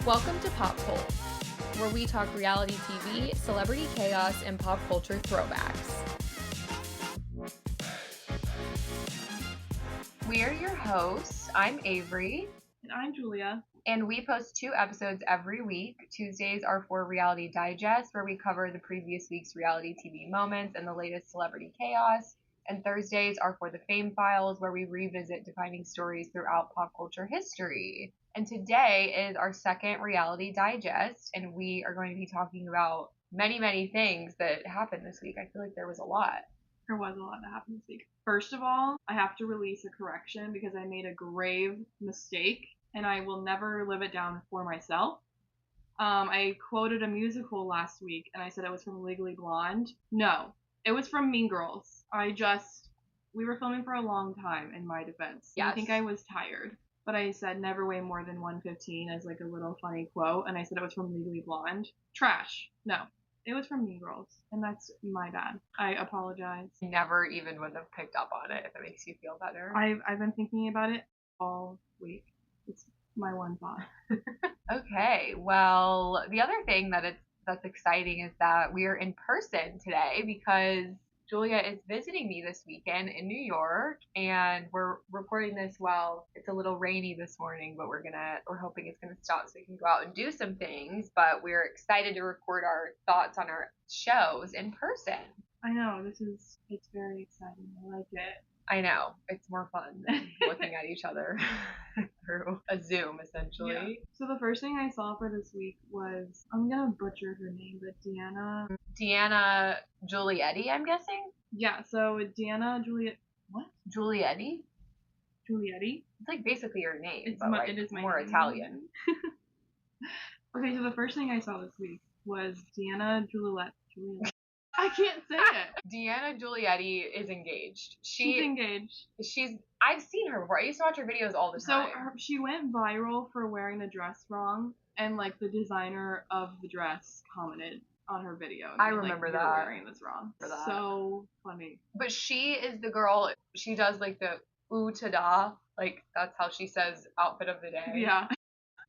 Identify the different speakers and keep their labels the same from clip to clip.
Speaker 1: Welcome to Pop Cult, where we talk reality TV, celebrity chaos, and pop culture throwbacks. We are your hosts. I'm Avery.
Speaker 2: And I'm Julia.
Speaker 1: And we post 2 episodes every week. Tuesdays are for Reality Digest, where we cover the previous week's reality TV moments and the latest celebrity chaos. And Thursdays are for the Fame Files, where we revisit defining stories throughout pop culture history. And today is our second Reality Digest, and we are going to be talking about many, many things that happened this week. I feel like there was a lot.
Speaker 2: There was a lot that happened this week. First of all, I have to release a correction because I made a grave mistake, and I will never live it down for myself. I quoted a musical last week, and I said it was from Legally Blonde. No, it was from Mean Girls. We were filming for a long time, in my defense.
Speaker 1: Yes.
Speaker 2: I think I was tired. But I said never weigh more than 115 as like a little funny quote, and I said it was from Legally Blonde. Trash. No. It was from Mean Girls, and that's my bad. I apologize.
Speaker 1: Never even would have picked up on it if it makes you feel better.
Speaker 2: I've been thinking about it all week. It's my one thought.
Speaker 1: Okay, well, the other thing that's exciting is that we are in person today because Julia is visiting me this weekend in New York, and we're recording this while it's a little rainy this morning, but we're hoping it's gonna stop so we can go out and do some things. But we're excited to record our thoughts on our shows in person.
Speaker 2: I know, it's very exciting. I like it.
Speaker 1: I know, it's more fun than looking at each other through a Zoom, essentially.
Speaker 2: Yeah. So the first thing I saw for this week was, I'm gonna butcher her name, but
Speaker 1: Deanna Giulietti, I'm guessing?
Speaker 2: Yeah, so Deanna what?
Speaker 1: Giulietti?
Speaker 2: Giulietti?
Speaker 1: It's like basically your name,
Speaker 2: It is my
Speaker 1: more
Speaker 2: name.
Speaker 1: Italian.
Speaker 2: Okay, so the first thing I saw this week was Deanna Giulietti. I can't say it.
Speaker 1: Deanna Giulietti is engaged.
Speaker 2: She's engaged.
Speaker 1: I've seen her before. I used to watch her videos all the time.
Speaker 2: So she went viral for wearing the dress wrong, and like the designer of the dress commented on her video.
Speaker 1: I remember that.
Speaker 2: You're wearing this wrong. So funny.
Speaker 1: But she is the girl. She does like the ooh ta da. Like that's how she says outfit of the day.
Speaker 2: Yeah.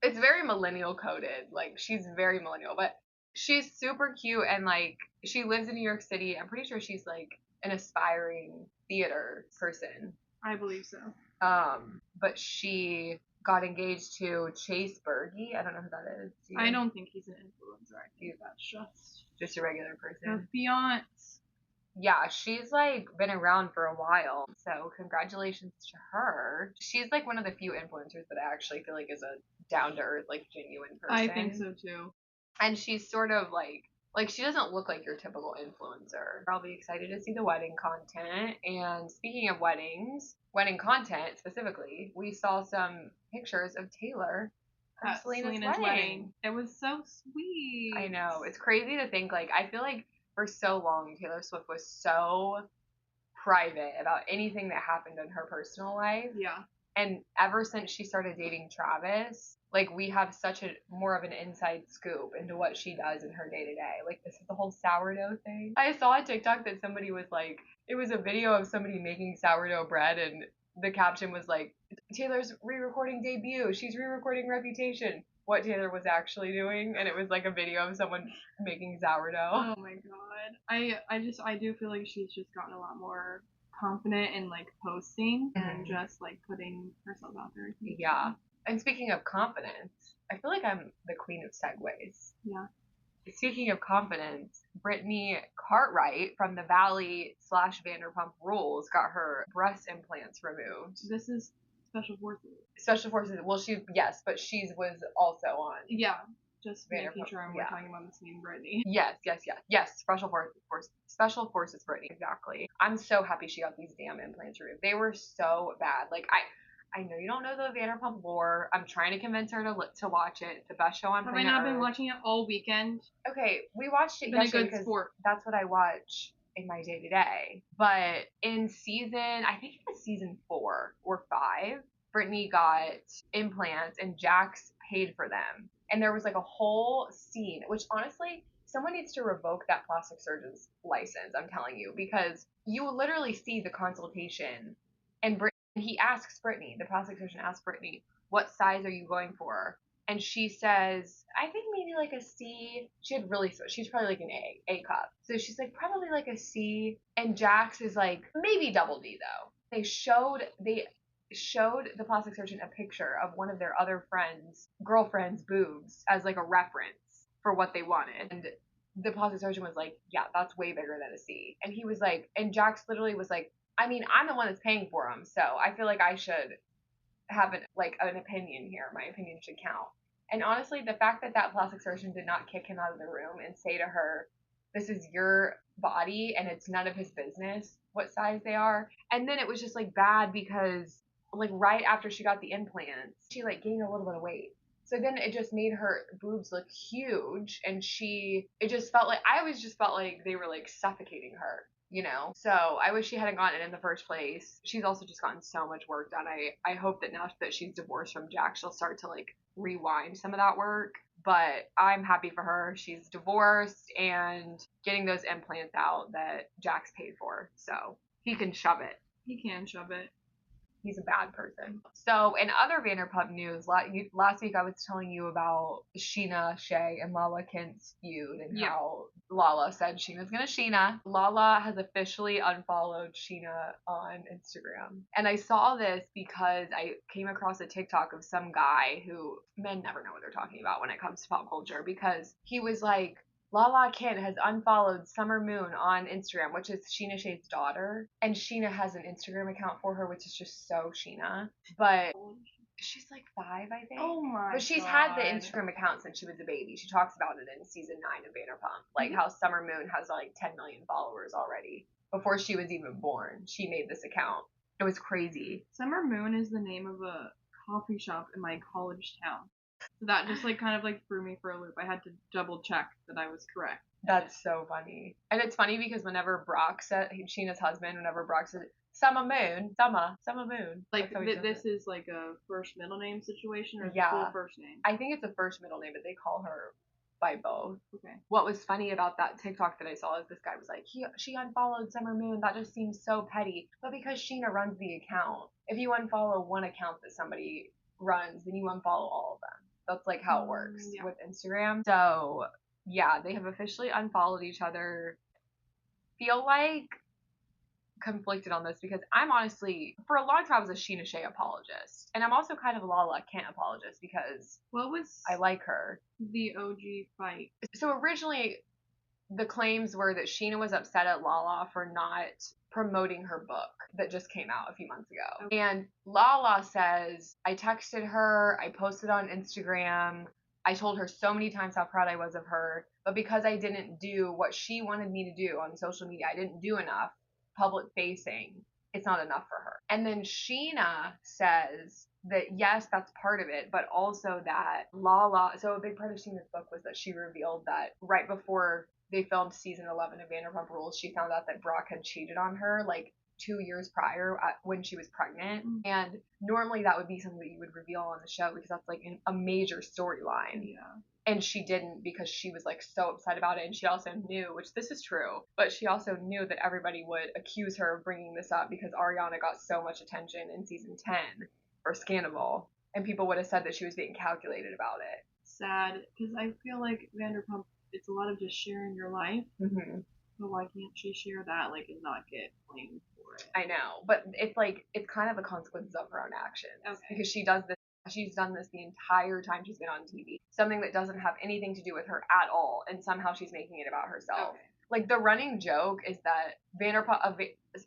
Speaker 1: It's very millennial coded. Like she's very millennial, but she's super cute, and like she lives in New York City. I'm pretty sure she's like an aspiring theater person.
Speaker 2: I believe so.
Speaker 1: But she got engaged to Chase Berge. I don't know who that is.
Speaker 2: I don't think he's an influencer. I think that's
Speaker 1: just a regular person.
Speaker 2: A fiance.
Speaker 1: Yeah, she's like been around for a while. So congratulations to her. She's like one of the few influencers that I actually feel like is a down to earth, like genuine person.
Speaker 2: I think so too.
Speaker 1: And she's sort of like she doesn't look like your typical influencer. I'll be excited to see the wedding content. And speaking of wedding content specifically, we saw some pictures of Taylor at Selena's wedding.
Speaker 2: It was so sweet.
Speaker 1: I know. It's crazy to think, like, I feel like for so long Taylor Swift was so private about anything that happened in her personal life.
Speaker 2: Yeah.
Speaker 1: And ever since she started dating Travis, like, we have such a more of an inside scoop into what she does in her day-to-day. Like, this is the whole sourdough thing. I saw a TikTok that somebody was like, it was a video of somebody making sourdough bread, and the caption was like, Taylor's re-recording debut. She's re-recording Reputation. What Taylor was actually doing, and it was like a video of someone making sourdough.
Speaker 2: Oh my god. I do feel like she's just gotten a lot more confident in like posting and just like putting herself out there.
Speaker 1: Yeah. And speaking of confidence, I feel like I'm the queen of segues.
Speaker 2: Yeah.
Speaker 1: Speaking of confidence, Brittany Cartwright from the Valley/Vanderpump Rules got her breast implants removed.
Speaker 2: This is Special Forces.
Speaker 1: Special Forces. Well, but she was also on.
Speaker 2: Yeah. Just
Speaker 1: Vanderpump,
Speaker 2: making sure we're talking about the same Brittany.
Speaker 1: Yes. Special Forces Brittany, exactly. I'm so happy she got these damn implants removed. They were so bad. Like, I know you don't know the Vanderpump lore. I'm trying to convince her to watch it. It's the best show on planet Earth.
Speaker 2: Have I not been watching it all weekend?
Speaker 1: Okay, we watched it yesterday because that's what I watch in my day-to-day. But in I think it was season 4 or 5, Brittany got implants and Jax paid for them. And there was like a whole scene, which honestly, someone needs to revoke that plastic surgeon's license, I'm telling you, because you will literally see the consultation, and the plastic surgeon asks Brittany, what size are you going for? and she says, I think maybe like a C. She's probably like an A cup. So she's like, probably like a C. And Jax is like, maybe double D though. They showed the plastic surgeon a picture of one of their other girlfriend's boobs as like a reference for what they wanted. And the plastic surgeon was like, yeah, that's way bigger than a C. And he was like, and Jax literally was like, I mean, I'm the one that's paying for them, so I feel like I should have an opinion here. My opinion should count. And honestly, the fact that plastic surgeon did not kick him out of the room and say to her, this is your body and it's none of his business what size they are. And then it was just like bad because like right after she got the implants, she like gained a little bit of weight. So then it just made her boobs look huge, and I always just felt like they were like suffocating her, you know? So I wish she hadn't gotten it in the first place. She's also just gotten so much work done. I hope that now that she's divorced from Jack, she'll start to like rewind some of that work. But I'm happy for her. She's divorced and getting those implants out that Jack's paid for. So he can shove it.
Speaker 2: He can shove it.
Speaker 1: He's a bad person. So in other Vanderpump news, last week I was telling you about Sheena, Shay, and Lala Kent's feud and how Lala said Sheena's gonna Sheena. Lala has officially unfollowed Sheena on Instagram. And I saw this because I came across a TikTok of some guy who, men never know what they're talking about when it comes to pop culture, because he was like, Lala Kent has unfollowed Summer Moon on Instagram, which is Sheena Shade's daughter. And Sheena has an Instagram account for her, which is just so Sheena. But she's like 5, I think.
Speaker 2: Oh my god.
Speaker 1: But she's had the Instagram account since she was a baby. She talks about it in season 9 of Vanderpump. Like how Summer Moon has like 10 million followers already. Before she was even born, she made this account. It was crazy.
Speaker 2: Summer Moon is the name of a coffee shop in my college town. So that just like kind of like threw me for a loop. I had to double check that I was correct.
Speaker 1: That's so funny. And it's funny because whenever Brock said, Sheena's husband, whenever Brock said, Summer Moon.
Speaker 2: Like this is like a first middle name situation or full first name?
Speaker 1: I think it's a first middle name, but they call her by both.
Speaker 2: Okay.
Speaker 1: What was funny about that TikTok that I saw is this guy was like, she unfollowed Summer Moon. That just seems so petty. But because Sheena runs the account, if you unfollow one account that somebody runs, then you unfollow all of them. That's like how it works with Instagram. So yeah, they have officially unfollowed each other. Feel like conflicted on this because I'm honestly, for a long time, I was a Sheena Shea apologist. And I'm also kind of a Lala Kent apologist because I like her.
Speaker 2: The OG fight?
Speaker 1: So originally, the claims were that Sheena was upset at Lala for not promoting her book that just came out a few months ago. Okay. And Lala says, I texted her, I posted on Instagram, I told her so many times how proud I was of her, but because I didn't do what she wanted me to do on social media, I didn't do enough public facing, it's not enough for her. And then Sheena says that yes, that's part of it, but also that Lala, so a big part of Sheena's book was that she revealed that right before they filmed season 11 of Vanderpump Rules, she found out that Brock had cheated on her like 2 years prior when she was pregnant. And normally that would be something that you would reveal on the show because that's like a major storyline.
Speaker 2: Yeah.
Speaker 1: And she didn't because she was like so upset about it. And she also knew, which this is true, but she also knew that everybody would accuse her of bringing this up because Ariana got so much attention in season 10 for Scandal. And people would have said that she was being calculated about it.
Speaker 2: Sad, because I feel like Vanderpump, it's a lot of just sharing your life.
Speaker 1: Mm-hmm.
Speaker 2: So why can't she share that, like, and not get blamed for it?
Speaker 1: I know, but it's like, it's kind of a consequence of her own actions. Okay. Because she's done this the entire time she's been on TV. Something that doesn't have anything to do with her at all, and somehow she's making it about herself. Okay. Like, the running joke is that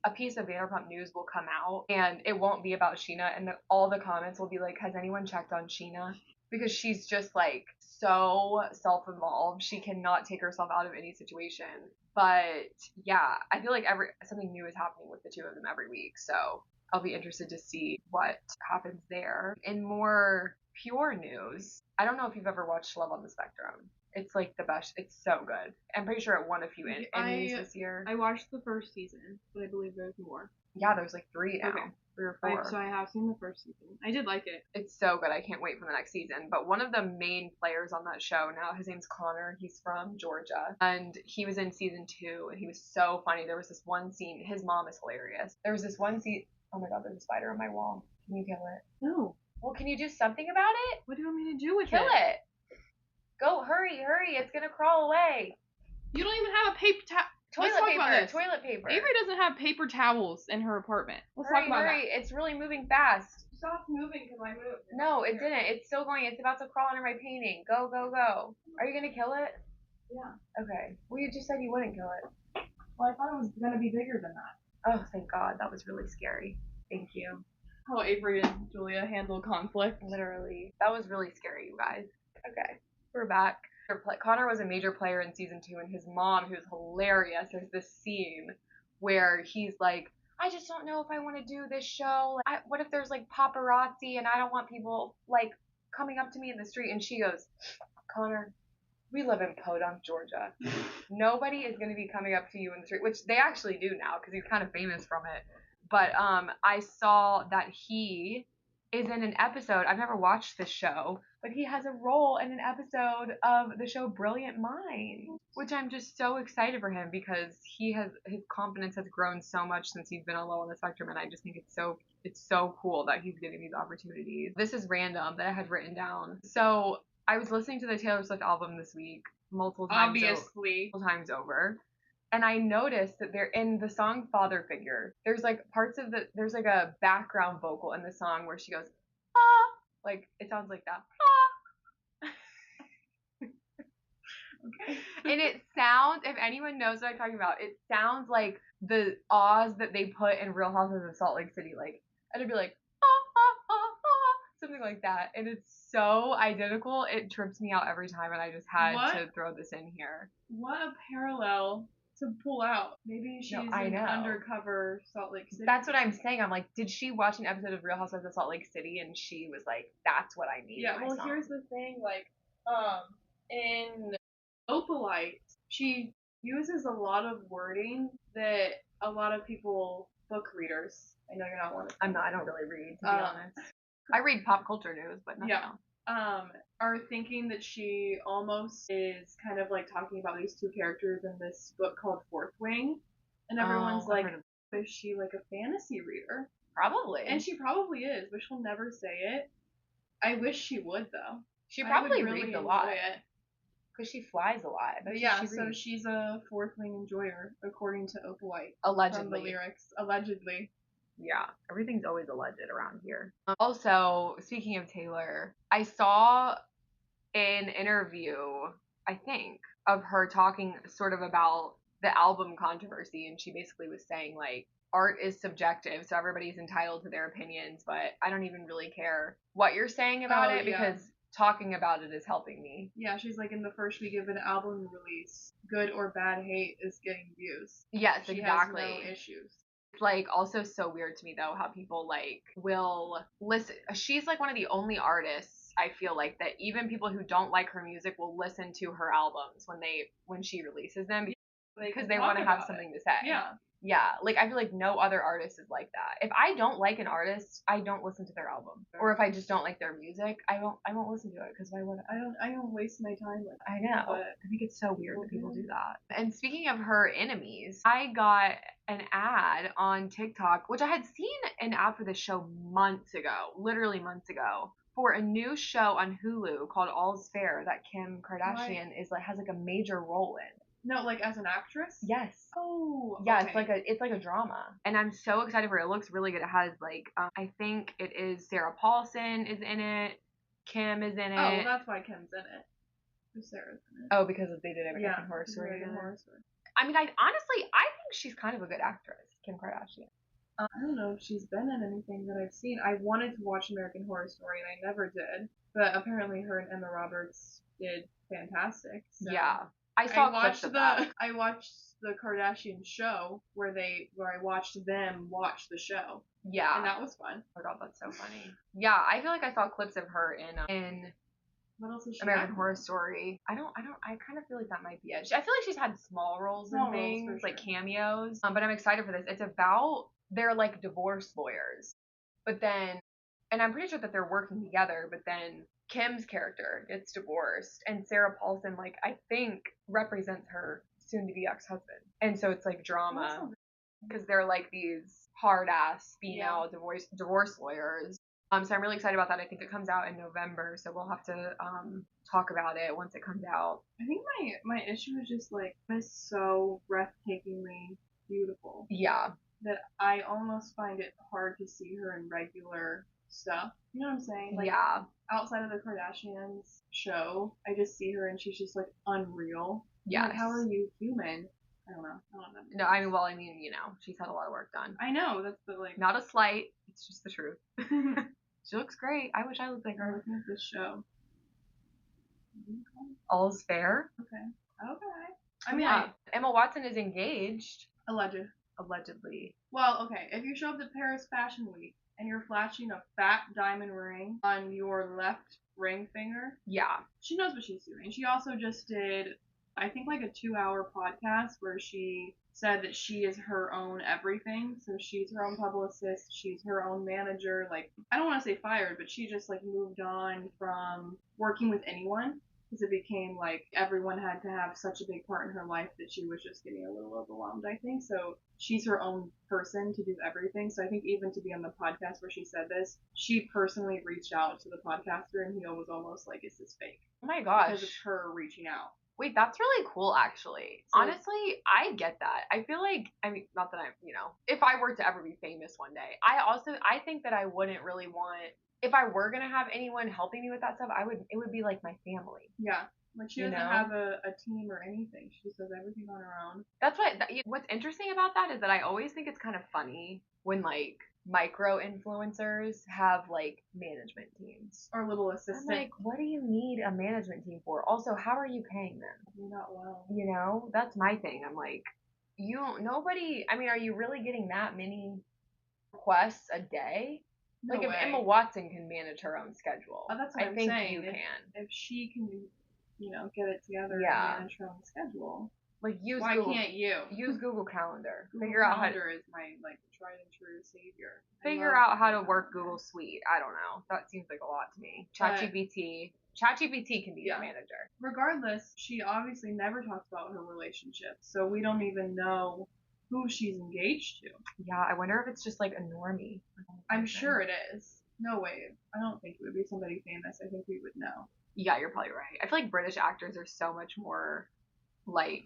Speaker 1: a piece of Vanderpump News will come out, and it won't be about Sheena, and all the comments will be like, has anyone checked on Sheena? Because she's just, like, so self-involved. She cannot take herself out of any situation. But, yeah, I feel like something new is happening with the two of them every week, so I'll be interested to see what happens there. In more pure news, I don't know if you've ever watched Love on the Spectrum. It's like the best. It's so good. I'm pretty sure it won a few Emmys this year.
Speaker 2: I watched the first season, but I believe there's more.
Speaker 1: Yeah, there's like 3 now.
Speaker 2: Okay.
Speaker 1: 3 or 4.
Speaker 2: So I have seen the first season. I did like it.
Speaker 1: It's so good. I can't wait for the next season. But one of the main players on that show now, his name's Connor. He's from Georgia. And he was in season 2, and he was so funny. There was this one scene. His mom is hilarious. There was this one scene. Oh my god, there's a spider on my wall. Can you kill it?
Speaker 2: No.
Speaker 1: Well, can you do something about it?
Speaker 2: What do you want me to do with
Speaker 1: Kill it. Go, hurry, it's gonna crawl away.
Speaker 2: You don't even have a paper towel.
Speaker 1: Toilet paper.
Speaker 2: Avery doesn't have paper towels in her apartment. Let's
Speaker 1: hurry,
Speaker 2: talk about
Speaker 1: hurry. It's really moving fast.
Speaker 2: Stop moving because I moved.
Speaker 1: No, it didn't. It's still going. It's about to crawl under my painting. Go, go, go. Are you gonna kill it?
Speaker 2: Yeah.
Speaker 1: Okay. Well, you just said you wouldn't kill it.
Speaker 2: Well, I thought it was gonna be bigger than that.
Speaker 1: Oh, thank God. That was really scary. Thank you.
Speaker 2: How Avery and Julia handle conflict.
Speaker 1: Literally. That was really scary, you guys. Okay. We're back. Connor was a major player in season 2, and his mom, who's hilarious, there's this scene where he's like, I just don't know if I want to do this show. What if there's like paparazzi and I don't want people like coming up to me in the street? And she goes, Connor, we live in Podunk, Georgia. Nobody is going to be coming up to you in the street, which they actually do now because he's kind of famous from it. But I saw that he is in an episode. I've never watched this show, but he has a role in an episode of the show Brilliant Minds, which I'm just so excited for him because his confidence has grown so much since he's been on Low on the Spectrum, and I just think it's so cool that he's getting these opportunities. This is random that I had written down. So I was listening to the Taylor Swift album this week multiple times over. And I noticed that they're in the song Father Figure. There's like there's like a background vocal in the song where she goes, ah, like it sounds like that. Ah. Okay. And it sounds, if anyone knows what I'm talking about, it sounds like the ahs that they put in Real Housewives of Salt Lake City. Like, and it'd be like, ah, ah, ah, ah, something like that. And it's so identical, it trips me out every time, and I just had to throw this in here.
Speaker 2: What a parallel to pull out. Maybe she's an undercover Salt Lake City.
Speaker 1: That's what I'm saying. I'm like, did she watch an episode of Real Housewives of Salt Lake City and she was like, that's what I need?
Speaker 2: Yeah, well, here's the thing, like, in Opalite, she uses a lot of wording that a lot of people, book readers, I know you're not one of them.
Speaker 1: I don't really read, to be honest. I read pop culture news, but nothing else.
Speaker 2: Are thinking that she almost is kind of like talking about these two characters in this book called Fourth Wing, and everyone's like, is she like a fantasy reader?
Speaker 1: Probably.
Speaker 2: And she probably is, but she'll never say it. I wish she would, though.
Speaker 1: She probably reads a lot. Because she flies a lot.
Speaker 2: But yeah, so she's a Fourth Wing enjoyer, according to Opalite.
Speaker 1: Allegedly.
Speaker 2: From the lyrics. Allegedly.
Speaker 1: Yeah, everything's always alleged around here. Also, speaking of Taylor, I saw an interview, I think, of her talking sort of about the album controversy, and she basically was saying, like, art is subjective, so everybody's entitled to their opinions, but I don't even really care what you're saying about it because talking about it is helping me.
Speaker 2: Yeah, she's like, in the first week of an album release, good or bad hate is getting views.
Speaker 1: Yes, exactly.
Speaker 2: She has no issues.
Speaker 1: It's like also so weird to me though how people like will listen. She's like one of the only artists I feel like that even people who don't like her music will listen to her albums when she releases them because they want to have something to say. Yeah, like I feel like no other artist is like that. If I don't like an artist, I don't listen to their album. Or if I just don't like their music, I won't listen to it because why would
Speaker 2: I don't waste my time with it.
Speaker 1: I know. But I think it's so weird that people do that. And speaking of her enemies, I got an ad on TikTok, which I had seen an ad for this show literally months ago, for a new show on Hulu called All's Fair that Kim Kardashian has like a major role in.
Speaker 2: No, like as an actress?
Speaker 1: Yes.
Speaker 2: Oh, okay.
Speaker 1: Yeah, it's like a drama, and I'm so excited for it. It looks really good. It has like I think it is Sarah Paulson is in it, Kim is in it.
Speaker 2: Oh, well, that's why Kim's in it. Who's Sarah's in it?
Speaker 1: Oh, because they did American Horror Story. I mean, I think she's kind of a good actress, Kim Kardashian.
Speaker 2: I don't know if she's been in anything that I've seen. I wanted to watch American Horror Story, and I never did. But apparently, her and Emma Roberts did fantastic. So. Yeah. I watched the Kardashian show where I watched them watch the show. Yeah. And that was fun.
Speaker 1: Oh my god, that's so funny. Yeah, I feel like I saw clips of her in
Speaker 2: what else is she
Speaker 1: American Horror Story. I kind of feel like that might be it. I feel like she's had small roles in things, like cameos. But I'm excited for this. It's about they're like divorce lawyers. But then, and I'm pretty sure that they're working together, but then Kim's character gets divorced, and Sarah Paulson, like, I think, represents her soon-to-be ex-husband. And so it's, like, drama, because they're, like, these hard-ass female divorce lawyers. So I'm really excited about that. I think it comes out in November, so we'll have to talk about it once it comes out.
Speaker 2: I think my issue is just like it's so breathtakingly beautiful.
Speaker 1: Yeah.
Speaker 2: That I almost find it hard to see her in regular stuff. You know what I'm saying? Like,
Speaker 1: yeah.
Speaker 2: Outside of the Kardashians show, I just see her and she's just like unreal.
Speaker 1: Yes.
Speaker 2: Like, how are you human? I don't know.
Speaker 1: No, I mean, well, I mean, you know, she's had a lot of work done.
Speaker 2: I know, that's the like.
Speaker 1: Not a slight. It's just the truth. She looks great. I wish I looked like her.
Speaker 2: Looking at this show.
Speaker 1: All's fair.
Speaker 2: Okay. I mean, yeah.
Speaker 1: Emma Watson is engaged.
Speaker 2: Allegedly. Well, okay. If you show up to Paris Fashion Week and you're flashing a fat diamond ring on your left ring finger,
Speaker 1: yeah,
Speaker 2: she knows what she's doing. She also just did, I think, like a 2-hour podcast where she said that she is her own everything. So she's her own publicist, she's her own manager. Like, I don't want to say fired, but she just like moved on from working with anyone because it became like everyone had to have such a big part in her life that she was just getting a little overwhelmed, I think. So she's her own person to do everything. So I think even to be on the podcast where she said this, she personally reached out to the podcaster and he was almost like, is this fake?
Speaker 1: Oh my gosh.
Speaker 2: Because it's her reaching out.
Speaker 1: Wait, that's really cool, actually. So, honestly, I get that. I feel like, I mean, not that I'm, you know, if I were to ever be famous one day, I think that I wouldn't really want, if I were going to have anyone helping me with that stuff, it would be like my family.
Speaker 2: Yeah. Like, she doesn't have a team or anything. She just does everything on her own.
Speaker 1: That's what's interesting about that is that I always think it's kind of funny when, like, micro influencers have like management teams
Speaker 2: or little assistants.
Speaker 1: I'm like, what do you need a management team for? Also, how are you paying them?
Speaker 2: You're not well.
Speaker 1: You know, that's my thing. I'm like, nobody. I mean, are you really getting that many requests a day?
Speaker 2: No
Speaker 1: like,
Speaker 2: way.
Speaker 1: If Emma Watson can manage her own schedule,
Speaker 2: that's what
Speaker 1: I
Speaker 2: I'm
Speaker 1: think
Speaker 2: saying.
Speaker 1: you can.
Speaker 2: If she can, you know, get it together and manage her own schedule.
Speaker 1: Like,
Speaker 2: why
Speaker 1: Google,
Speaker 2: can't you
Speaker 1: use Google Calendar?
Speaker 2: Google Calendar is my like tried and true savior.
Speaker 1: Figure out how to work Google Suite. I don't know. That seems like a lot to me. ChatGPT can be your manager.
Speaker 2: Regardless, she obviously never talks about her relationship, so we don't even know who she's engaged to.
Speaker 1: Yeah, I wonder if it's just like a normie.
Speaker 2: I'm sure it is. No way. I don't think it would be somebody famous. I think we would know.
Speaker 1: Yeah, you're probably right. I feel like British actors are so much more like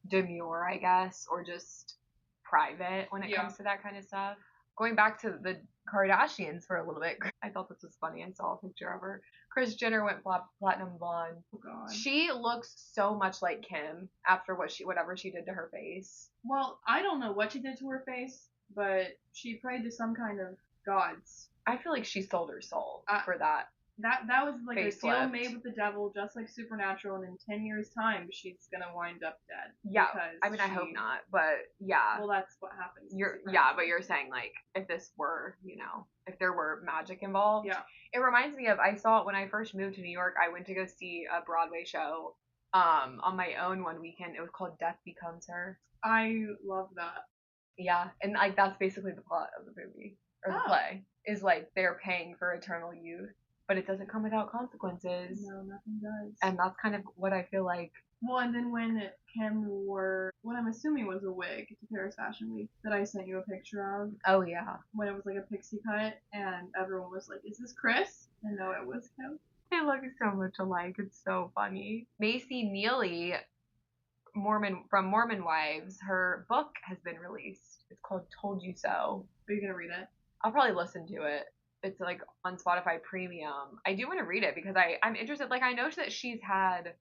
Speaker 1: demure, I guess, or just private when it comes to that kind of stuff. Going back to the Kardashians for a little bit, I thought this was funny. I saw a picture of her. Kris Jenner went platinum blonde.
Speaker 2: Oh God.
Speaker 1: She looks so much like Kim after whatever she did to her face.
Speaker 2: Well, I don't know what she did to her face, but she prayed to some kind of gods.
Speaker 1: I feel like she sold her soul for that.
Speaker 2: That was like a deal made with the devil, just like Supernatural, and in 10 years' time, she's gonna wind up dead.
Speaker 1: Yeah, I mean, I hope not, but yeah.
Speaker 2: Well, that's what happens.
Speaker 1: But you're saying, like, if this were, you know, if there were magic involved.
Speaker 2: Yeah.
Speaker 1: It reminds me of, I saw it when I first moved to New York, I went to go see a Broadway show on my own one weekend. It was called Death Becomes Her.
Speaker 2: I love that.
Speaker 1: Yeah, and, like, that's basically the plot of the movie, or the play, is, like, they're paying for eternal youth. But it doesn't come without consequences.
Speaker 2: No, nothing does.
Speaker 1: And that's kind of what I feel like.
Speaker 2: Well, and then when Kim wore what I'm assuming was a wig to Paris Fashion Week that I sent you a picture of.
Speaker 1: Oh, yeah.
Speaker 2: When it was like a pixie cut, and everyone was like, is this Chris? And no, it was Kim.
Speaker 1: They look so much alike. It's so funny. Macy Neely, from Mormon Wives, her book has been released. It's called Told You So.
Speaker 2: Are you going to read it?
Speaker 1: I'll probably listen to it. It's like on Spotify Premium. I do want to read it because I'm interested. Like, I know that she's had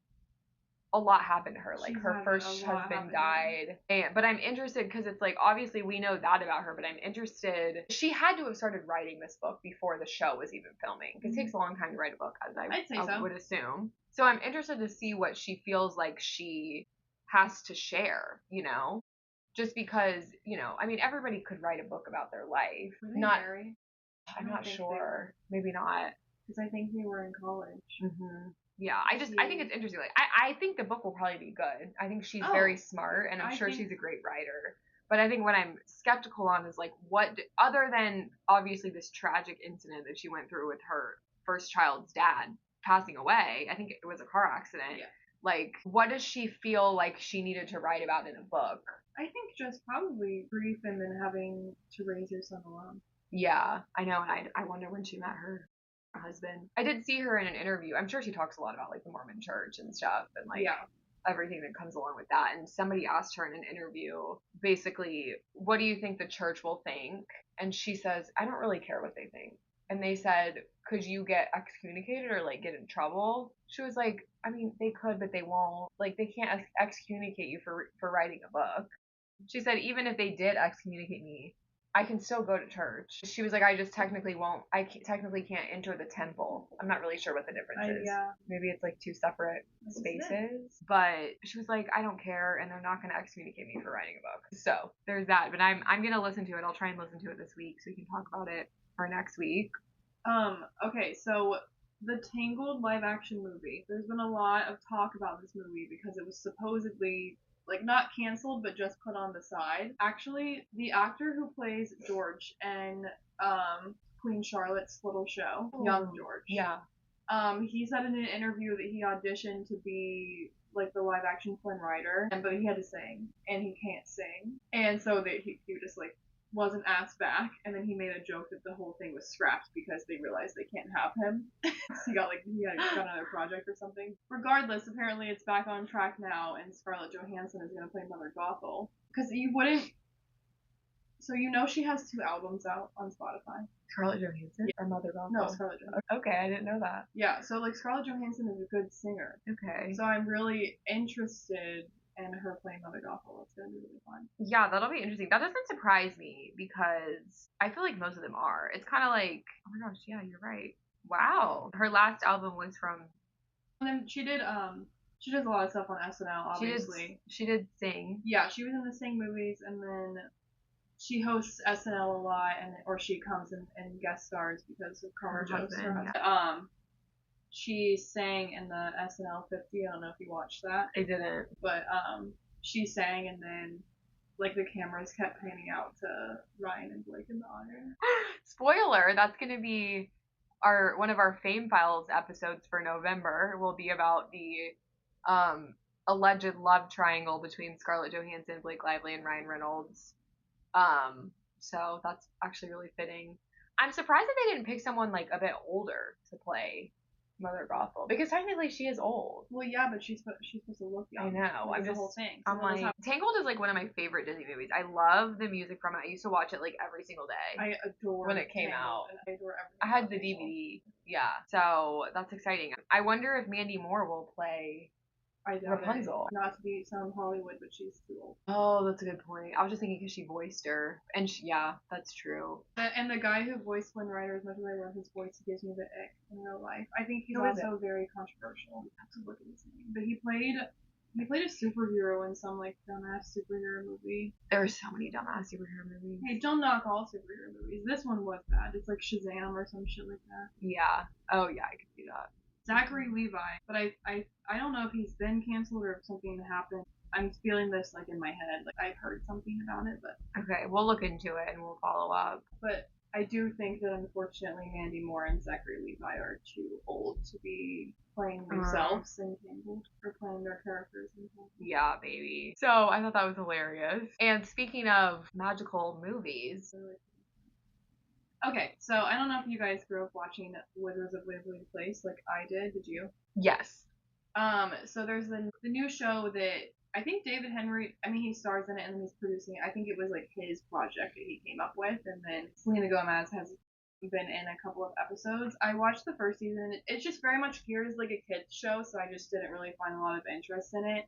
Speaker 1: a lot happen to her. Like, her first husband died. But I'm interested because it's like, obviously we know that about her, but I'm interested. She had to have started writing this book before the show was even filming because it takes a long time to write a book, as I would assume. So I'm interested to see what she feels like she has to share, you know? Just because, you know, I mean, everybody could write a book about their life. I'm not sure. Maybe not.
Speaker 2: Because I think they were in college.
Speaker 1: Mm-hmm. Yeah, I think it's interesting. Like, I think the book will probably be good. I think she's very smart, and I'm sure she's a great writer. But I think what I'm skeptical on is, like, other than, obviously, this tragic incident that she went through with her first child's dad passing away, I think it was a car accident.
Speaker 2: Yeah.
Speaker 1: Like, what does she feel like she needed to write about in a book?
Speaker 2: I think just probably grief and then having to raise your son alone.
Speaker 1: Yeah, I know, and I wonder when she met her husband. I did see her in an interview. I'm sure she talks a lot about like the Mormon church and stuff and like
Speaker 2: Yeah.
Speaker 1: everything that comes along with that. And somebody asked her in an interview, basically, what do you think the church will think? And she says, I don't really care what they think. And they said, could you get excommunicated or like get in trouble? She was like, I mean, they could, but they won't. Like, they can't excommunicate you for writing a book. She said, even if they did excommunicate me, I can still go to church. She was like, I just technically won't. Technically can't enter the temple. I'm not really sure what the difference is.
Speaker 2: Yeah.
Speaker 1: Maybe it's like two separate
Speaker 2: That's
Speaker 1: spaces. But she was like, I don't care, and they're not going to excommunicate me for writing a book. So there's that. But I'm gonna listen to it. I'll try and listen to it this week so we can talk about it for next week.
Speaker 2: Okay, so the Tangled live action movie. There's been a lot of talk about this movie because it was supposedly like not canceled but just put on the side. Actually, the actor who plays George in Queen Charlotte's little show, Young George.
Speaker 1: Yeah.
Speaker 2: He said in an interview that he auditioned to be like the live action Flynn Rider, but he had to sing, and he can't sing, and so that he just like wasn't asked back, and then he made a joke that the whole thing was scrapped because they realized they can't have him. So he had another project or something. Regardless, apparently it's back on track now, and Scarlett Johansson is gonna play Mother Gothel. Because you wouldn't. So you know she has 2 albums out on Spotify.
Speaker 1: Scarlett Johansson or Mother Gothel?
Speaker 2: No, Scarlett Johansson.
Speaker 1: Okay, I didn't know that.
Speaker 2: Yeah, so like Scarlett Johansson is a good singer.
Speaker 1: Okay.
Speaker 2: So I'm really interested in her playing Mother Gothel. It's gonna be really fun.
Speaker 1: Yeah, that'll be interesting. That doesn't surprise me because I feel like most of them are. It's kind of like, oh my gosh, yeah, you're right. Wow. Her last album was from.
Speaker 2: And then she does a lot of stuff on SNL, obviously.
Speaker 1: She did sing.
Speaker 2: Yeah, she was in the Sing movies, and then she hosts SNL a lot, or she comes and guest stars because of Karma Joe's her husband. Yeah. She sang in the SNL 50. I don't know if you watched that.
Speaker 1: I didn't.
Speaker 2: But she sang, and then like the cameras kept panning out to Ryan and Blake in the honor.
Speaker 1: Spoiler, that's gonna be one of our Fame Files episodes for November. Will be about the alleged love triangle between Scarlett Johansson, Blake Lively, and Ryan Reynolds. So that's actually really fitting. I'm surprised that they didn't pick someone like a bit older to play Mother Gothel, because technically she is old.
Speaker 2: Well, yeah, but she's supposed to look young.
Speaker 1: I know.
Speaker 2: I'm just the whole thing.
Speaker 1: I'm like, Tangled is like one of my favorite Disney movies. I love the music from it. I used to watch it like every single day.
Speaker 2: I adore
Speaker 1: when it came out.
Speaker 2: I adore everything.
Speaker 1: I had the DVD. Yeah, so that's exciting. I wonder if Mandy Moore will play Rapunzel.
Speaker 2: Not to sound Hollywood, but she's too old.
Speaker 1: Oh, that's a good point. I was just thinking because she voiced her, and yeah, that's true.
Speaker 2: And the guy who voiced Flynn Rider, as much as I love his voice, he gives me the ick in real life. I think he's also very controversial. I have to look at his name, but he played a superhero in some like dumbass superhero movie.
Speaker 1: There are so many dumbass superhero movies.
Speaker 2: Hey, don't knock all superhero movies. This one was bad. It's like Shazam or some shit like that.
Speaker 1: Yeah. Oh yeah, I could see that.
Speaker 2: Zachary Levi, but I don't know if he's been canceled or if something happened. I'm feeling this like in my head, like I've heard something about it, but
Speaker 1: okay, we'll look into it and we'll follow up.
Speaker 2: But I do think that unfortunately Mandy Moore and Zachary Levi are too old to be playing themselves in Tangled or playing their characters in Tangled.
Speaker 1: Yeah, baby. So I thought that was hilarious. And speaking of magical movies.
Speaker 2: Okay, so I don't know if you guys grew up watching Wizards of Waverly Place like I did. Did you?
Speaker 1: Yes.
Speaker 2: So there's the new show that I think David Henry, he stars in it and then he's producing it. I think it was like his project that he came up with, and then Selena Gomez has been in a couple of episodes. I watched the first season. It's just very much geared as like a kids show, so I just didn't really find a lot of interest in it.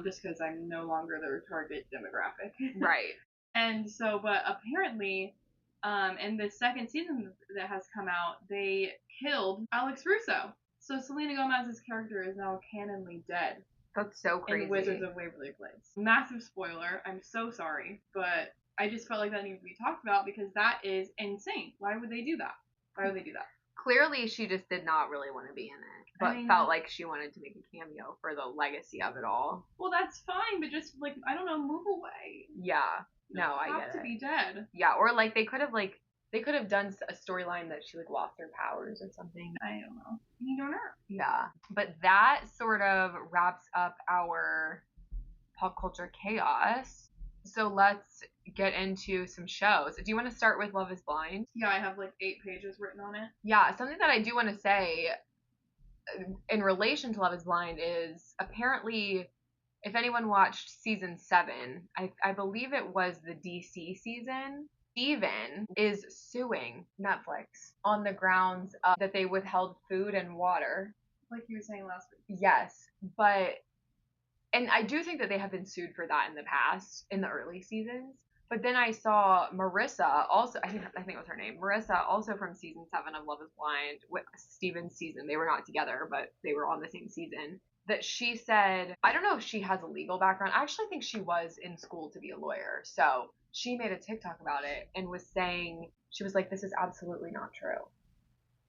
Speaker 2: Just because I'm no longer their target demographic. Right. And so, but apparently, in the second season that has come out, they killed Alex Russo. So Selena Gomez's character is now canonly dead.
Speaker 1: That's so crazy.
Speaker 2: In Wizards of Waverly Place. Massive spoiler. I'm so sorry, but I just felt like that needed to be talked about because that is insane. Why would they do that?
Speaker 1: Clearly, she just did not really want to be in it, but felt like she wanted to make a cameo for the legacy of it all.
Speaker 2: Well, that's fine, but just like, I don't know, move away.
Speaker 1: Yeah. No, I get it.
Speaker 2: Have to be dead.
Speaker 1: Yeah, or like they could have done a storyline that she like lost her powers or something.
Speaker 2: I don't know. You don't know.
Speaker 1: Yeah, but that sort of wraps up our pop culture chaos. So let's get into some shows. Do you want to start with Love is Blind?
Speaker 2: Yeah, I have like 8 pages written on it.
Speaker 1: Yeah, something that I do want to say in relation to Love is Blind is apparently, if anyone watched season 7, I believe it was the DC season, Steven is suing Netflix on the grounds that they withheld food and water.
Speaker 2: Like you were saying last week.
Speaker 1: Yes, and I do think that they have been sued for that in the past, in the early seasons. But then I saw Marissa, also, I think it was her name, Marissa, also from season 7 of Love is Blind, with Steven's season. They were not together, but they were on the same season. That she said, I don't know if she has a legal background. I actually think she was in school to be a lawyer. So she made a TikTok about it and was saying, she was like, this is absolutely not true.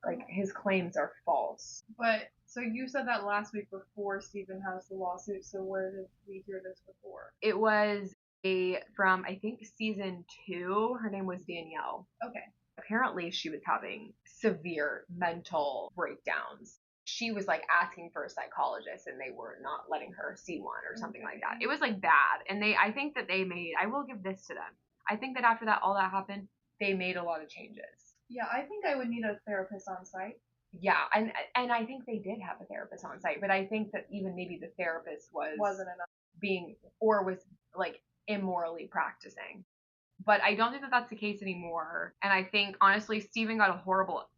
Speaker 1: Like, his claims are false.
Speaker 2: But, so you said that last week before Steven has the lawsuit, so where did we hear this before?
Speaker 1: It was from, I think, season 2. Her name was Danielle.
Speaker 2: Okay.
Speaker 1: Apparently she was having severe mental breakdowns. She was like asking for a psychologist and they were not letting her see one or something like that. It was like bad. And I think that I will give this to them. I think that after all that happened, they made a lot of changes.
Speaker 2: Yeah, I think I would need a therapist on site.
Speaker 1: Yeah, and I think they did have a therapist on site, but I think that even maybe the therapist wasn't enough, was like immorally practicing. But I don't think that that's the case anymore. And I think, honestly, Steven got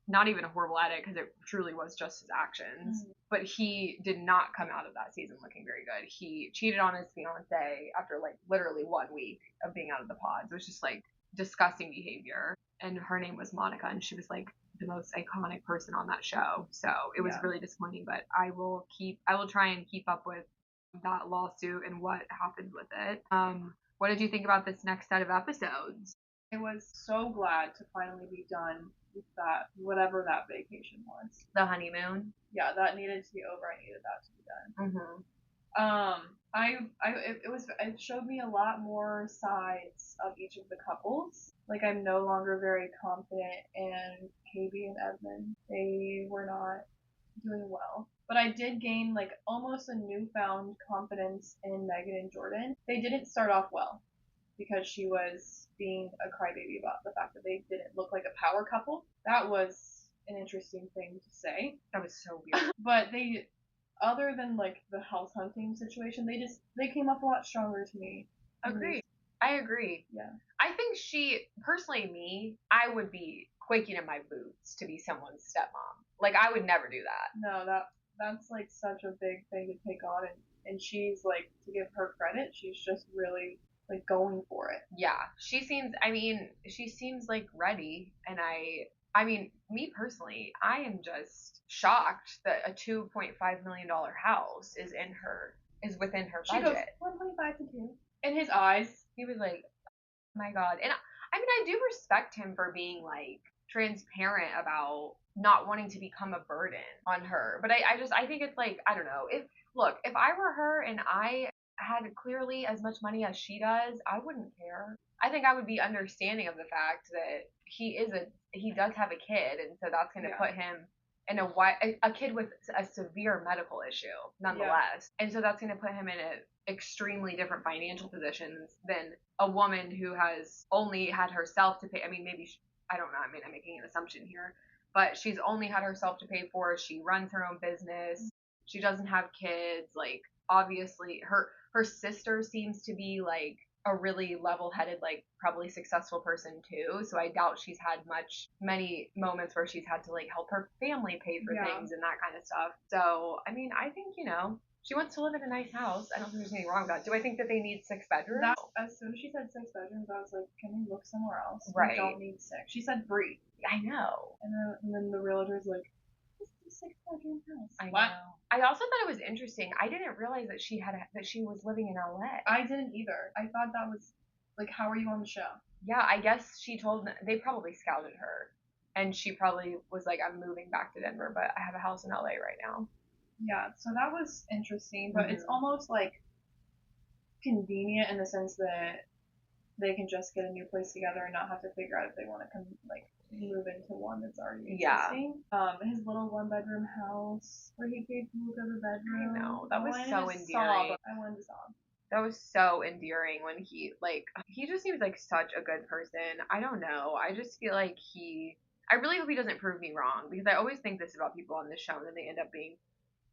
Speaker 1: not even a horrible edit, because it truly was just his actions. Mm-hmm. But he did not come out of that season looking very good. He cheated on his fiance after like literally 1 week of being out of the pods. It was just like disgusting behavior. And her name was Monica, and she was like the most iconic person on that show. So it was really disappointing, but I will try and keep up with that lawsuit and what happened with it. What did you think about this next set of episodes?
Speaker 2: I was so glad to finally be done with that, whatever that vacation was.
Speaker 1: The honeymoon?
Speaker 2: Yeah, that needed to be over. I needed that to be done. Mm-hmm. It showed me a lot more sides of each of the couples. Like, I'm no longer very confident in KB and Edmund. They were not doing well. But I did gain like almost a newfound confidence in Megan and Jordan. They didn't start off well because she was being a crybaby about the fact that they didn't look like a power couple. That was an interesting thing to say.
Speaker 1: That was so weird.
Speaker 2: But they, other than like the house hunting situation, they came up a lot stronger to me.
Speaker 1: Agreed. I agree.
Speaker 2: Yeah.
Speaker 1: I think I would be quaking in my boots to be someone's stepmom. Like, I would never do that.
Speaker 2: No, that's like such a big thing to take on, and she's like, to give her credit, she's just really like going for it.
Speaker 1: Yeah, she seems like ready, and I mean, me personally, I am just shocked that a $2.5 million house is within her budget.
Speaker 2: She goes 1.5 to 2. In his eyes,
Speaker 1: he was like, oh my God. And I mean, I do respect him for being like transparent about not wanting to become a burden on her. But I think it's like, I don't know. If I were her and I had clearly as much money as she does, I wouldn't care. I think I would be understanding of the fact that he does have a kid, and so that's going to put him in a kid with a severe medical issue, nonetheless. Yeah. And so that's going to put him in an extremely different financial positions than a woman who has only had herself to pay. I mean, maybe I don't know. I mean, I'm making an assumption here, but she's only had herself to pay for. She runs her own business. She doesn't have kids. Like, obviously, her sister seems to be like a really level-headed, like probably successful person too. So I doubt she's had many moments where she's had to like help her family pay for things and that kind of stuff. So, I mean, I think, she wants to live in a nice house. I don't think there's anything wrong with that. Do I think that they need 6 bedrooms?
Speaker 2: As soon as she said 6 bedrooms, I was like, can we look somewhere else?
Speaker 1: Right.
Speaker 2: We don't need 6. She said 3.
Speaker 1: I know.
Speaker 2: And then the realtor's like, this is a 6-bedroom house.
Speaker 1: I know. I also thought it was interesting. I didn't realize that she was living in LA.
Speaker 2: I didn't either. I thought that was like, how are you on the show?
Speaker 1: Yeah, I guess they probably scouted her, and she probably was like, I'm moving back to Denver, but I have a house in LA right now.
Speaker 2: Yeah, so that was interesting, but it's almost like convenient in the sense that they can just get a new place together and not have to figure out if they want to move into one that's already existing. Yeah. His little 1-bedroom house where he paid for the bedroom.
Speaker 1: I know, that was so endearing.
Speaker 2: I wanted to sob.
Speaker 1: That was so endearing when he just seems like such a good person. I don't know. I just feel like I really hope he doesn't prove me wrong, because I always think this about people on this show and then they end up being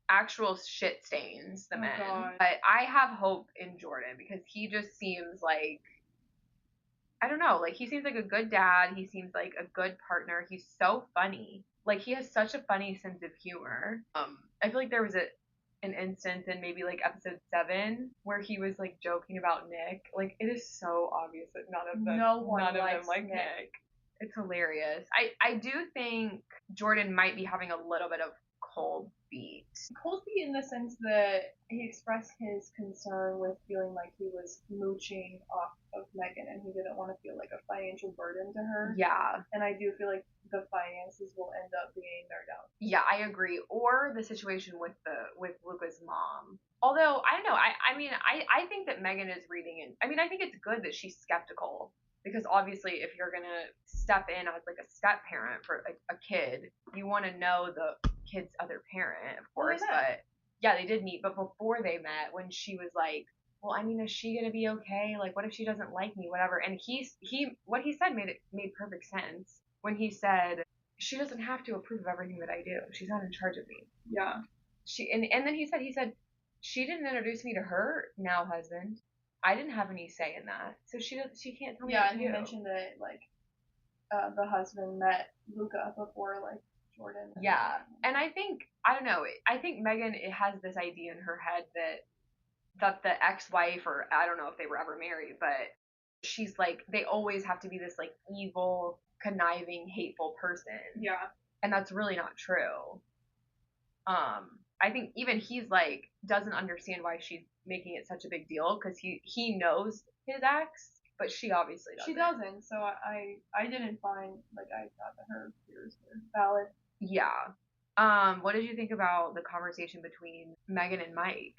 Speaker 1: actual shit stains, the men.
Speaker 2: God.
Speaker 1: But I have hope in Jordan because he just seems like, I don't know, like he seems like a good dad. He seems like a good partner. He's so funny. Like he has such a funny sense of humor. I feel like there was an instance in maybe like episode 7 where he was like joking about Nick. Like it is so obvious that none of them like Nick. It's hilarious. I do think Jordan might be having a little bit of cold feet.
Speaker 2: Cold feet in the sense that he expressed his concern with feeling like he was mooching off of Megan and he didn't want to feel like a financial burden to her.
Speaker 1: Yeah.
Speaker 2: And I do feel like the finances will end up being their downfall.
Speaker 1: Yeah, I agree. Or the situation with Luca's mom. Although, I don't know, I think that Megan is reading it. I mean, I think it's good that she's skeptical. Because obviously, if you're going to step in as like a step parent for a kid, you want to know the kid's other parent, of course. But yeah, they did meet. But before they met, when she was like, well, I mean, is she going to be okay? Like, what if she doesn't like me? Whatever. And what he said made perfect sense when he said, she doesn't have to approve of everything that I do. She's not in charge of me.
Speaker 2: Yeah.
Speaker 1: And then he said, she didn't introduce me to her now husband. I didn't have any say in that, so she can't tell me.
Speaker 2: Yeah, and he mentioned that like the husband met Luca before like Jordan.
Speaker 1: Yeah, and I think I don't know. I think Megan has this idea in her head that the ex-wife, or I don't know if they were ever married, but she's like they always have to be this like evil, conniving, hateful person.
Speaker 2: Yeah,
Speaker 1: and that's really not true. I think even he's like doesn't understand why she's making it such a big deal because he knows his ex, but she obviously doesn't.
Speaker 2: She doesn't. So I didn't find I thought that her fears were valid.
Speaker 1: Yeah. What did you think about the conversation between Megan and Mike?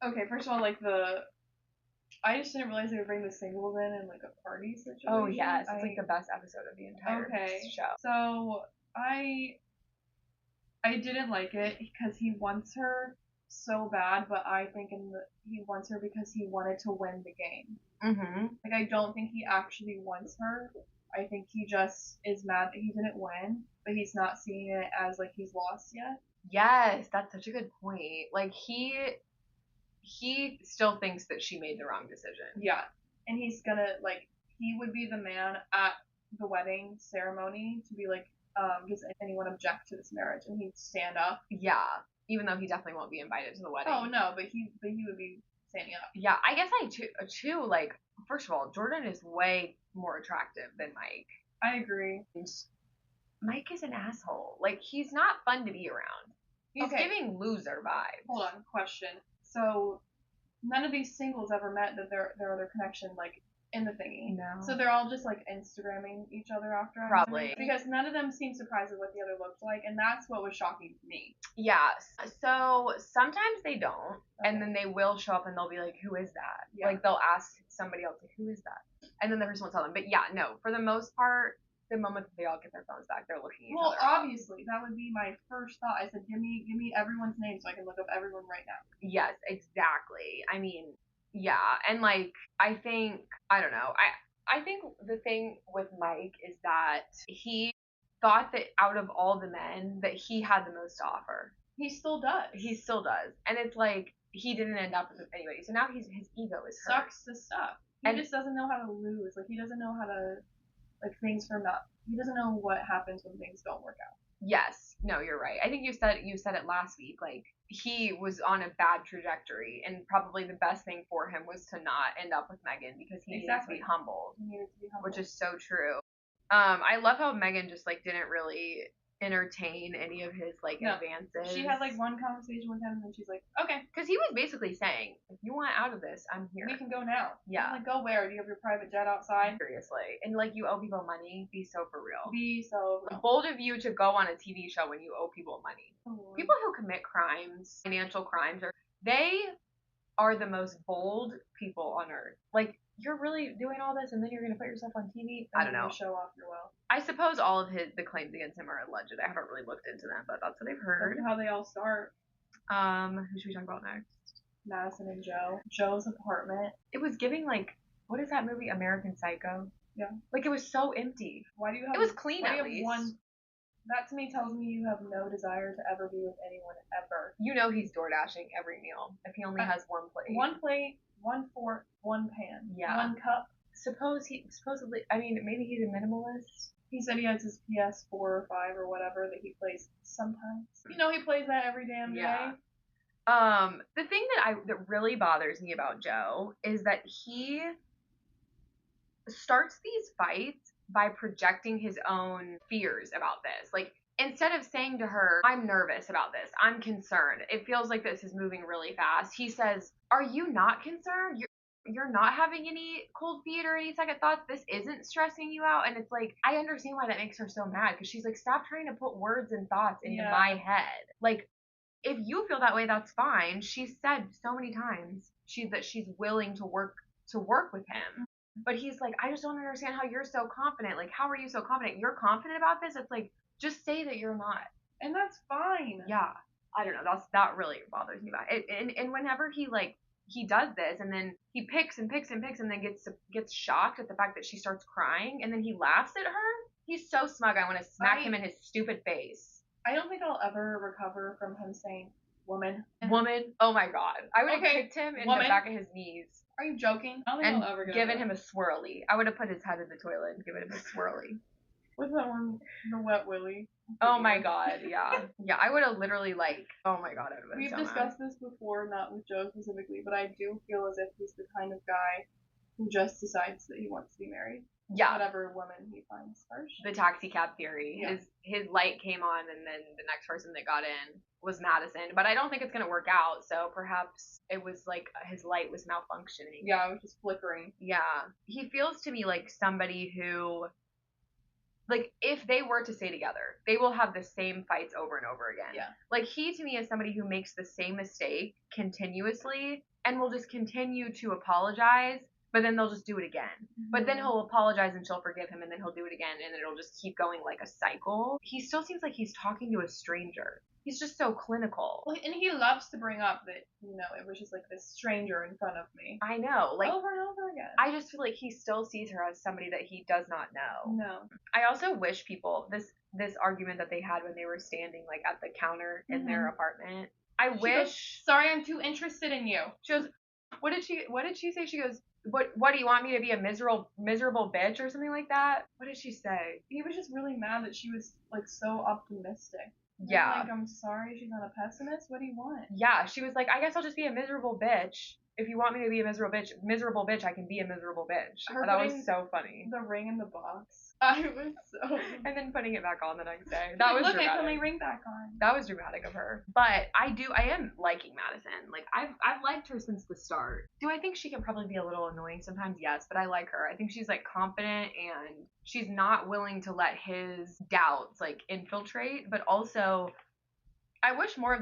Speaker 2: Okay, first of all, I just didn't realize they would bring the singles in like a party situation.
Speaker 1: Oh yes, it's like the best episode of the entire show.
Speaker 2: So I didn't like it because he wants her so bad, but I think he wants her because he wanted to win the game.
Speaker 1: Mm-hmm.
Speaker 2: Like, I don't think he actually wants her. I think he just is mad that he didn't win, but he's not seeing it as, like, he's lost yet.
Speaker 1: Yes, that's such a good point. Like, he still thinks that she made the wrong decision.
Speaker 2: Yeah. And he's gonna, he would be the man at the wedding ceremony to be like, does anyone object to this marriage? And he'd stand up.
Speaker 1: Yeah. Even though he definitely won't be invited to the wedding.
Speaker 2: Oh, no, but he would be standing up.
Speaker 1: Yeah, I guess too, like, first of all, Jordan is way more attractive than Mike.
Speaker 2: I agree.
Speaker 1: And Mike is an asshole. Like, he's not fun to be around. He's giving loser vibes.
Speaker 2: Hold on, question. So, none of these singles ever met their other connection, in the thingy.
Speaker 1: No.
Speaker 2: So they're all just, Instagramming each other after.
Speaker 1: Probably.
Speaker 2: Because none of them seemed surprised at what the other looked like, and that's what was shocking to me.
Speaker 1: Yeah. So, sometimes they don't, and then they will show up and they'll be like, who is that?
Speaker 2: Yeah.
Speaker 1: Like, they'll ask somebody else, like, who is that? And then the person will tell them. But yeah, no, for the most part, the moment that they all get their phones back, they're looking each other up.
Speaker 2: Well, obviously, that would be my first thought. I said, give me everyone's name so I can look up everyone right now.
Speaker 1: Yes, exactly. I mean, yeah, and I think, I don't know, I think the thing with Mike is that he thought that out of all the men that he had the most to offer.
Speaker 2: He still does.
Speaker 1: He still does. And it's like, he didn't end up with anybody. So now his ego is hurt.
Speaker 2: Sucks to stuff. He just doesn't know how to lose. He doesn't know how to, things from not. He doesn't know what happens when things don't work out.
Speaker 1: Yes. No, you're right. I think you said it last week. He was on a bad trajectory, and probably the best thing for him was to not end up with Megan because he needed to be humbled.
Speaker 2: He needed to be humbled.
Speaker 1: Which is so true. I love how Megan just didn't really entertain any of his advances.
Speaker 2: She had one conversation with him, and she's like, okay.
Speaker 1: Because he was basically saying, if you want out of this, I'm here.
Speaker 2: We can go now.
Speaker 1: Yeah.
Speaker 2: Go where? Do you have your private jet outside?
Speaker 1: Seriously. And you owe people money. Be so for real.
Speaker 2: Be so real.
Speaker 1: Bold of you to go on a TV show when you owe people money.
Speaker 2: Oh.
Speaker 1: People who commit crimes, financial crimes, they are the most bold people on earth. You're really doing all this, and then you're going to put yourself on TV? I don't know.
Speaker 2: Show off your wealth.
Speaker 1: I suppose all of the claims against him are alleged. I haven't really looked into them, but that's what I've heard.
Speaker 2: That's how they all start.
Speaker 1: Who should we talk about next?
Speaker 2: Madison and Joe. Joe's apartment.
Speaker 1: It was giving like, what is that movie, American Psycho?
Speaker 2: Yeah.
Speaker 1: Like, it was so empty.
Speaker 2: Why do you have?
Speaker 1: It was clean
Speaker 2: why do
Speaker 1: at
Speaker 2: you have
Speaker 1: least.
Speaker 2: one? That to me tells me you have no desire to ever be with anyone ever.
Speaker 1: You know he's door dashing every meal if he only has one plate.
Speaker 2: One plate, one fork, one pan.
Speaker 1: Yeah.
Speaker 2: One cup.
Speaker 1: Supposedly, I mean, maybe he's a minimalist.
Speaker 2: He said he has his PS4 or 5 or whatever that he plays sometimes. You know he plays that every damn day.
Speaker 1: Yeah. The thing that really bothers me about Joe is that he starts these fights by projecting his own fears about this. Like, instead of saying to her, I'm nervous about this, I'm concerned, it feels like this is moving really fast, he says, are you not concerned? You're not having any cold feet or any second thoughts? This isn't stressing you out? And it's like, I understand why that makes her so mad, because she's like, stop trying to put words and thoughts into my head. Like, if you feel that way, that's fine. She's said so many times that she's willing to work with him. But he's like, I just don't understand how you're so confident. Like, how are you so confident? You're confident about this? It's like, just say that you're not.
Speaker 2: And that's fine.
Speaker 1: Yeah. I don't know. That really bothers me about it. And whenever he does this, and then he picks and picks and picks, and then gets shocked at the fact that she starts crying, and then he laughs at her. He's so smug. I want to smack him in his stupid face.
Speaker 2: I don't think I'll ever recover from him saying woman.
Speaker 1: Woman? Oh my god. I would have kicked him in the back of his knees.
Speaker 2: Are you joking? I don't think I'll ever get
Speaker 1: given him a swirly. I would have put his head in the toilet and given him a swirly.
Speaker 2: What's that one? The wet willy.
Speaker 1: Oh my god, yeah. Yeah, I would have literally oh my god, I would have been
Speaker 2: We've
Speaker 1: so
Speaker 2: discussed this before, not with Joe specifically, but I do feel as if he's the kind of guy who just decides that he wants to be married.
Speaker 1: Yeah.
Speaker 2: Whatever woman he finds first.
Speaker 1: The taxi cab theory. Yeah. His light came on, and then the next person that got in was Madison. But I don't think it's going to work out, so perhaps it was like his light was malfunctioning.
Speaker 2: Yeah, it was just flickering.
Speaker 1: Yeah. He feels to me like somebody who, like, if they were to stay together, they will have the same fights over and over again.
Speaker 2: Yeah.
Speaker 1: Like, he to me is somebody who makes the same mistake continuously and will just continue to apologize, but then they'll just do it again. Mm-hmm. But then he'll apologize and she'll forgive him, and then he'll do it again, and it'll just keep going like a cycle. He still seems like he's talking to a stranger. He's just so clinical.
Speaker 2: Well, and he loves to bring up that, it was just like this stranger in front of me.
Speaker 1: I know. Like,
Speaker 2: over and over again.
Speaker 1: I just feel like he still sees her as somebody that he does not know.
Speaker 2: No.
Speaker 1: I also wish people, this argument that they had when they were standing like at the counter in their apartment. She goes,
Speaker 2: sorry, I'm too interested in you.
Speaker 1: She goes, what did she say? She goes, what do you want me to be, a miserable bitch or something like that? What did she say?
Speaker 2: He was just really mad that she was like so optimistic.
Speaker 1: Yeah.
Speaker 2: Like, I'm sorry, she's not a pessimist. What do you want?
Speaker 1: Yeah, she was like, I guess I'll just be a miserable bitch. If you want me to be a miserable bitch, I can be a miserable bitch. That was so funny.
Speaker 2: The ring in the box. I was so.
Speaker 1: And then putting it back on the next day. That was dramatic.
Speaker 2: Look, I put my ring back on.
Speaker 1: That was dramatic of her. But I am liking Madison. Like, I've liked her since the start. Do I think she can probably be a little annoying sometimes? Yes, but I like her. I think she's like confident, and she's not willing to let his doubts like infiltrate. But also, I wish more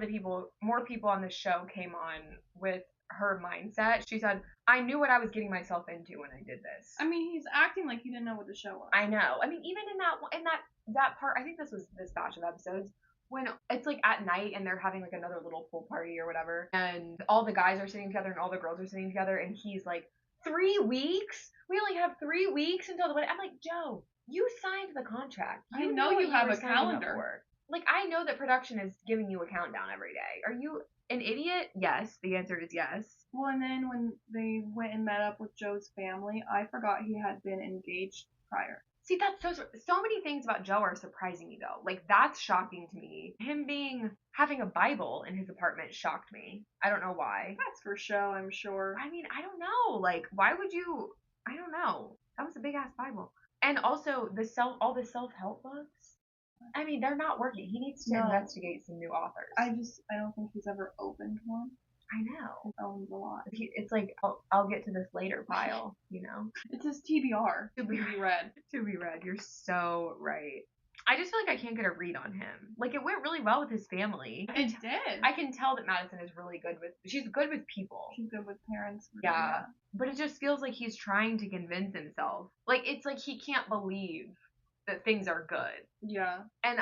Speaker 1: people on this show came on with her mindset. She said, I knew what I was getting myself into when I did this.
Speaker 2: I mean, he's acting like he didn't know what the show was.
Speaker 1: I know. I mean, even in that part, I think this was this batch of episodes, when it's like at night and they're having like another little pool party or whatever, and all the guys are sitting together and all the girls are sitting together, and he's like, 3 weeks? We only have 3 weeks until the wedding. I'm like, Joe, you signed the contract.
Speaker 2: I know you have a calendar.
Speaker 1: Like, I know that production is giving you a countdown every day. Are you an idiot? Yes. The answer is yes.
Speaker 2: Well, and then when they went and met up with Joe's family, I forgot he had been engaged prior.
Speaker 1: See, that's so many things about Joe are surprising me, though. Like, that's shocking to me. Him having a Bible in his apartment shocked me. I don't know why.
Speaker 2: That's for show, I'm sure.
Speaker 1: I mean, I don't know. Like, why would you? I don't know. That was a big ass Bible. And also all the self-help books. I mean, they're not working. He needs to investigate some new authors.
Speaker 2: I don't think he's ever opened one.
Speaker 1: I know.
Speaker 2: He owns a lot.
Speaker 1: It's like, I'll get to this later pile,
Speaker 2: It's his TBR.
Speaker 1: To be read. To be read. You're so right. I just feel like I can't get a read on him. Like, it went really well with his family.
Speaker 2: It did.
Speaker 1: I can tell that Madison is really she's good with people.
Speaker 2: She's good with parents.
Speaker 1: Yeah. But it just feels like he's trying to convince himself. Like, it's like he can't believe that things are good.
Speaker 2: Yeah.
Speaker 1: And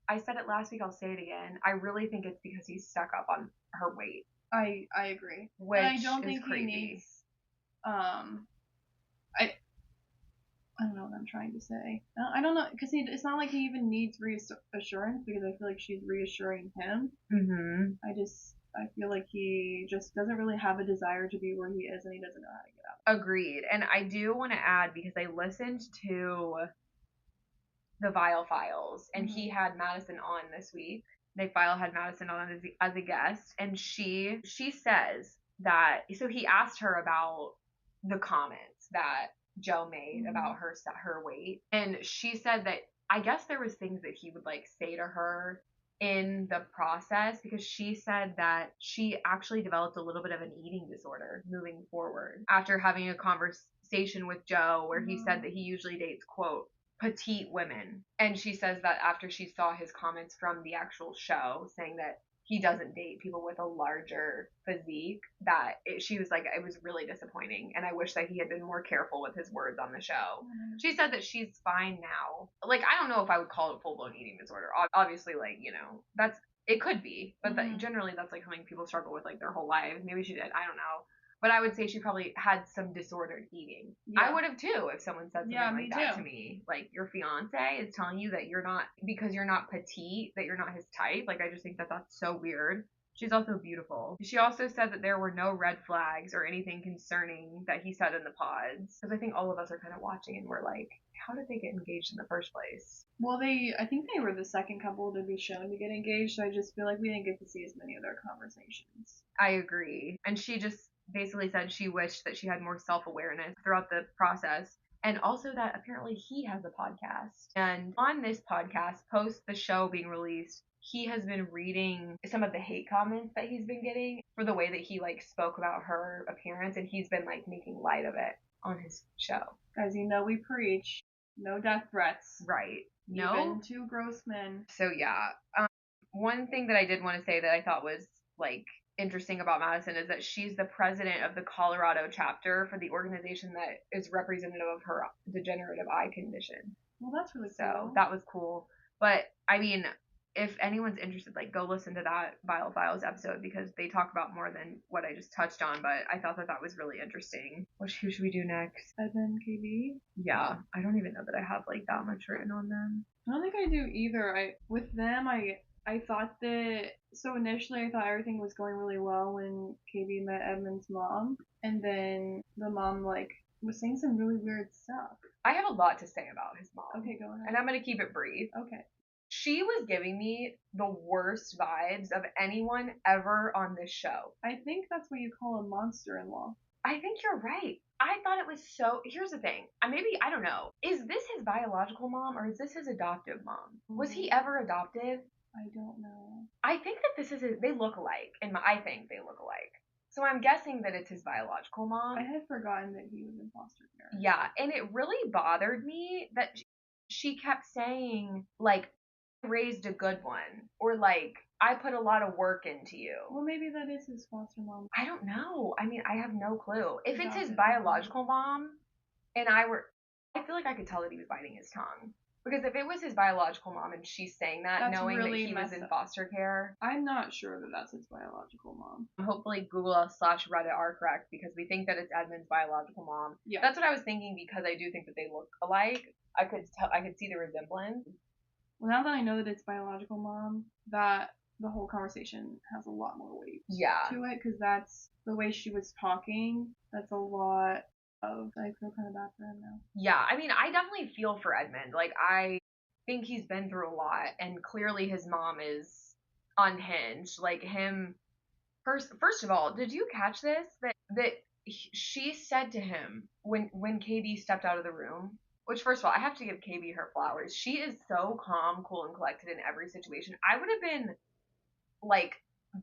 Speaker 1: I said it last week, I'll say it again. I really think it's because he's stuck up on her weight.
Speaker 2: I agree.
Speaker 1: Which
Speaker 2: and I don't
Speaker 1: is
Speaker 2: think
Speaker 1: creepy.
Speaker 2: he needs. I don't know what I'm trying to say. I don't know, because it's not like he even needs reassurance, because I feel like she's reassuring him.
Speaker 1: Mm-hmm.
Speaker 2: I feel like he just doesn't really have a desire to be where he is, and he doesn't know how to get out.
Speaker 1: Agreed. And I do want to add, because I listened to the Vile Files, and he had Madison on this week. Nick Vile had Madison on as a guest, and she says that, so he asked her about the comments that Joe made about her weight, and she said that I guess there was things that he would like say to her in the process, because she said that she actually developed a little bit of an eating disorder moving forward after having a conversation with Joe where he said that he usually dates, quote, petite women. And she says that after she saw his comments from the actual show saying that he doesn't date people with a larger physique, that she was like, it was really disappointing, and I wish that he had been more careful with his words on the show. She said that she's fine now. Like, I don't know if I would call it full-blown eating disorder. Obviously, like, you know, that's, it could be, but generally that's like something people struggle with like their whole lives. Maybe she did, I don't know. But I would say she probably had some disordered eating. Yeah. I would have too if someone said something like that to me. Like, your fiance is telling you that you're not, because you're not petite, that you're not his type. Like, I just think that that's so weird. She's also beautiful. She also said that there were no red flags or anything concerning that he said in the pods. Because I think all of us are kind of watching and we're like, how did they get engaged in the first place?
Speaker 2: Well, I think they were the second couple to be shown to get engaged, so I just feel like we didn't get to see as many of their conversations.
Speaker 1: I agree. And she just basically said she wished that she had more self-awareness throughout the process, and also that apparently he has a podcast, and on this podcast, post the show being released, he has been reading some of the hate comments that he's been getting for the way that he like spoke about her appearance, and he's been like making light of it on his show.
Speaker 2: Guys, you know we preach no death threats,
Speaker 1: right? No,
Speaker 2: even to gross men.
Speaker 1: So yeah, one thing that I did want to say that I thought was like interesting about Madison is that she's the president of the Colorado chapter for the organization that is representative of her degenerative eye condition.
Speaker 2: Well, that's really cool.
Speaker 1: So that was cool. But I mean, if anyone's interested, like, go listen to that Vile Files episode, because they talk about more than what I just touched on. But I thought that that was really interesting. Who should we do next?
Speaker 2: Edmund, KB.
Speaker 1: Yeah, I don't even know that I have like that much written on them.
Speaker 2: I don't think I do either. With them, I thought that, so initially I thought everything was going really well when KB met Edmund's mom, and then the mom like was saying some really weird stuff.
Speaker 1: I have a lot to say about his mom.
Speaker 2: Okay, go ahead.
Speaker 1: And I'm gonna keep it brief.
Speaker 2: Okay.
Speaker 1: She was giving me the worst vibes of anyone ever on this show.
Speaker 2: I think that's what you call a monster-in-law.
Speaker 1: I think you're right. I thought it was so. Here's the thing. I don't know. Is this his biological mom or is this his adoptive mom? Was he ever adopted?
Speaker 2: I don't know.
Speaker 1: I think that they look alike, and I think they look alike. So I'm guessing that it's his biological mom.
Speaker 2: I had forgotten that he was in foster care.
Speaker 1: Yeah, and it really bothered me that she kept saying, like, I raised a good one, or like, I put a lot of work into you.
Speaker 2: Well, maybe that is his foster mom.
Speaker 1: I don't know. I mean, I have no clue. If it's his biological mom, and I feel like I could tell that he was biting his tongue. Because if it was his biological mom and she's saying that, that's knowing really that he was in foster care.
Speaker 2: I'm not sure that that's his biological mom.
Speaker 1: Hopefully Google/Reddit are correct, because we think that it's Edmund's biological mom. Yeah. That's what I was thinking, because I do think that they look alike. I could see the resemblance.
Speaker 2: Well, now that I know that it's biological mom, that the whole conversation has a lot more weight to it, because that's the way she was talking. That's a lot. I feel kind of bad for him now. Yeah, I mean, I definitely feel for Edmund. Like, I think he's been through a lot, and clearly his mom is unhinged. Like, him, first of all, did you catch this? That she said to him when KB stepped out of the room, which, first of all, I have to give KB her flowers. She is so calm, cool, and collected in every situation. I would have been, like,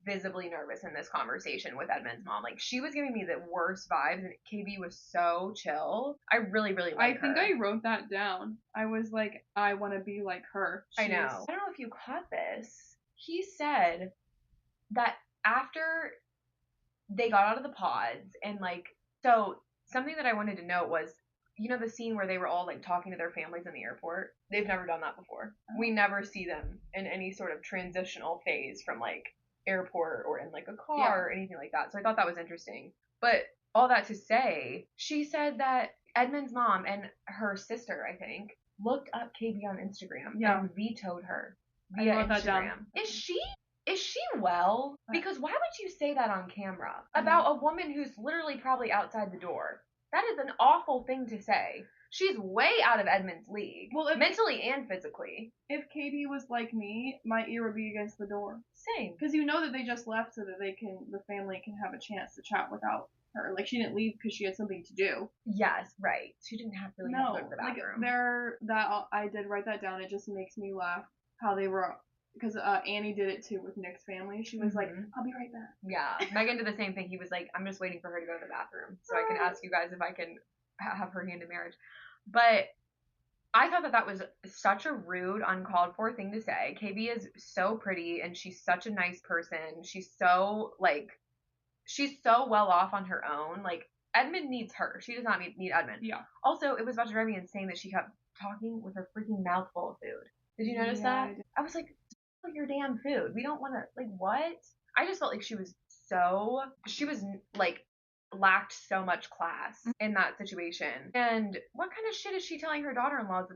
Speaker 2: visibly nervous in this conversation with Edmund's mom. Like, she was giving me the worst vibes, and KB was so chill. I really, really like her. I think I wrote that down. I was like, I want to be like her.
Speaker 1: I know. I don't know if you caught this. He said that after they got out of the pods, and like, so something that I wanted to note was, you know, the scene where they were all like talking to their families in the airport? They've never done that before. We never see them in any sort of transitional phase from like airport or in like a car
Speaker 2: Yeah.
Speaker 1: or anything like that. So I thought that was interesting. But all that to say, she said that Edmund's mom and her sister, I think, looked up KB on Instagram and vetoed her via
Speaker 2: wrote that down.
Speaker 1: Instagram. Is she well? Because why would you say that on camera about a woman who's literally probably outside the door? That is an awful thing to say. She's way out of Edmund's league, mentally and physically.
Speaker 2: If Katie was like me, my ear would be against the door.
Speaker 1: Same.
Speaker 2: Because you know that they just left so that the family can have a chance to chat without her. Like, she didn't leave because she had something to do.
Speaker 1: Yes, right. She didn't have to go to the bathroom.
Speaker 2: I did write that down. It just makes me laugh how they were, because Annie did it too with Nick's family. She was like, I'll be right back.
Speaker 1: Yeah, Megan did the same thing. He was like, I'm just waiting for her to go to the bathroom so I can ask you guys if I can have her hand in marriage. But I thought that was such a rude, uncalled for thing to say. KB is so pretty and she's such a nice person. She's so well off on her own. Like, Edmund needs her. She does not need Edmund.
Speaker 2: Yeah.
Speaker 1: Also, it was about to drive me insane that she kept talking with her freaking mouth full of food. Did you notice that? I was like, your damn food. We don't want to, like, what? I just felt like she was like, lacked so much class in that situation. And what kind of shit is she telling her daughter-in-laws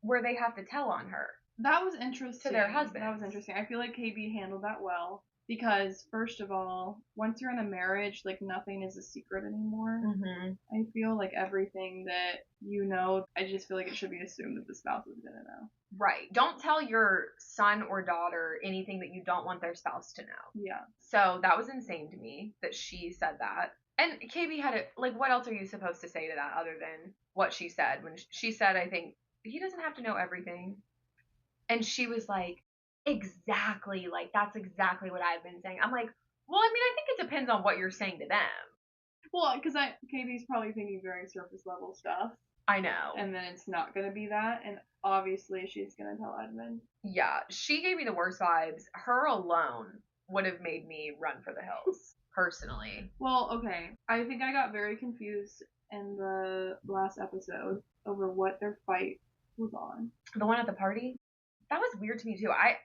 Speaker 1: where they have to tell on her?
Speaker 2: That was interesting.
Speaker 1: To their husband.
Speaker 2: That was interesting. I feel like KB handled that well. Because, first of all, once you're in a marriage, like, nothing is a secret anymore.
Speaker 1: Mm-hmm.
Speaker 2: I feel like everything that you know, I just feel like it should be assumed that the spouse is going to know.
Speaker 1: Right. Don't tell your son or daughter anything that you don't want their spouse to know.
Speaker 2: Yeah.
Speaker 1: So that was insane to me that she said that. And KB had it, like, what else are you supposed to say to that other than what she said? When she said, I think, he doesn't have to know everything. And she was like, exactly, like, that's exactly what I've been saying. I'm like, well, I mean, I think it depends on what you're saying to them.
Speaker 2: Well, because KB's probably thinking very surface level stuff.
Speaker 1: I know.
Speaker 2: And then it's not going to be that, and obviously she's going to tell Edmund.
Speaker 1: Yeah, she gave me the worst vibes. Her alone would have made me run for the hills, personally.
Speaker 2: Well, okay, I think I got very confused in the last episode over what their fight was on.
Speaker 1: The one at the party? That was weird to me, too. I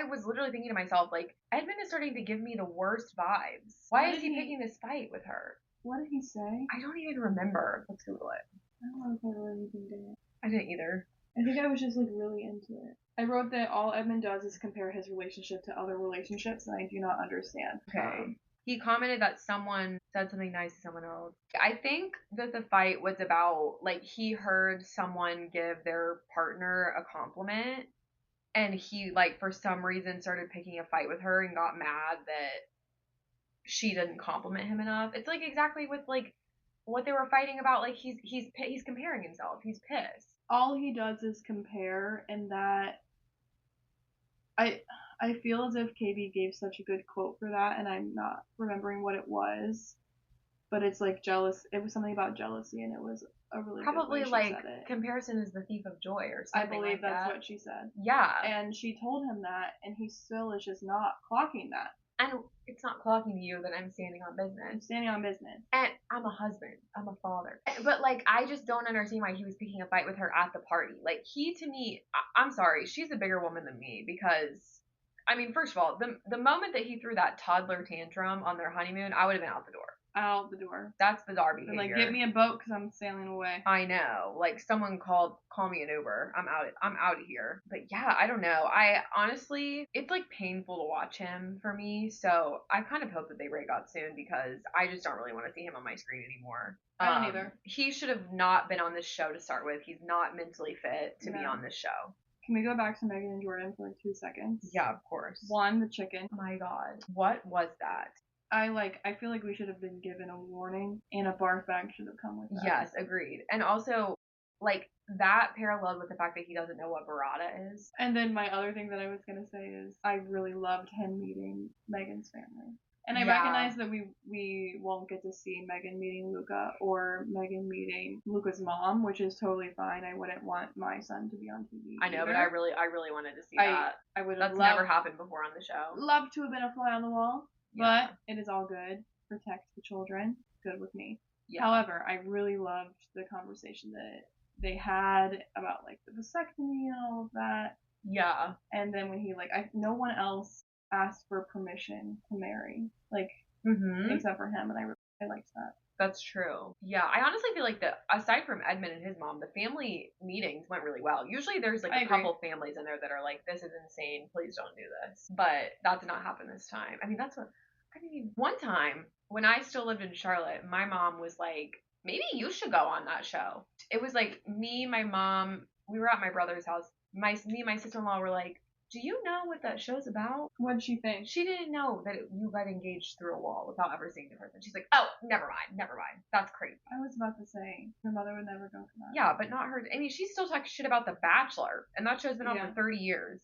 Speaker 1: was literally thinking to myself, like, Edmund is starting to give me the worst vibes. Why is he picking this fight with her?
Speaker 2: What did he say?
Speaker 1: I don't even remember. Let's Google it.
Speaker 2: I don't know if I wrote anything down.
Speaker 1: I didn't either.
Speaker 2: I think I was just, like, really into it. I wrote that all Edmund does is compare his relationship to other relationships, and I do not understand.
Speaker 1: Okay. He commented that someone said something nice to someone else. I think that the fight was about, like, he heard someone give their partner a compliment, and he, like, for some reason started picking a fight with her and got mad that she didn't compliment him enough. It's, like, exactly with, like, what they were fighting about. Like, he's comparing himself. He's pissed.
Speaker 2: All he does is compare, and that I feel as if KB gave such a good quote for that, and I'm not remembering what it was, but it's like jealous. It was something about jealousy, and it was a really
Speaker 1: probably
Speaker 2: good way she
Speaker 1: like
Speaker 2: said it.
Speaker 1: Comparison is the thief of joy or something.
Speaker 2: I believe
Speaker 1: like
Speaker 2: that's
Speaker 1: that.
Speaker 2: what she said.
Speaker 1: Yeah,
Speaker 2: and she told him that, and he still is just not clocking that.
Speaker 1: And it's not clocking to you that I'm standing on business.
Speaker 2: I'm standing on business.
Speaker 1: And I'm a husband. I'm a father. But, like, I just don't understand why he was picking a fight with her at the party. Like, to me, I'm sorry, she's a bigger woman than me because, I mean, first of all, the moment that he threw that toddler tantrum on their honeymoon, I would have been out the door.
Speaker 2: Out the door.
Speaker 1: That's bizarre behavior.
Speaker 2: Like, get me a boat because I'm sailing away.
Speaker 1: I know. Like, someone call me an Uber. I'm out of here. But yeah, I don't know. I honestly, it's like painful to watch him for me. So I kind of hope that they break up soon because I just don't really want to see him on my screen anymore.
Speaker 2: I don't either.
Speaker 1: He should have not been on this show to start with. He's not mentally fit to be on this show.
Speaker 2: Can we go back to Megan and Jordan for like 2 seconds?
Speaker 1: Yeah, of course.
Speaker 2: One, the chicken.
Speaker 1: Oh my God. What was that?
Speaker 2: I feel like we should have been given a warning, and a barf bag should have come with that.
Speaker 1: Yes, agreed. And also, like, that paralleled with the fact that he doesn't know what burrata is.
Speaker 2: And then my other thing that I was going to say is I really loved him meeting Megan's family. And I recognize that we won't get to see Megan meeting Luca or Megan meeting Luca's mom, which is totally fine. I wouldn't want my son to be on TV.
Speaker 1: I know,
Speaker 2: either.
Speaker 1: but I really wanted to see that.
Speaker 2: I would have
Speaker 1: That's never happened before on the show.
Speaker 2: Loved to have been a fly on the wall.
Speaker 1: Yeah.
Speaker 2: But it is all good. Protect the children. Good with me.
Speaker 1: Yeah.
Speaker 2: However, I really loved the conversation that they had about, like, the vasectomy and all of that.
Speaker 1: Yeah.
Speaker 2: And then when he, like, no one else asked for permission to marry, like,
Speaker 1: Mm-hmm.
Speaker 2: except for him, and I liked that.
Speaker 1: That's true. Yeah, I honestly feel like aside from Edmund and his mom, the family meetings went really well. Usually there's like
Speaker 2: I
Speaker 1: a
Speaker 2: agree.
Speaker 1: couple families in there that are like, this is insane, please don't do this. But that did not happen this time. I mean, one time when I still lived in Charlotte, my mom was like, maybe you should go on that show. It was like me, my mom, we were at my brother's house. Me and my sister-in-law were like, do you know what that show's about?
Speaker 2: What'd she think?
Speaker 1: She didn't know that you got engaged through a wall without ever seeing the person. She's like, oh, never mind. That's crazy.
Speaker 2: I was about to say, her mother would never go for that.
Speaker 1: Yeah, but not her. I mean, she still talks shit about The Bachelor, and that show's been on
Speaker 2: Yeah.
Speaker 1: for 30 years.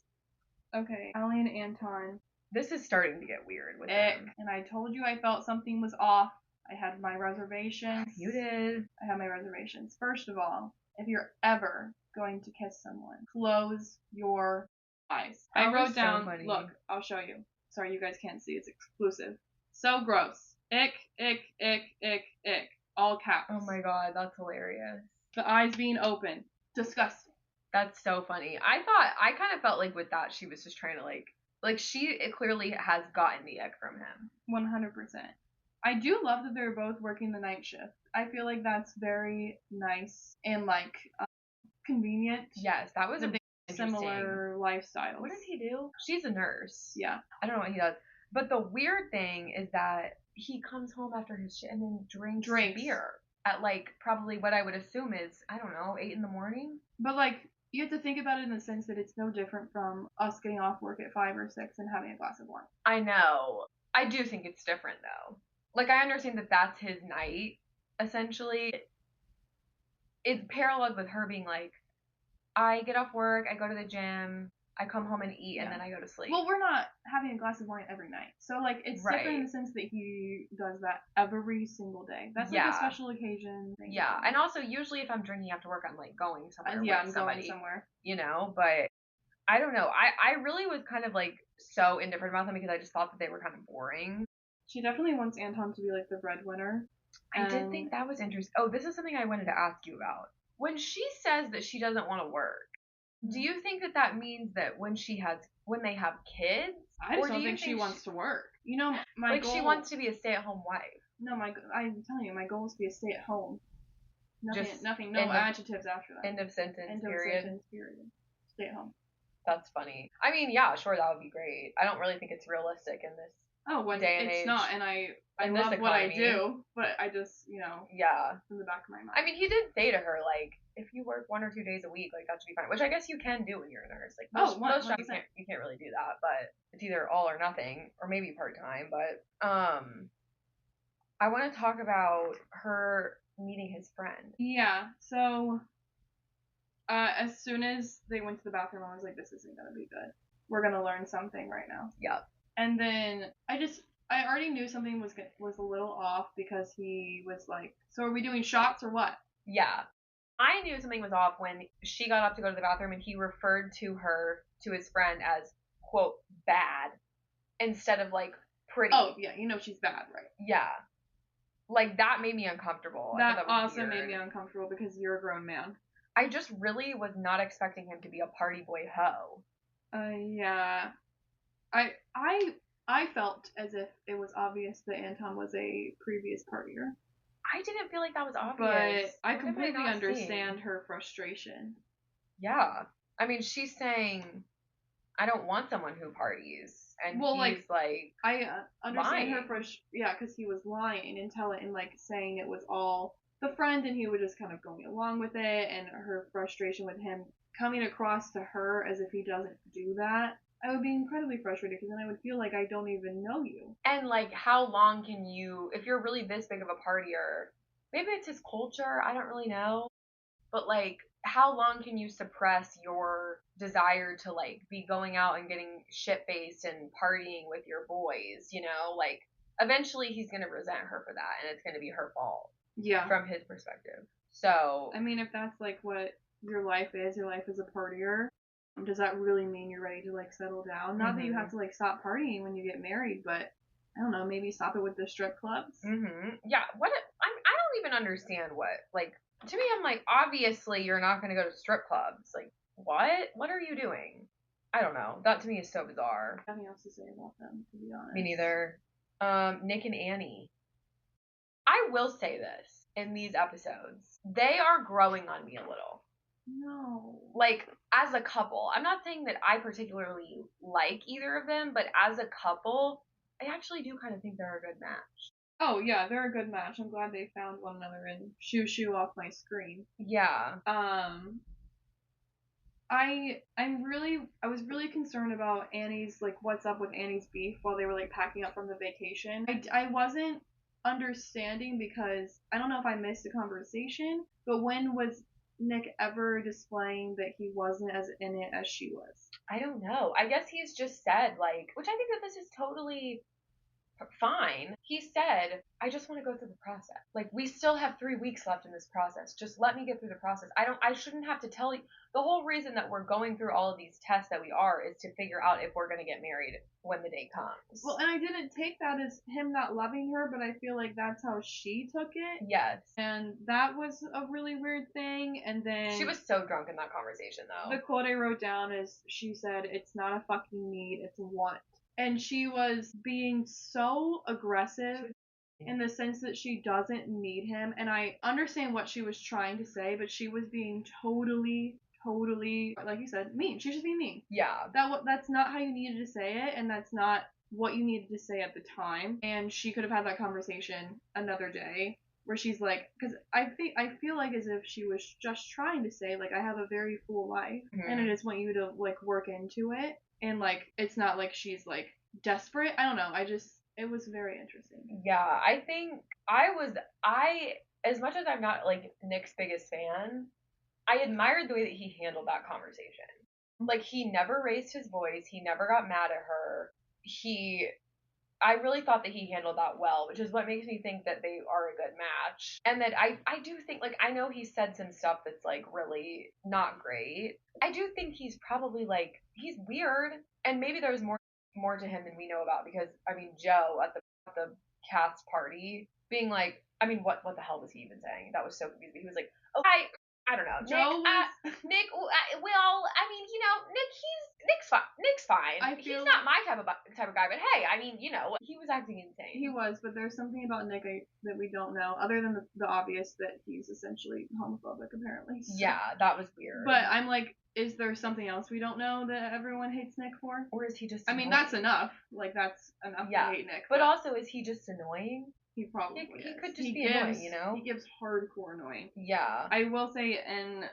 Speaker 2: Okay, Allie and Anton.
Speaker 1: This is starting to get weird with
Speaker 2: Ick.
Speaker 1: them.
Speaker 2: And I told you I felt something was off. I had my reservations.
Speaker 1: You did.
Speaker 2: I had my reservations. First of all, if you're ever going to kiss someone, close your eyes.
Speaker 1: That
Speaker 2: I
Speaker 1: was
Speaker 2: wrote
Speaker 1: so
Speaker 2: down,
Speaker 1: funny.
Speaker 2: look, I'll show you. Sorry, you guys can't see. It's exclusive. So gross. Ick, ick, ick, ick, ick. All caps.
Speaker 1: Oh my god, that's hilarious.
Speaker 2: The eyes being open. Disgusting.
Speaker 1: That's so funny. I kind of felt like with that, she was just trying to like it clearly has gotten the ick from him.
Speaker 2: 100%. I do love that they're both working the night shift. I feel like that's very nice and like convenient.
Speaker 1: Yes, that was a
Speaker 2: Similar lifestyles.
Speaker 1: What does he do? She's a nurse.
Speaker 2: Yeah.
Speaker 1: I don't know what he does. But the weird thing is that he comes home after his shit and then drinks beer at like probably what I would assume is, I don't know, 8 a.m.
Speaker 2: But like, you have to think about it in the sense that it's no different from us getting off work at 5 or 6 and having a glass of wine.
Speaker 1: I know. I do think it's different though. Like, I understand that that's his night, essentially. It's paralleled with her being like, I get off work, I go to the gym, I come home and eat, and then I go to sleep.
Speaker 2: Well, we're not having a glass of wine every night. So, like, it's different in the sense that he does that every single day. That's like a special occasion thing.
Speaker 1: Yeah, and also, usually if I'm drinking after work, I'm, like, going somewhere
Speaker 2: I'm
Speaker 1: with somebody.
Speaker 2: going somewhere.
Speaker 1: You know, but I don't know. I really was kind of, like, so indifferent about them because I just thought that they were kind of boring.
Speaker 2: She definitely wants Anton to be, like, the breadwinner.
Speaker 1: I did think that was interesting. Oh, this is something I wanted to ask you about. When she says that she doesn't want to work, do you think that that means that when they have kids?
Speaker 2: I just don't think she wants to work. You know, my goal...
Speaker 1: she wants to be a stay-at-home wife.
Speaker 2: No, I'm telling you, my goal is to be a stay-at-home. Nothing, no adjectives after that.
Speaker 1: End of sentence,
Speaker 2: End
Speaker 1: period.
Speaker 2: Of sentence, period. Stay at home.
Speaker 1: That's funny. I mean, yeah, sure, that would be great. I don't really think it's realistic in this day and age.
Speaker 2: It's not, and I love what I do, but I just,
Speaker 1: yeah,
Speaker 2: in the back of my mind.
Speaker 1: I mean, he did say to her, like, if you work 1 or 2 days a week, like, that should be fine. Which I guess you can do when you're a nurse. Like, most jobs you can't really do that, but it's either all or nothing, or maybe part-time. But I want to talk about her meeting his friend.
Speaker 2: Yeah, so as soon as they went to the bathroom, I was like, this isn't going to be good. We're going to learn something right now.
Speaker 1: Yep.
Speaker 2: And then I already knew something was a little off because he was like, so are we doing shots or what?
Speaker 1: Yeah. I knew something was off when she got up to go to the bathroom and he referred to his friend as, quote, bad, instead of, like, pretty.
Speaker 2: Oh, yeah, she's bad, right?
Speaker 1: Yeah. Like, that made me uncomfortable.
Speaker 2: That also made me uncomfortable because you're a grown man.
Speaker 1: I just really was not expecting him to be a party boy hoe.
Speaker 2: Yeah. I felt as if it was obvious that Anton was a previous partier.
Speaker 1: I didn't feel like that was obvious.
Speaker 2: But I completely understand her frustration.
Speaker 1: Yeah. I mean, she's saying, I don't want someone who parties. And he's like
Speaker 2: I understand her frustration. Yeah, because he was lying and like saying it was all the friend and he was just kind of going along with it, and her frustration with him coming across to her as if he doesn't do that. I would be incredibly frustrated because then I would feel like I don't even know you.
Speaker 1: And, like, how long can you, if you're really this big of a partier, maybe it's his culture, I don't really know, but, like, how long can you suppress your desire to, like, be going out and getting shit-faced and partying with your boys, Like, eventually he's going to resent her for that, and it's going to be her fault.
Speaker 2: Yeah.
Speaker 1: From his perspective. So.
Speaker 2: I mean, if that's, like, what your life is a partier, does that really mean you're ready to, like, settle down? Not that you have to, like, stop partying when you get married, but I don't know, maybe stop it with the strip clubs.
Speaker 1: Yeah. I don't even understand what, like, to me, I'm like, obviously you're not going to go to strip clubs. Like, what? What are you doing? I don't know. That to me is so bizarre.
Speaker 2: Nothing else to say about them, to be honest.
Speaker 1: Me neither. Nick and Annie. I will say this in these episodes. They are growing on me a little.
Speaker 2: No.
Speaker 1: Like, as a couple. I'm not saying that I particularly like either of them, but as a couple, I actually do kind of think they're a good match.
Speaker 2: Oh, yeah, they're a good match. I'm glad they found one another and shoo off my screen.
Speaker 1: Yeah.
Speaker 2: I was really concerned about Annie's, like, what's up with Annie's beef while they were, like, packing up from the vacation. I wasn't understanding because I don't know if I missed a conversation, but when was Nick ever displaying that he wasn't as in it as she was?
Speaker 1: I don't know. I guess he's just said, like, which I think that this is totally fine. He said, I just want to go through the process. Like, we still have 3 weeks left in this process. Just let me get through the process. I shouldn't have to tell you. The whole reason that we're going through all of these tests that we are is to figure out if we're going to get married when the day comes.
Speaker 2: Well, and I didn't take that as him not loving her, but I feel like that's how she took it.
Speaker 1: Yes.
Speaker 2: And that was a really weird thing. And then
Speaker 1: she was so drunk in that conversation, though.
Speaker 2: The quote I wrote down is, she said, "It's not a fucking need, it's a want." And she was being so aggressive in the sense that she doesn't need him. And I understand what she was trying to say, but she was being totally, like you said, mean. She was just being mean.
Speaker 1: Yeah.
Speaker 2: That's not how you needed to say it, and that's not what you needed to say at the time. And she could have had that conversation another day where she's like, because I feel like as if she was just trying to say, like, I have a very full life, and I just want you to, like, work into it. And, like, it's not like she's, like, desperate. I don't know. It was very interesting.
Speaker 1: Yeah, I think as much as I'm not, like, Nick's biggest fan, I admired the way that he handled that conversation. Like, he never raised his voice. He never got mad at her. I really thought that he handled that well, which is what makes me think that they are a good match. And that I do think, like, I know he said some stuff that's, like, really not great. I do think he's probably, like, he's weird. And maybe there's more to him than we know about, because, I mean, Joe at the cast party being like, I mean, what the hell was he even saying? That was so confusing. He was like, oh, I don't know. Nick, well, I mean, you know, Nick's fine. He's not my type of guy, but hey, I mean, you know, he was acting insane.
Speaker 2: He was, but there's something about Nick that we don't know, other than the obvious that he's essentially homophobic, apparently. So.
Speaker 1: Yeah, that was weird.
Speaker 2: But I'm like, is there something else we don't know that everyone hates Nick for?
Speaker 1: Or is he just
Speaker 2: annoying? I mean, that's enough. Like, that's enough to hate Nick.
Speaker 1: But also, is he just annoying?
Speaker 2: He probably is.
Speaker 1: He could just be annoying, you know?
Speaker 2: He gives hardcore annoying.
Speaker 1: Yeah.
Speaker 2: I will say in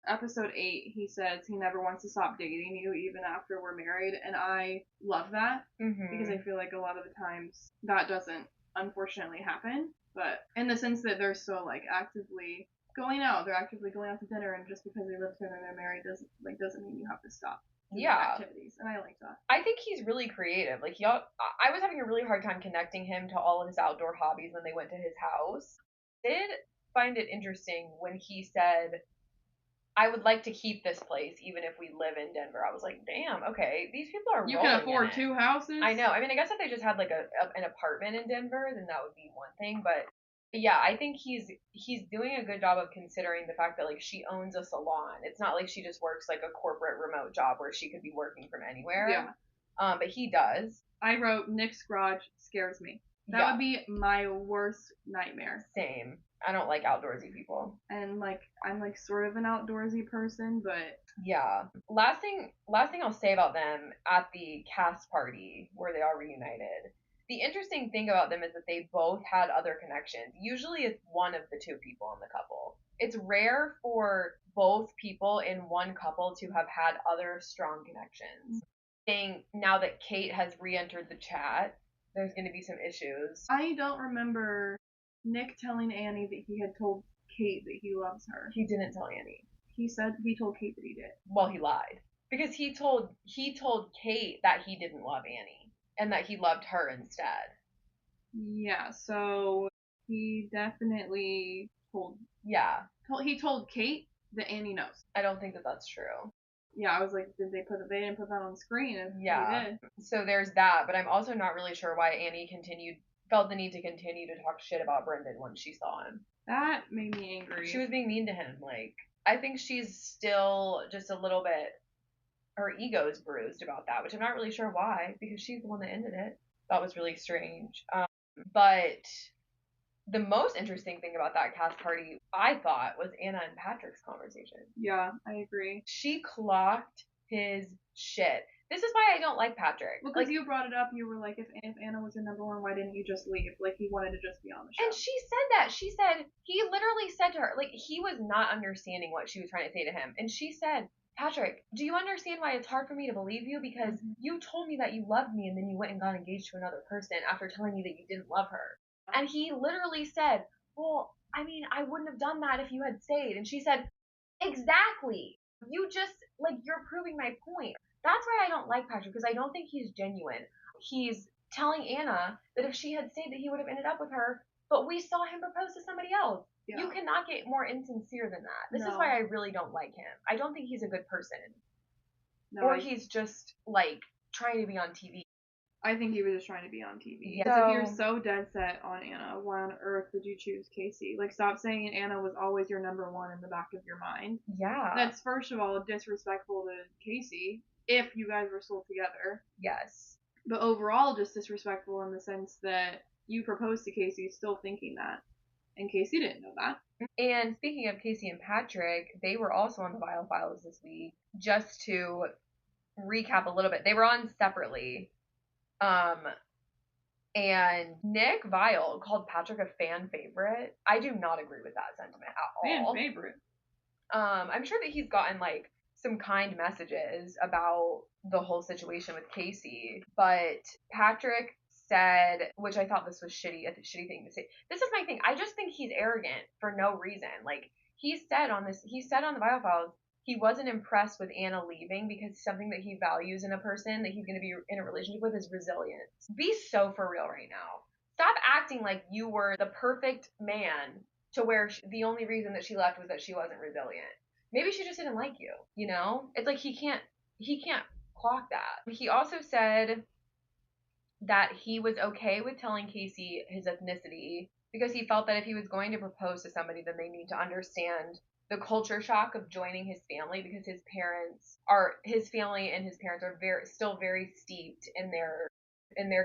Speaker 2: episode 8, he says he never wants to stop dating you even after we're married, and I love that, because I feel like a lot of the times that doesn't unfortunately happen, but in the sense that they're so, like, actively going out to dinner, and just because they live together and they're married doesn't mean you have to stop activities, and I like that.
Speaker 1: I think he's really creative. Like, I was having a really hard time connecting him to all of his outdoor hobbies when they went to his house. I did find it interesting when he said, I would like to keep this place even if we live in Denver. I was like, damn, okay, these people are
Speaker 2: You can afford 2 houses?
Speaker 1: I know. I mean, I guess if they just had, like, an apartment in Denver, then that would be one thing, but yeah, I think he's doing a good job of considering the fact that, like, she owns a salon. It's not like she just works, like, a corporate remote job where she could be working from anywhere.
Speaker 2: Yeah.
Speaker 1: But he does.
Speaker 2: I wrote, Nick's garage scares me. That would be my worst nightmare.
Speaker 1: Same. I don't like outdoorsy people.
Speaker 2: And, like, I'm, like, sort of an outdoorsy person, but...
Speaker 1: Yeah. Last thing I'll say about them at the cast party where they are reunited. The interesting thing about them is that they both had other connections. Usually it's one of the two people in the couple. It's rare for both people in one couple to have had other strong connections. I think now that Kate has re-entered the chat, there's going to be some issues.
Speaker 2: I don't remember Nick telling Annie that he had told Kate that he loves her.
Speaker 1: He didn't tell Annie.
Speaker 2: He said he told Kate that he did.
Speaker 1: Well, he lied. Because he told Kate that he didn't love Annie. And that he loved her instead.
Speaker 2: Yeah, so he definitely told...
Speaker 1: Yeah.
Speaker 2: He told Kate that Annie knows.
Speaker 1: I don't think that that's true.
Speaker 2: Yeah, I was like, they didn't put that on the screen. And
Speaker 1: yeah.
Speaker 2: They did.
Speaker 1: So there's that, but I'm also not really sure why Annie felt the need to continue to talk shit about Brendan when she saw him.
Speaker 2: That made me angry.
Speaker 1: She was being mean to him. Like, I think she's still just a little bit her ego's bruised about that, which I'm not really sure why, because she's the one that ended it. That was really strange. But the most interesting thing about that cast party, I thought, was Anna and Patrick's conversation.
Speaker 2: Yeah, I agree.
Speaker 1: She clocked his shit. This is why I don't like Patrick.
Speaker 2: Well, because you brought it up, you were like, if Anna was your number one, why didn't you just leave? Like, he wanted to just be on the show.
Speaker 1: And she said that. She said, he literally said to her, like, he was not understanding what she was trying to say to him. And she said, Patrick, do you understand why it's hard for me to believe you? Because you told me that you loved me and then you went and got engaged to another person after telling me that you didn't love her. And he literally said, well, I mean, I wouldn't have done that if you had stayed. And she said, exactly. You just, like, you're proving my point. That's why I don't like Patrick, because I don't think he's genuine. He's telling Anna that if she had stayed that he would have ended up with her, but we saw him propose to somebody else. Yeah. You cannot get more insincere than that. This is why I really don't like him. I don't think he's a good person. No, or he's just, like, trying to be on TV.
Speaker 2: I think he was just trying to be on TV.
Speaker 1: Yeah.
Speaker 2: So, if you're so dead set on Anna, why on earth did you choose Casey? Like, stop saying Anna was always your number one in the back of your mind.
Speaker 1: Yeah.
Speaker 2: That's, first of all, disrespectful to Casey, if you guys were still together.
Speaker 1: Yes.
Speaker 2: But overall, just disrespectful in the sense that you proposed to Casey still thinking that. And Casey didn't know that.
Speaker 1: And speaking of Casey and Patrick, they were also on the Vile Files this week. Just to recap a little bit, they were on separately. And Nick Vile called Patrick a fan favorite. I do not agree with that sentiment at
Speaker 2: all. Fan favorite?
Speaker 1: I'm sure that he's gotten, like, some kind messages about the whole situation with Casey, but Patrick said, which I thought this was a shitty thing to say. This is my thing. I just think he's arrogant for no reason. Like, he said on the Vile Files, he wasn't impressed with Anna leaving because something that he values in a person that he's going to be in a relationship with is resilience. Be so for real right now. Stop acting like you were the perfect man to where the only reason that she left was that she wasn't resilient. Maybe she just didn't like you, you know? It's like he can't clock that. He also said that he was okay with telling Casey his ethnicity because he felt that if he was going to propose to somebody, then they need to understand the culture shock of joining his family, because his family and his parents are still very steeped in their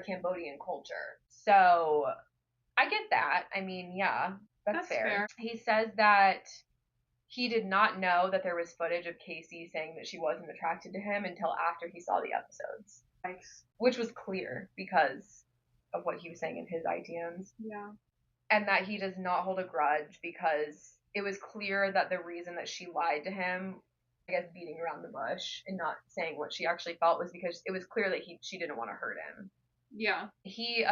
Speaker 1: Cambodian culture. So I get that. I mean, yeah, that's fair. He says that he did not know that there was footage of Casey saying that she wasn't attracted to him until after he saw the episodes.
Speaker 2: Nice.
Speaker 1: Which was clear because of what he was saying in his ITMs.
Speaker 2: Yeah.
Speaker 1: And that he does not hold a grudge because it was clear that the reason that she lied to him, I guess beating around the bush and not saying what she actually felt, was because it was clear that she didn't want to hurt him.
Speaker 2: Yeah.
Speaker 1: He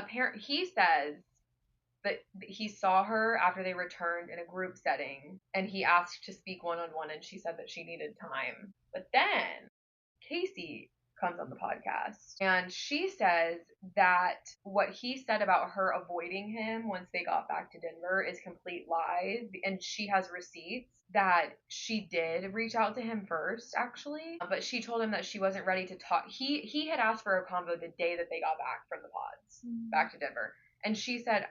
Speaker 1: says that he saw her after they returned in a group setting, and he asked to speak one-on-one, and she said that she needed time. But then Casey comes on the podcast, and she says that what he said about her avoiding him once they got back to Denver is complete lies, and she has receipts that she did reach out to him first, actually, but she told him that she wasn't ready to talk. He had asked for a convo the day that they got back from the pods back to Denver, and she said,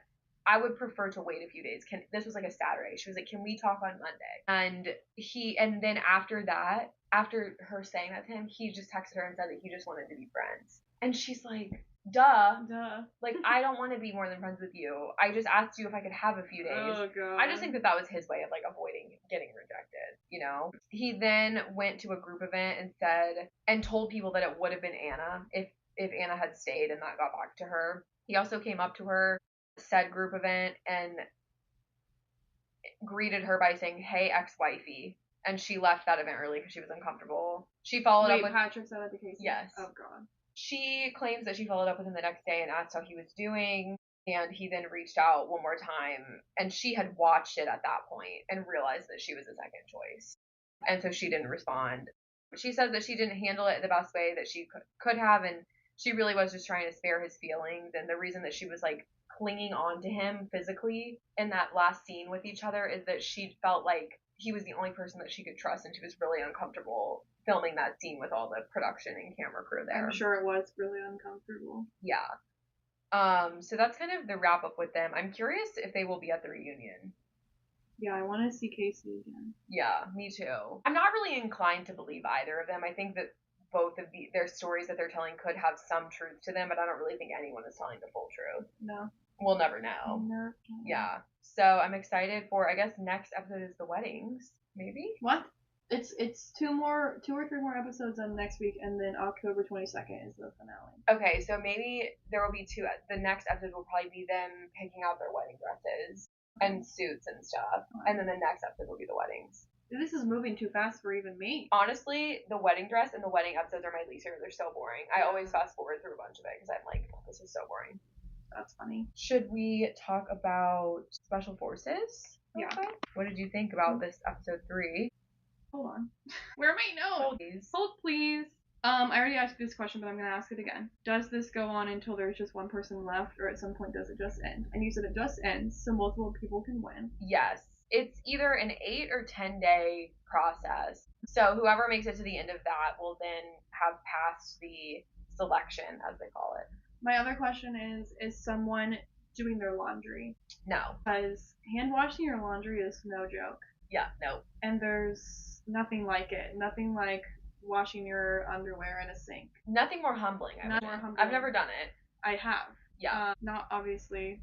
Speaker 1: I would prefer to wait a few days. This was like a Saturday. She was like, can we talk on Monday? And then after that, after her saying that to him, he just texted her and said that he just wanted to be friends. And she's like, duh. Like, I don't want to be more than friends with you. I just asked you if I could have a few days.
Speaker 2: Oh, God.
Speaker 1: I just think that was his way of, like, avoiding getting rejected, you know? He then went to a group event and told people that it would have been Anna if Anna had stayed and that got back to her. He also came up to her, said group event, and greeted her by saying, hey, ex-wifey. And she left that event early because she was uncomfortable. She followed up with...
Speaker 2: Patrick said that to Casey?
Speaker 1: Yes.
Speaker 2: Oh, God.
Speaker 1: She claims that she followed up with him the next day and asked how he was doing. And he then reached out one more time. And she had watched it at that point and realized that she was a second choice. And so she didn't respond. She says that she didn't handle it the best way that she could have. And she really was just trying to spare his feelings. And the reason that she was, like, clinging on to him physically in that last scene with each other is that she felt like he was the only person that she could trust, and she was really uncomfortable filming that scene with all the production and camera crew there.
Speaker 2: I'm sure it was really uncomfortable.
Speaker 1: Yeah. So that's kind of the wrap up with them. I'm curious if they will be at the reunion.
Speaker 2: Yeah, I want to see Casey again.
Speaker 1: Yeah, me too. I'm not really inclined to believe either of them. I think that both of their stories that they're telling could have some truth to them, but I don't really think anyone is telling the full truth.
Speaker 2: No.
Speaker 1: We'll never know.
Speaker 2: No.
Speaker 1: Yeah. So I'm excited for, I guess, next episode is the weddings. Maybe?
Speaker 2: What? It's two or three more episodes on next week, and then October 22nd is the finale.
Speaker 1: Okay, so maybe there will be two. The next episode will probably be them picking out their wedding dresses and suits and stuff, and then the next episode will be the weddings.
Speaker 2: This is moving too fast for even me.
Speaker 1: Honestly, the wedding dress and the wedding episodes are my least favorite. They're so boring. I always fast forward through a bunch of it because I'm like, oh, this is so boring.
Speaker 2: That's funny.
Speaker 1: Should we talk about Special Forces?
Speaker 2: Yeah.
Speaker 1: Okay. What did you think about this episode 3?
Speaker 2: Hold on. Where are my notes? Hold, please. I already asked this question, but I'm going to ask it again. Does this go on until there's just one person left, or at some point does it just end? And you said it just ends, so multiple people can win.
Speaker 1: Yes. It's either an 8 or 10 day process. So whoever makes it to the end of that will then have passed the selection, as they call it.
Speaker 2: My other question is someone doing their laundry?
Speaker 1: No.
Speaker 2: Because hand washing your laundry is no joke.
Speaker 1: Yeah, no.
Speaker 2: And there's nothing like it. Nothing like washing your underwear in a sink.
Speaker 1: Nothing more humbling. I've never done it.
Speaker 2: I have.
Speaker 1: Yeah.
Speaker 2: Not obviously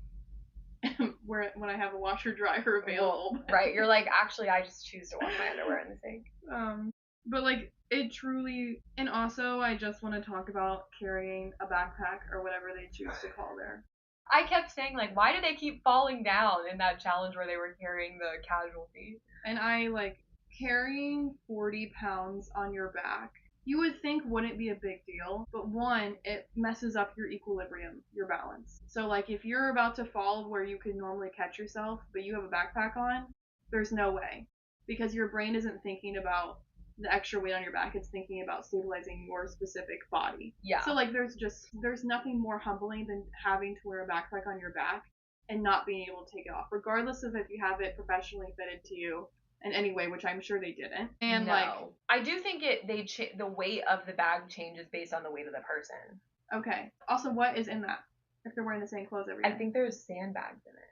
Speaker 2: when I have a washer dryer available.
Speaker 1: Well, right. You're like, actually, I just choose to wash my underwear in the sink.
Speaker 2: But like it truly, and also I just want to talk about carrying a backpack or whatever they choose to call there.
Speaker 1: I kept saying, like, why do they keep falling down in that challenge where they were carrying the casualty?
Speaker 2: And I, like, carrying 40 pounds on your back, you would think wouldn't be a big deal, but one, it messes up your equilibrium, your balance. So, like, if you're about to fall where you could normally catch yourself, but you have a backpack on, there's no way. Because your brain isn't thinking about the extra weight on your back, it's thinking about stabilizing your specific body.
Speaker 1: Yeah.
Speaker 2: So like there's nothing more humbling than having to wear a backpack on your back and not being able to take it off, regardless of if you have it professionally fitted to you in any way, which I'm sure they didn't. And
Speaker 1: no. I do think the weight of the bag changes based on the weight of the person.
Speaker 2: Okay. Also, what is in that? If they're wearing the same clothes every day.
Speaker 1: I think there's sandbags in it.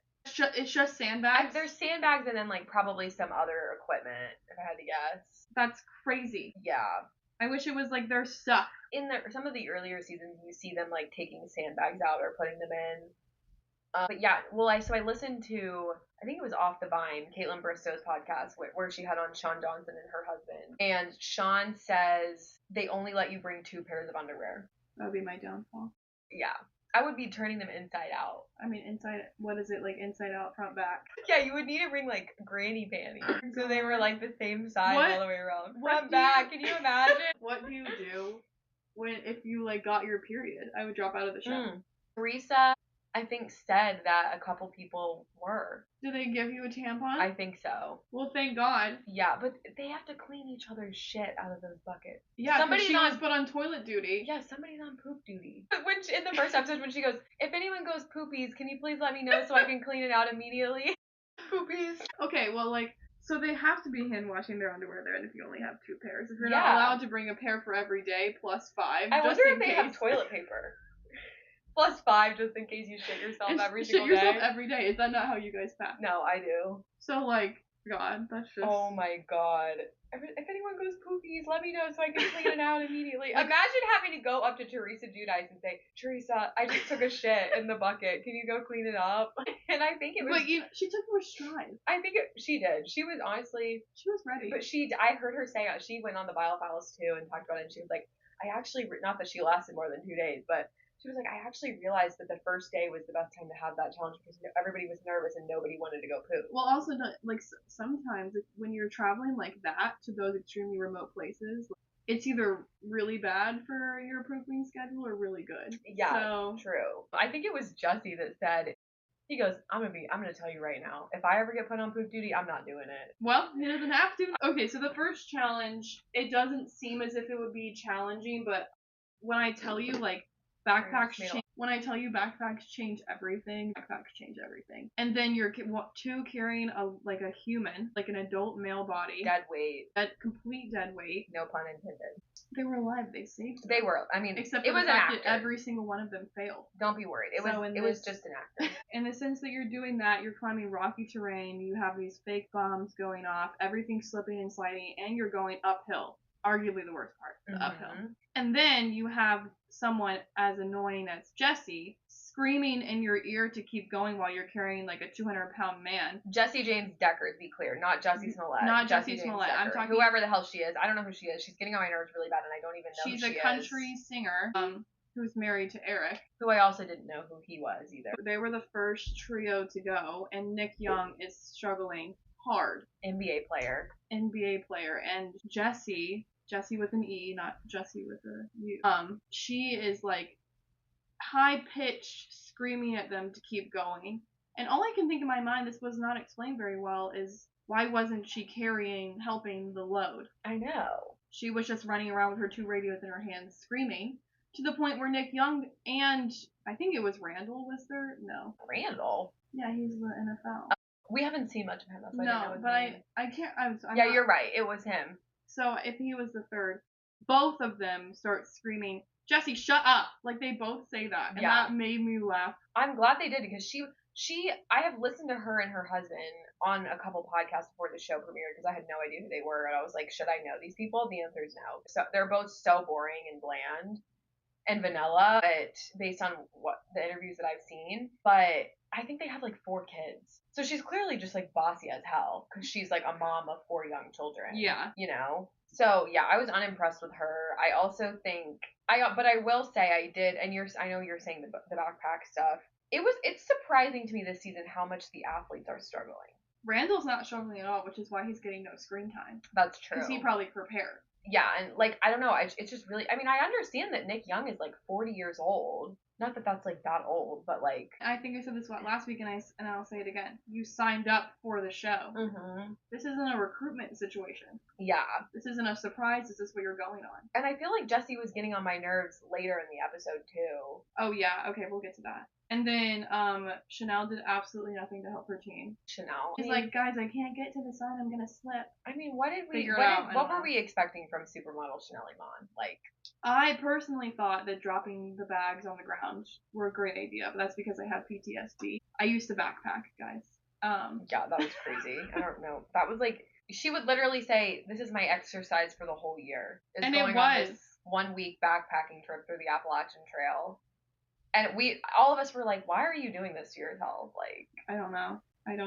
Speaker 2: It's just sandbags?
Speaker 1: There's sandbags and then, like, probably some other equipment, if I had to guess.
Speaker 2: That's crazy.
Speaker 1: Yeah.
Speaker 2: I wish it was, like, their stuff.
Speaker 1: In some of the earlier seasons, you see them, like, taking sandbags out or putting them in. But, yeah, well, I listened to, I think it was Off the Vine, Caitlin Bristow's podcast, where she had on Sean Johnson and her husband. And Sean says they only let you bring 2 pairs of underwear.
Speaker 2: That would be my downfall.
Speaker 1: Yeah. I would be turning them inside out.
Speaker 2: I mean, inside, what is it, like, inside out, front, back?
Speaker 1: Yeah, you would need to bring, like, granny panties. So they were, like, the same size all the way around. Front, back, can you imagine?
Speaker 2: What do you do if you, like, got your period? I would drop out of the show.
Speaker 1: Teresa, I think, said that a couple people were.
Speaker 2: Do they give you a tampon?
Speaker 1: I think so.
Speaker 2: Well, thank God.
Speaker 1: Yeah, but they have to clean each other's shit out of those buckets.
Speaker 2: Yeah, somebody's was put on toilet duty.
Speaker 1: Yeah, somebody's on poop duty. But in the first episode, when she goes, if anyone goes poopies, can you please let me know so I can clean it out immediately? Poopies.
Speaker 2: Okay, well, like, so they have to be hand washing their underwear there, and if you only have 2 pairs. If you're not allowed to bring a pair for every day, plus 5.
Speaker 1: I wonder if they have toilet paper. Plus 5 just in case you shit yourself every single day.
Speaker 2: Shit yourself every day. Is that not how you guys pack?
Speaker 1: No, I do.
Speaker 2: So, like, God, that's just...
Speaker 1: Oh my God. If anyone goes poopies, let me know so I can clean it out immediately. Imagine having to go up to Teresa Giudice and say, Teresa, I just took a shit in the bucket. Can you go clean it up? And I think it was...
Speaker 2: But she took more strides.
Speaker 1: I think she did. She was honestly...
Speaker 2: She was ready.
Speaker 1: But I heard her say, she went on the Biofiles too and talked about it, and she was like, I actually, not that she lasted more than 2 days, but she was like, I actually realized that the first day was the best time to have that challenge because everybody was nervous and nobody wanted to go poop.
Speaker 2: Well, also, like, sometimes when you're traveling like that to those extremely remote places, it's either really bad for your pooping schedule or really good.
Speaker 1: Yeah, true. I think it was Jesse that said, he goes, I'm gonna tell you right now, if I ever get put on poop duty, I'm not doing it.
Speaker 2: Well, he doesn't have to. Okay, so the first challenge, it doesn't seem as if it would be challenging, but when I tell you, like, backpacks change everything. Backpacks change everything. And then you're carrying a human, like an adult male body.
Speaker 1: Dead weight.
Speaker 2: Complete dead weight.
Speaker 1: No pun intended.
Speaker 2: They were alive. They saved them.
Speaker 1: They were. I mean,
Speaker 2: except for the fact that every single one of them failed.
Speaker 1: Don't be worried. It was just an actor.
Speaker 2: In the sense that you're doing that, you're climbing rocky terrain. You have these fake bombs going off. Everything's slipping and sliding, and you're going uphill. arguably the worst part, the uphill. And then you have someone as annoying as Jesse screaming in your ear to keep going while you're carrying like a 200-pound man.
Speaker 1: Jesse James Decker, to be clear, not Jesse Smollett.
Speaker 2: Not Jesse Smollett.
Speaker 1: Decker.
Speaker 2: I'm talking
Speaker 1: whoever the hell she is. I don't know who she is. She's getting on my nerves really bad, and I don't even know who she is.
Speaker 2: She's a country singer who's married to Eric.
Speaker 1: Who I also didn't know who he was either.
Speaker 2: They were the first trio to go, and Nick Young is struggling hard.
Speaker 1: NBA player.
Speaker 2: And Jessie with an E, not Jessie with a U. She is like high-pitched screaming at them to keep going. And all I can think in my mind, this was not explained very well, is why wasn't she helping the load?
Speaker 1: I know.
Speaker 2: She was just running around with her 2 radios in her hands screaming, to the point where Nick Young and I think it was Randall was there? No.
Speaker 1: Randall?
Speaker 2: Yeah, he's the NFL.
Speaker 1: We haven't seen much of him. That's why I didn't know his name.
Speaker 2: I can't. I'm
Speaker 1: yeah,
Speaker 2: not,
Speaker 1: you're right. It was him.
Speaker 2: So if he was the third, both of them start screaming, "Jesse, shut up!" Like they both say that, and that made me laugh.
Speaker 1: I'm glad they did because I have listened to her and her husband on a couple podcasts before the show premiered because I had no idea who they were, and I was like, should I know these people? The answer is no. So they're both so boring and bland and vanilla, but based on what the interviews that I've seen, but I think they have like 4 kids. So she's clearly just like bossy as hell because she's like a mom of 4 young children.
Speaker 2: Yeah.
Speaker 1: You know? So yeah, I was unimpressed with her. I also think but I will say I did, and I know you're saying the backpack stuff. It's surprising to me this season how much the athletes are struggling.
Speaker 2: Randall's not struggling at all, which is why he's getting no screen time.
Speaker 1: That's true.
Speaker 2: Because he probably prepared.
Speaker 1: Yeah, and like I don't know, it's just really. I mean, I understand that Nick Young is like 40 years old. Not that that's like that old, but like.
Speaker 2: I think I said this last week, and I'll say it again. You signed up for the show.
Speaker 1: Mm-hmm.
Speaker 2: This isn't a recruitment situation.
Speaker 1: Yeah.
Speaker 2: This isn't a surprise. This is what you're going on.
Speaker 1: And I feel like Jesse was getting on my nerves later in the episode too.
Speaker 2: Oh yeah. Okay, we'll get to that. And then Chanel did absolutely nothing to help her team.
Speaker 1: Chanel.
Speaker 2: She's like, guys, I can't get to the sign. I'm gonna slip.
Speaker 1: I mean, what were we expecting from supermodel Chanel Iman? Like,
Speaker 2: I personally thought that dropping the bags on the ground were a great idea, but that's because I have PTSD. I used to backpack, guys.
Speaker 1: Yeah, that was crazy. I don't know. That was like, she would literally say, "This is my exercise for the whole year."
Speaker 2: And it was
Speaker 1: on this 1 week backpacking trip through the Appalachian Trail. And all of us were like, why are you doing this to yourself? Like,
Speaker 2: I don't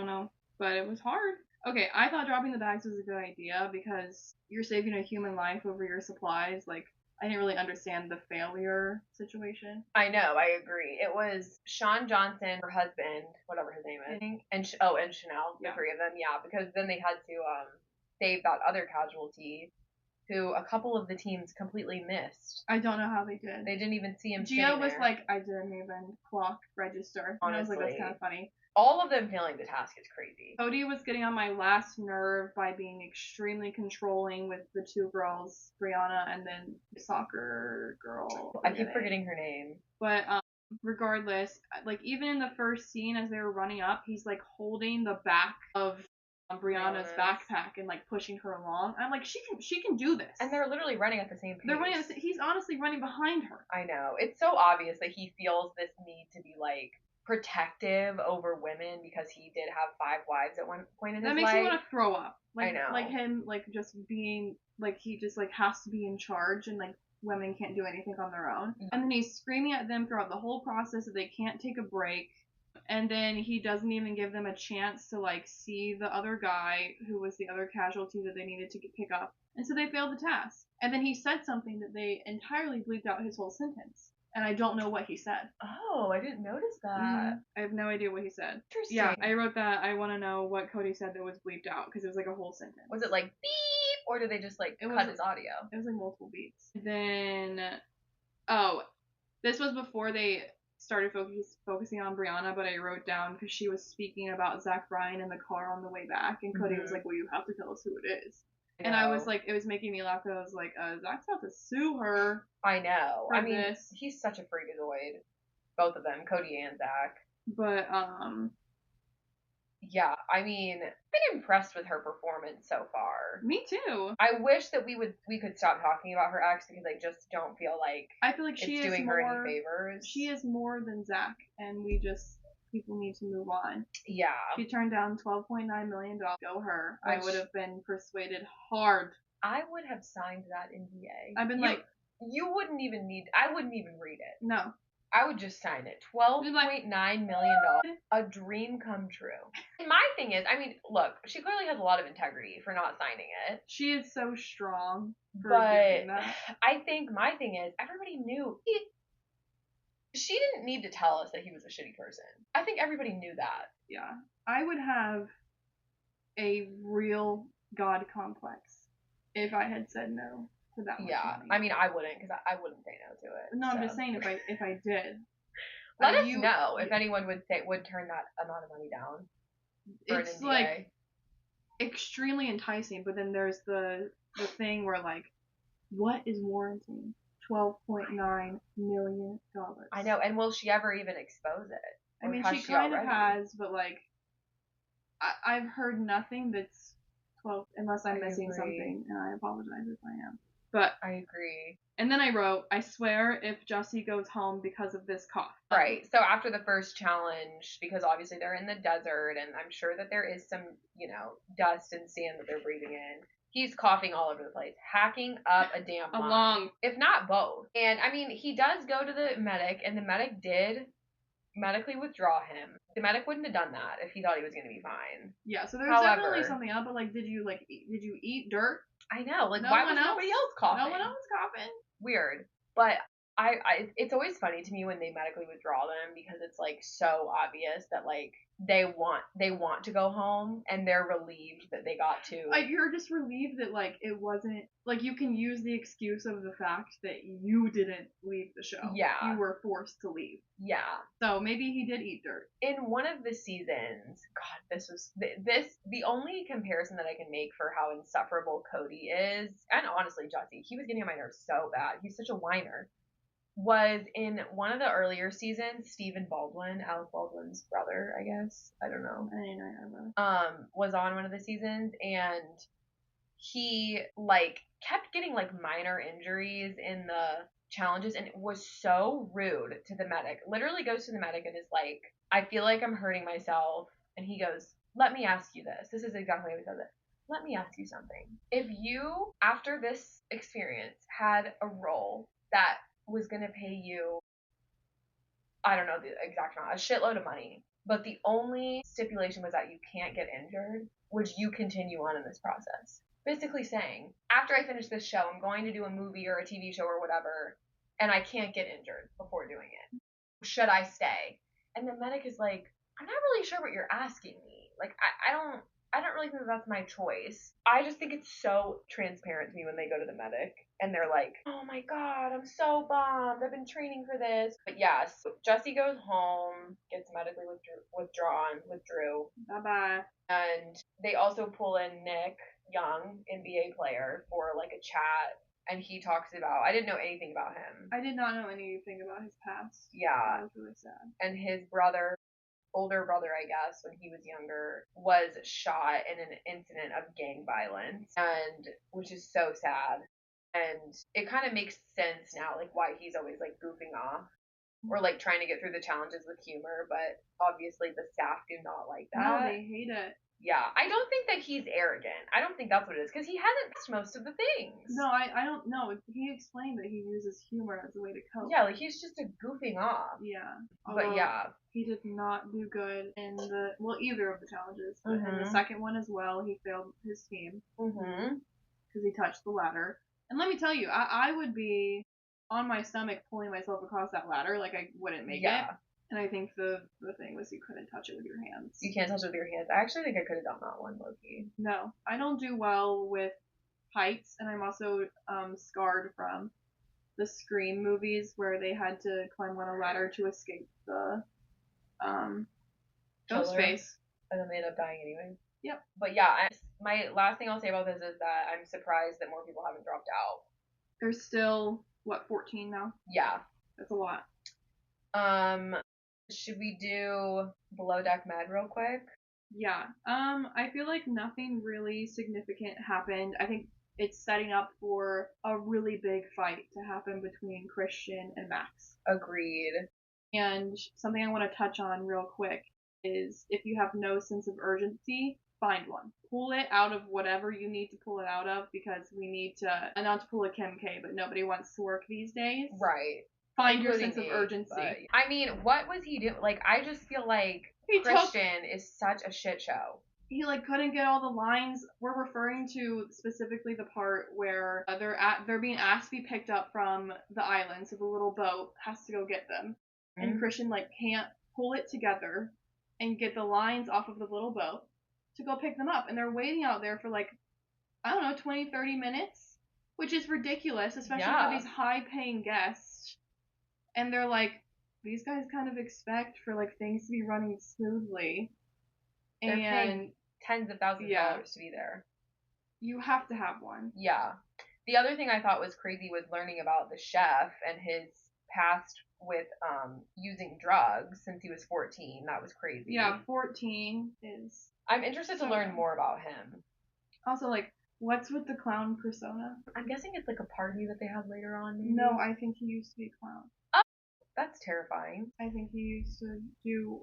Speaker 2: know. But it was hard. Okay, I thought dropping the bags was a good idea because you're saving a human life over your supplies. Like, I didn't really understand the failure situation.
Speaker 1: I know, I agree. It was Sean Johnson, her husband, whatever his name is, and Chanel, the 3 of them, because then they had to save that other casualty who a couple of the teams completely missed.
Speaker 2: I don't know how they did.
Speaker 1: They didn't even see him.
Speaker 2: Gia was like, I didn't even clock register.
Speaker 1: Honestly.
Speaker 2: And I was like, that's kind of funny.
Speaker 1: All of them failing the task is crazy.
Speaker 2: Cody was getting on my last nerve by being extremely controlling with the 2 girls, Brianna and then the soccer girl.
Speaker 1: I keep forgetting her name.
Speaker 2: But regardless, like even in the first scene as they were running up, he's like holding the back of Brianna's backpack and like pushing her along. I'm like, she can do this.
Speaker 1: And they're literally running at the same pace.
Speaker 2: He's honestly running behind her.
Speaker 1: I know. It's so obvious that he feels this need to be like protective over women because he did have 5 wives at one point in his life.
Speaker 2: That makes me want to throw up. Like,
Speaker 1: I know.
Speaker 2: Like him, like just being like he just like has to be in charge and like women can't do anything on their own. And then he's screaming at them throughout the whole process that they can't take a break. And then he doesn't even give them a chance to like see the other guy who was the other casualty that they needed to pick up. And so they failed the task. And then he said something that they entirely bleeped out his whole sentence. And I don't know what he said.
Speaker 1: Oh, I didn't notice that.
Speaker 2: Mm-hmm. I have no idea what he said.
Speaker 1: Interesting.
Speaker 2: Yeah, I wrote that. I want to know what Cody said that was bleeped out because it was like a whole sentence.
Speaker 1: Was it like beep or did they just like cut his audio?
Speaker 2: It was like multiple beeps. Then, this was before they started focusing on Brianna, but I wrote down because she was speaking about Zach Bryan in the car on the way back, and Cody was like, well, you have to tell us who it is. And I was like, it was making me laugh because I was like, Zach's about to sue her.
Speaker 1: I know. I mean, he's such a freakazoid. Both of them, Cody and Zach.
Speaker 2: But,
Speaker 1: yeah, I mean, I've been impressed with her performance so far.
Speaker 2: Me too.
Speaker 1: I wish that we could stop talking about her ex because I just don't feel like
Speaker 2: she is
Speaker 1: doing her any favors.
Speaker 2: She is more than Zach, and people need to move on.
Speaker 1: Yeah.
Speaker 2: She turned down $12.9 million. Go her. I would have been persuaded hard.
Speaker 1: I would have signed that NDA.
Speaker 2: I've been like,
Speaker 1: you wouldn't even need. I wouldn't even read it.
Speaker 2: no.
Speaker 1: I would just sign it. $12.9 million. A dream come true. And my thing is, I mean, look, she clearly has a lot of integrity for not signing it.
Speaker 2: She is so strong for
Speaker 1: But
Speaker 2: doing that.
Speaker 1: I think my thing is, everybody knew. She didn't need to tell us that he was a shitty person. I think everybody knew that.
Speaker 2: Yeah. I would have a real God complex if I had said no to that much money.
Speaker 1: I mean, I wouldn't, because I wouldn't say no to it.
Speaker 2: No, I'm just saying if I did.
Speaker 1: Let us know if anyone would turn that amount of money down for
Speaker 2: it's
Speaker 1: an NDA.
Speaker 2: Like extremely enticing, but then there's the thing where like, what is warranting $12.9 million?
Speaker 1: I know, and will she ever even expose it?
Speaker 2: I mean, she kind of has, but like, I've heard nothing that's 12, unless I'm missing something, and I apologize if I am. But
Speaker 1: I agree.
Speaker 2: And then I wrote, I swear if Jussie goes home because of this cough.
Speaker 1: Right. So after the first challenge, because obviously they're in the desert, and I'm sure that there is some, dust and sand that they're breathing in. He's coughing all over the place, hacking up a damn lung, if not both. And I mean, he does go to the medic, and the medic did medically withdraw him. The medic wouldn't have done that if he thought he was going to be fine.
Speaker 2: Yeah, so there's definitely something up, but like, did you eat dirt?
Speaker 1: I know, like, why was nobody else coughing?
Speaker 2: No one else coughing.
Speaker 1: Weird. But I it's always funny to me when they medically withdraw them, because it's like so obvious that like they want to go home, and they're relieved that they got to.
Speaker 2: Like, you're just relieved that like it wasn't like you can use the excuse of the fact that you didn't leave the show.
Speaker 1: Yeah.
Speaker 2: You were forced to leave.
Speaker 1: Yeah.
Speaker 2: So maybe he did eat dirt.
Speaker 1: In one of the seasons, God, this was the only comparison that I can make for how insufferable Cody is, and honestly Jussie, he was getting on my nerves so bad. He's such a whiner. Was in one of the earlier seasons, Stephen Baldwin, Alec Baldwin's brother, I guess. I don't know.
Speaker 2: I didn't know.
Speaker 1: Was on one of the seasons, and he like kept getting like minor injuries in the challenges, and it was so rude to the medic. Literally goes to the medic and is like, I feel like I'm hurting myself. And he goes, let me ask you this. This is exactly how he says it. Let me ask you something. If you, after this experience, had a role that was going to pay you, I don't know the exact amount, a shitload of money, but the only stipulation was that you can't get injured, would you continue on in this process? Basically saying, after I finish this show, I'm going to do a movie or a TV show or whatever, and I can't get injured before doing it. Should I stay? And the medic is like, I'm not really sure what you're asking me. Like, I don't really think that's my choice. I just think it's so transparent to me when they go to the medic and they're like, oh my God, I'm so bummed. I've been training for this. But yes, Jussie goes home, gets medically withdrew.
Speaker 2: Bye-bye.
Speaker 1: And they also pull in Nick Young, NBA player, for like a chat. And he talks about, I didn't know anything about him.
Speaker 2: I did not know anything about his past.
Speaker 1: Yeah.
Speaker 2: That was really sad. And
Speaker 1: his older brother, I guess, when he was younger, was shot in an incident of gang violence, and which is so sad. And it kind of makes sense now, like why he's always like goofing off or like trying to get through the challenges with humor, but obviously the staff do not like that.
Speaker 2: No, they hate it.
Speaker 1: Yeah, I don't think that he's arrogant. I don't think that's what it is, because he hasn't passed most of the things.
Speaker 2: No, I don't know. He explained that he uses humor as a way to cope.
Speaker 1: Yeah, like he's just a goofing off.
Speaker 2: Yeah.
Speaker 1: But yeah.
Speaker 2: He did not do good in either of the challenges. But in the second one as well, he failed his team.
Speaker 1: Mm-hmm.
Speaker 2: Because he touched the ladder. And let me tell you, I would be on my stomach pulling myself across that ladder. Like, I wouldn't make it. And I think the thing was you couldn't touch it with your hands.
Speaker 1: You can't touch it with your hands. I actually think I could have done that one, low-key.
Speaker 2: No. I don't do well with heights, and I'm also scarred from the Scream movies where they had to climb on a ladder to escape the ghost face.
Speaker 1: And then they end up dying anyway.
Speaker 2: Yep.
Speaker 1: But yeah, my last thing I'll say about this is that I'm surprised that more people haven't dropped out.
Speaker 2: There's still, 14 now?
Speaker 1: Yeah.
Speaker 2: That's a lot.
Speaker 1: Should we do Below Deck Med real quick?
Speaker 2: Yeah. I feel like nothing really significant happened. I think it's setting up for a really big fight to happen between Christian and Max.
Speaker 1: Agreed. And
Speaker 2: something I want to touch on real quick is if you have no sense of urgency, find one. Pull it out of whatever you need to pull it out of, because we need to, and not to pull a Kim K, but nobody wants to work these days.
Speaker 1: Right.
Speaker 2: Find your
Speaker 1: Including
Speaker 2: sense of
Speaker 1: me,
Speaker 2: urgency.
Speaker 1: but- I mean, what was he doing? Like, I just feel like Christian is such a shit show.
Speaker 2: He like couldn't get all the lines. We're referring to specifically the part where they're being asked to be picked up from the island, so the little boat has to go get them, and Christian like can't pull it together and get the lines off of the little boat to go pick them up, and they're waiting out there for like, I don't know, 20, 30 minutes, which is ridiculous, especially for these high-paying guests. And they're like, these guys kind of expect for like things to be running smoothly.
Speaker 1: They're paying tens of thousands of dollars to be there.
Speaker 2: You have to have one.
Speaker 1: Yeah. The other thing I thought was crazy was learning about the chef and his past with using drugs since he was 14. That was crazy.
Speaker 2: Yeah, 14 is...
Speaker 1: I'm interested to learn more about him.
Speaker 2: Also, like, what's with the clown persona?
Speaker 1: I'm guessing it's like a party that they had later on. Maybe?
Speaker 2: No, I think he used to be a clown.
Speaker 1: Oh, that's terrifying.
Speaker 2: I think he used to do,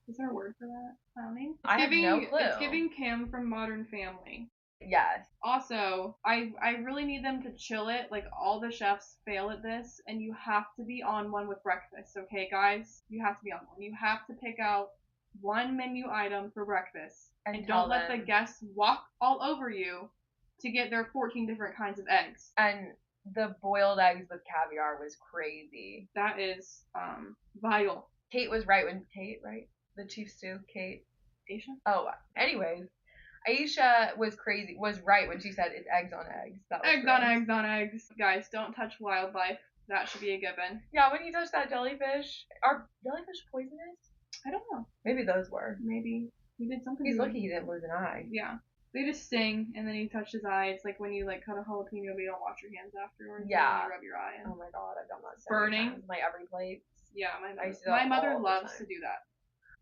Speaker 2: is there a word for that? Clowning?
Speaker 1: I have no clue.
Speaker 2: It's giving Kim from Modern Family.
Speaker 1: Yes.
Speaker 2: Also, I really need them to chill it. Like, all the chefs fail at this, and you have to be on one with breakfast, okay, guys? You have to be on one. You have to pick out one menu item for breakfast, and don't let the guests walk all over you to get their 14 different kinds of eggs.
Speaker 1: And the boiled eggs with caviar was crazy.
Speaker 2: That is vital.
Speaker 1: Kate was right when the chief stew, Kate.
Speaker 2: Aisha?
Speaker 1: Oh, anyways, Aisha was right when she said it's eggs on eggs. That was
Speaker 2: eggs on eggs on eggs. Guys, don't touch wildlife. That should be a given.
Speaker 1: Yeah, when you touch that jellyfish, are jellyfish poisonous?
Speaker 2: I don't know.
Speaker 1: Maybe those were.
Speaker 2: Maybe he did something.
Speaker 1: He's lucky he didn't lose an eye.
Speaker 2: Yeah. They just sting, and then you touch his eye. It's like when you like cut a jalapeno, but you don't wash your hands afterwards.
Speaker 1: Yeah.
Speaker 2: And you rub your eye.
Speaker 1: Oh my god, I've done that.
Speaker 2: Burning.
Speaker 1: My every plate.
Speaker 2: Yeah, my mother loves to do that.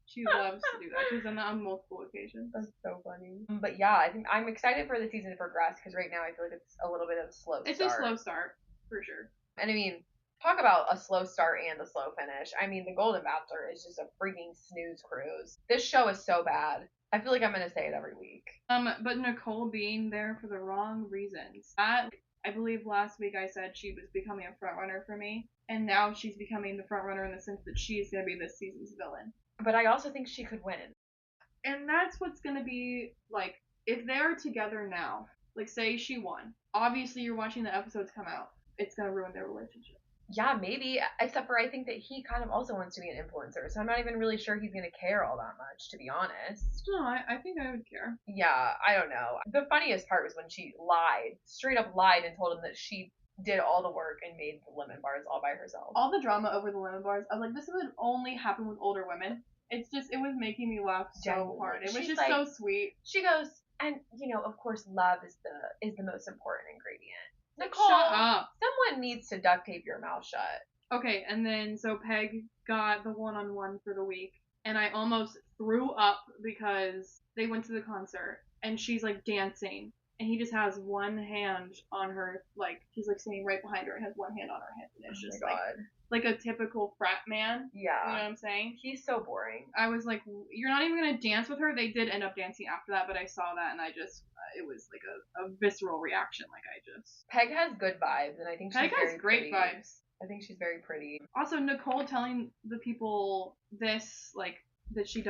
Speaker 2: She loves to do that. She's done that on multiple occasions.
Speaker 1: That's so funny. But yeah, I think I'm excited for the season to progress because right now I feel like it's a little bit of a slow start.
Speaker 2: It's a slow start, for sure.
Speaker 1: And I mean, talk about a slow start and a slow finish. I mean, The Golden Bachelor is just a freaking snooze cruise. This show is so bad. I feel like I'm gonna say it every week.
Speaker 2: But Nicole being there for the wrong reasons. I believe last week I said she was becoming a front runner for me, and now she's becoming the front runner in the sense that she's gonna be this season's villain.
Speaker 1: But I also think she could win.
Speaker 2: And that's what's gonna be like if they're together now. Like, say she won. Obviously, you're watching the episodes come out. It's gonna ruin their relationship.
Speaker 1: Yeah, maybe. Except for I think that he kind of also wants to be an influencer, so I'm not even really sure he's gonna care all that much, to be honest.
Speaker 2: No, I think I would care.
Speaker 1: Yeah, I don't know. The funniest part was when she straight up lied, and told him that she did all the work and made the lemon bars all by herself.
Speaker 2: All the drama over the lemon bars, I was like, this would only happen with older women. It was making me laugh so hard. It was just like, so sweet.
Speaker 1: She goes, and of course, love is the most important ingredient. Nicole,
Speaker 2: shut up.
Speaker 1: Someone needs to duct tape your mouth shut.
Speaker 2: Okay, and then so Peg got the one-on-one for the week, and I almost threw up because they went to the concert, and she's like dancing, and he just has one hand on her, like he's like standing right behind her and has one hand on her hip, and it's just like a typical frat man.
Speaker 1: Yeah.
Speaker 2: You know what I'm saying?
Speaker 1: He's so boring.
Speaker 2: I was like, you're not even gonna dance with her? They did end up dancing after that, but I saw that and I just, it was like a visceral reaction.
Speaker 1: Peg has good vibes, and I think
Speaker 2: Peg has great vibes.
Speaker 1: I think she's very pretty.
Speaker 2: Also, Nicole telling the people this, like, that she's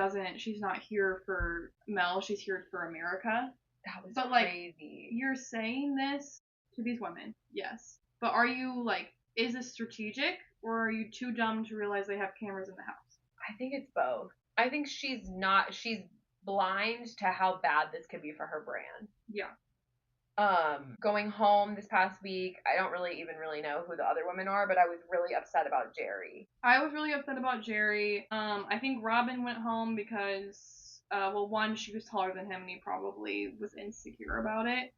Speaker 2: not here for Mel, she's here for America.
Speaker 1: That was
Speaker 2: Like,
Speaker 1: crazy.
Speaker 2: you're saying this to these women, yes. But are you, like, is this strategic, or are you too dumb to realize they have cameras in the house?
Speaker 1: I think it's both. I think she's blind to how bad this could be for her brand.
Speaker 2: Yeah.
Speaker 1: Going home this past week, I don't even really know who the other women are, but I was really upset about Jerry.
Speaker 2: I was really upset about Jerry. I think Robin went home because, one, she was taller than him and he probably was insecure about it.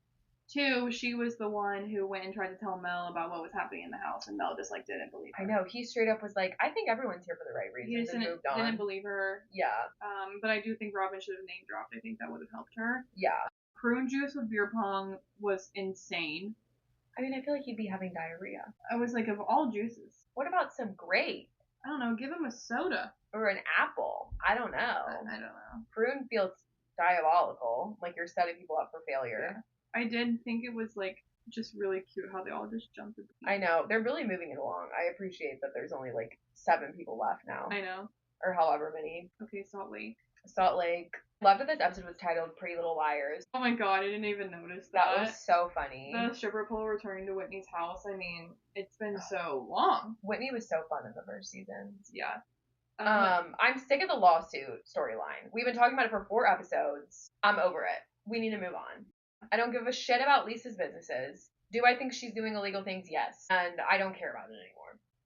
Speaker 2: Two, she was the one who went and tried to tell Mel about what was happening in the house, and Mel just, like, didn't believe her.
Speaker 1: I know. He straight up was like, I think everyone's here for the right reasons.
Speaker 2: He just didn't believe her.
Speaker 1: Yeah.
Speaker 2: But I do think Robin should have name dropped. I think that would have helped her.
Speaker 1: Yeah.
Speaker 2: Prune juice with beer pong was insane.
Speaker 1: I mean, I feel like he'd be having diarrhea.
Speaker 2: I was like, of all juices.
Speaker 1: What about some grape?
Speaker 2: I don't know. Give him a soda.
Speaker 1: Or an apple. I don't know.
Speaker 2: I don't know.
Speaker 1: Prune feels diabolical. Like, you're setting people up for failure.
Speaker 2: Yeah. I did think it was, like, just really cute how they all just jumped at the beat.
Speaker 1: I know. They're really moving it along. I appreciate that there's only, like, 7 people left now.
Speaker 2: I know.
Speaker 1: Or however many.
Speaker 2: Okay, Salt Lake.
Speaker 1: Salt Lake. Loved that this episode was titled Pretty Little Liars.
Speaker 2: Oh my god, I didn't even notice that.
Speaker 1: That was so funny.
Speaker 2: The stripper pole returning to Whitney's house. I mean, it's been so long.
Speaker 1: Whitney was so fun in the first season.
Speaker 2: Yeah.
Speaker 1: I'm sick of the lawsuit storyline. We've been talking about it for 4 episodes. I'm over it. We need to move on. I don't give a shit about Lisa's businesses. Do I think she's doing illegal things? Yes. And I don't care about it anymore.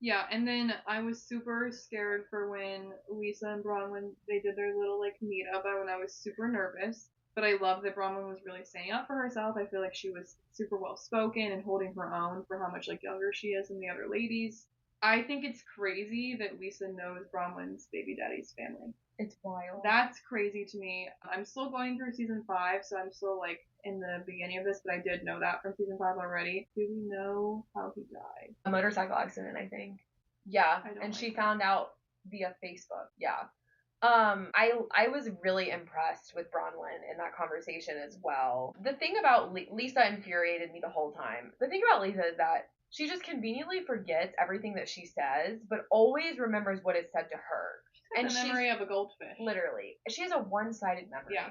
Speaker 2: Yeah, and then I was super scared for when Lisa and Bronwyn, they did their little, like, meet-up, and I was super nervous. But I love that Bronwyn was really standing up for herself. I feel like she was super well-spoken and holding her own for how much, like, younger she is than the other ladies. I think it's crazy that Lisa knows Bronwyn's baby daddy's family.
Speaker 1: It's wild.
Speaker 2: That's crazy to me. I'm still going through season 5, so I'm still, like, in the beginning of this, but I did know that from season 5 already. Do we know how he died?
Speaker 1: A motorcycle accident, I think. Yeah, and she found out via Facebook. Yeah. I was really impressed with Bronwyn in that conversation as well. The thing about Lisa infuriated me the whole time. The thing about Lisa is that she just conveniently forgets everything that she says, but always remembers what is said to her.
Speaker 2: And the memory of a goldfish.
Speaker 1: Literally. She has a one-sided memory.
Speaker 2: Yeah.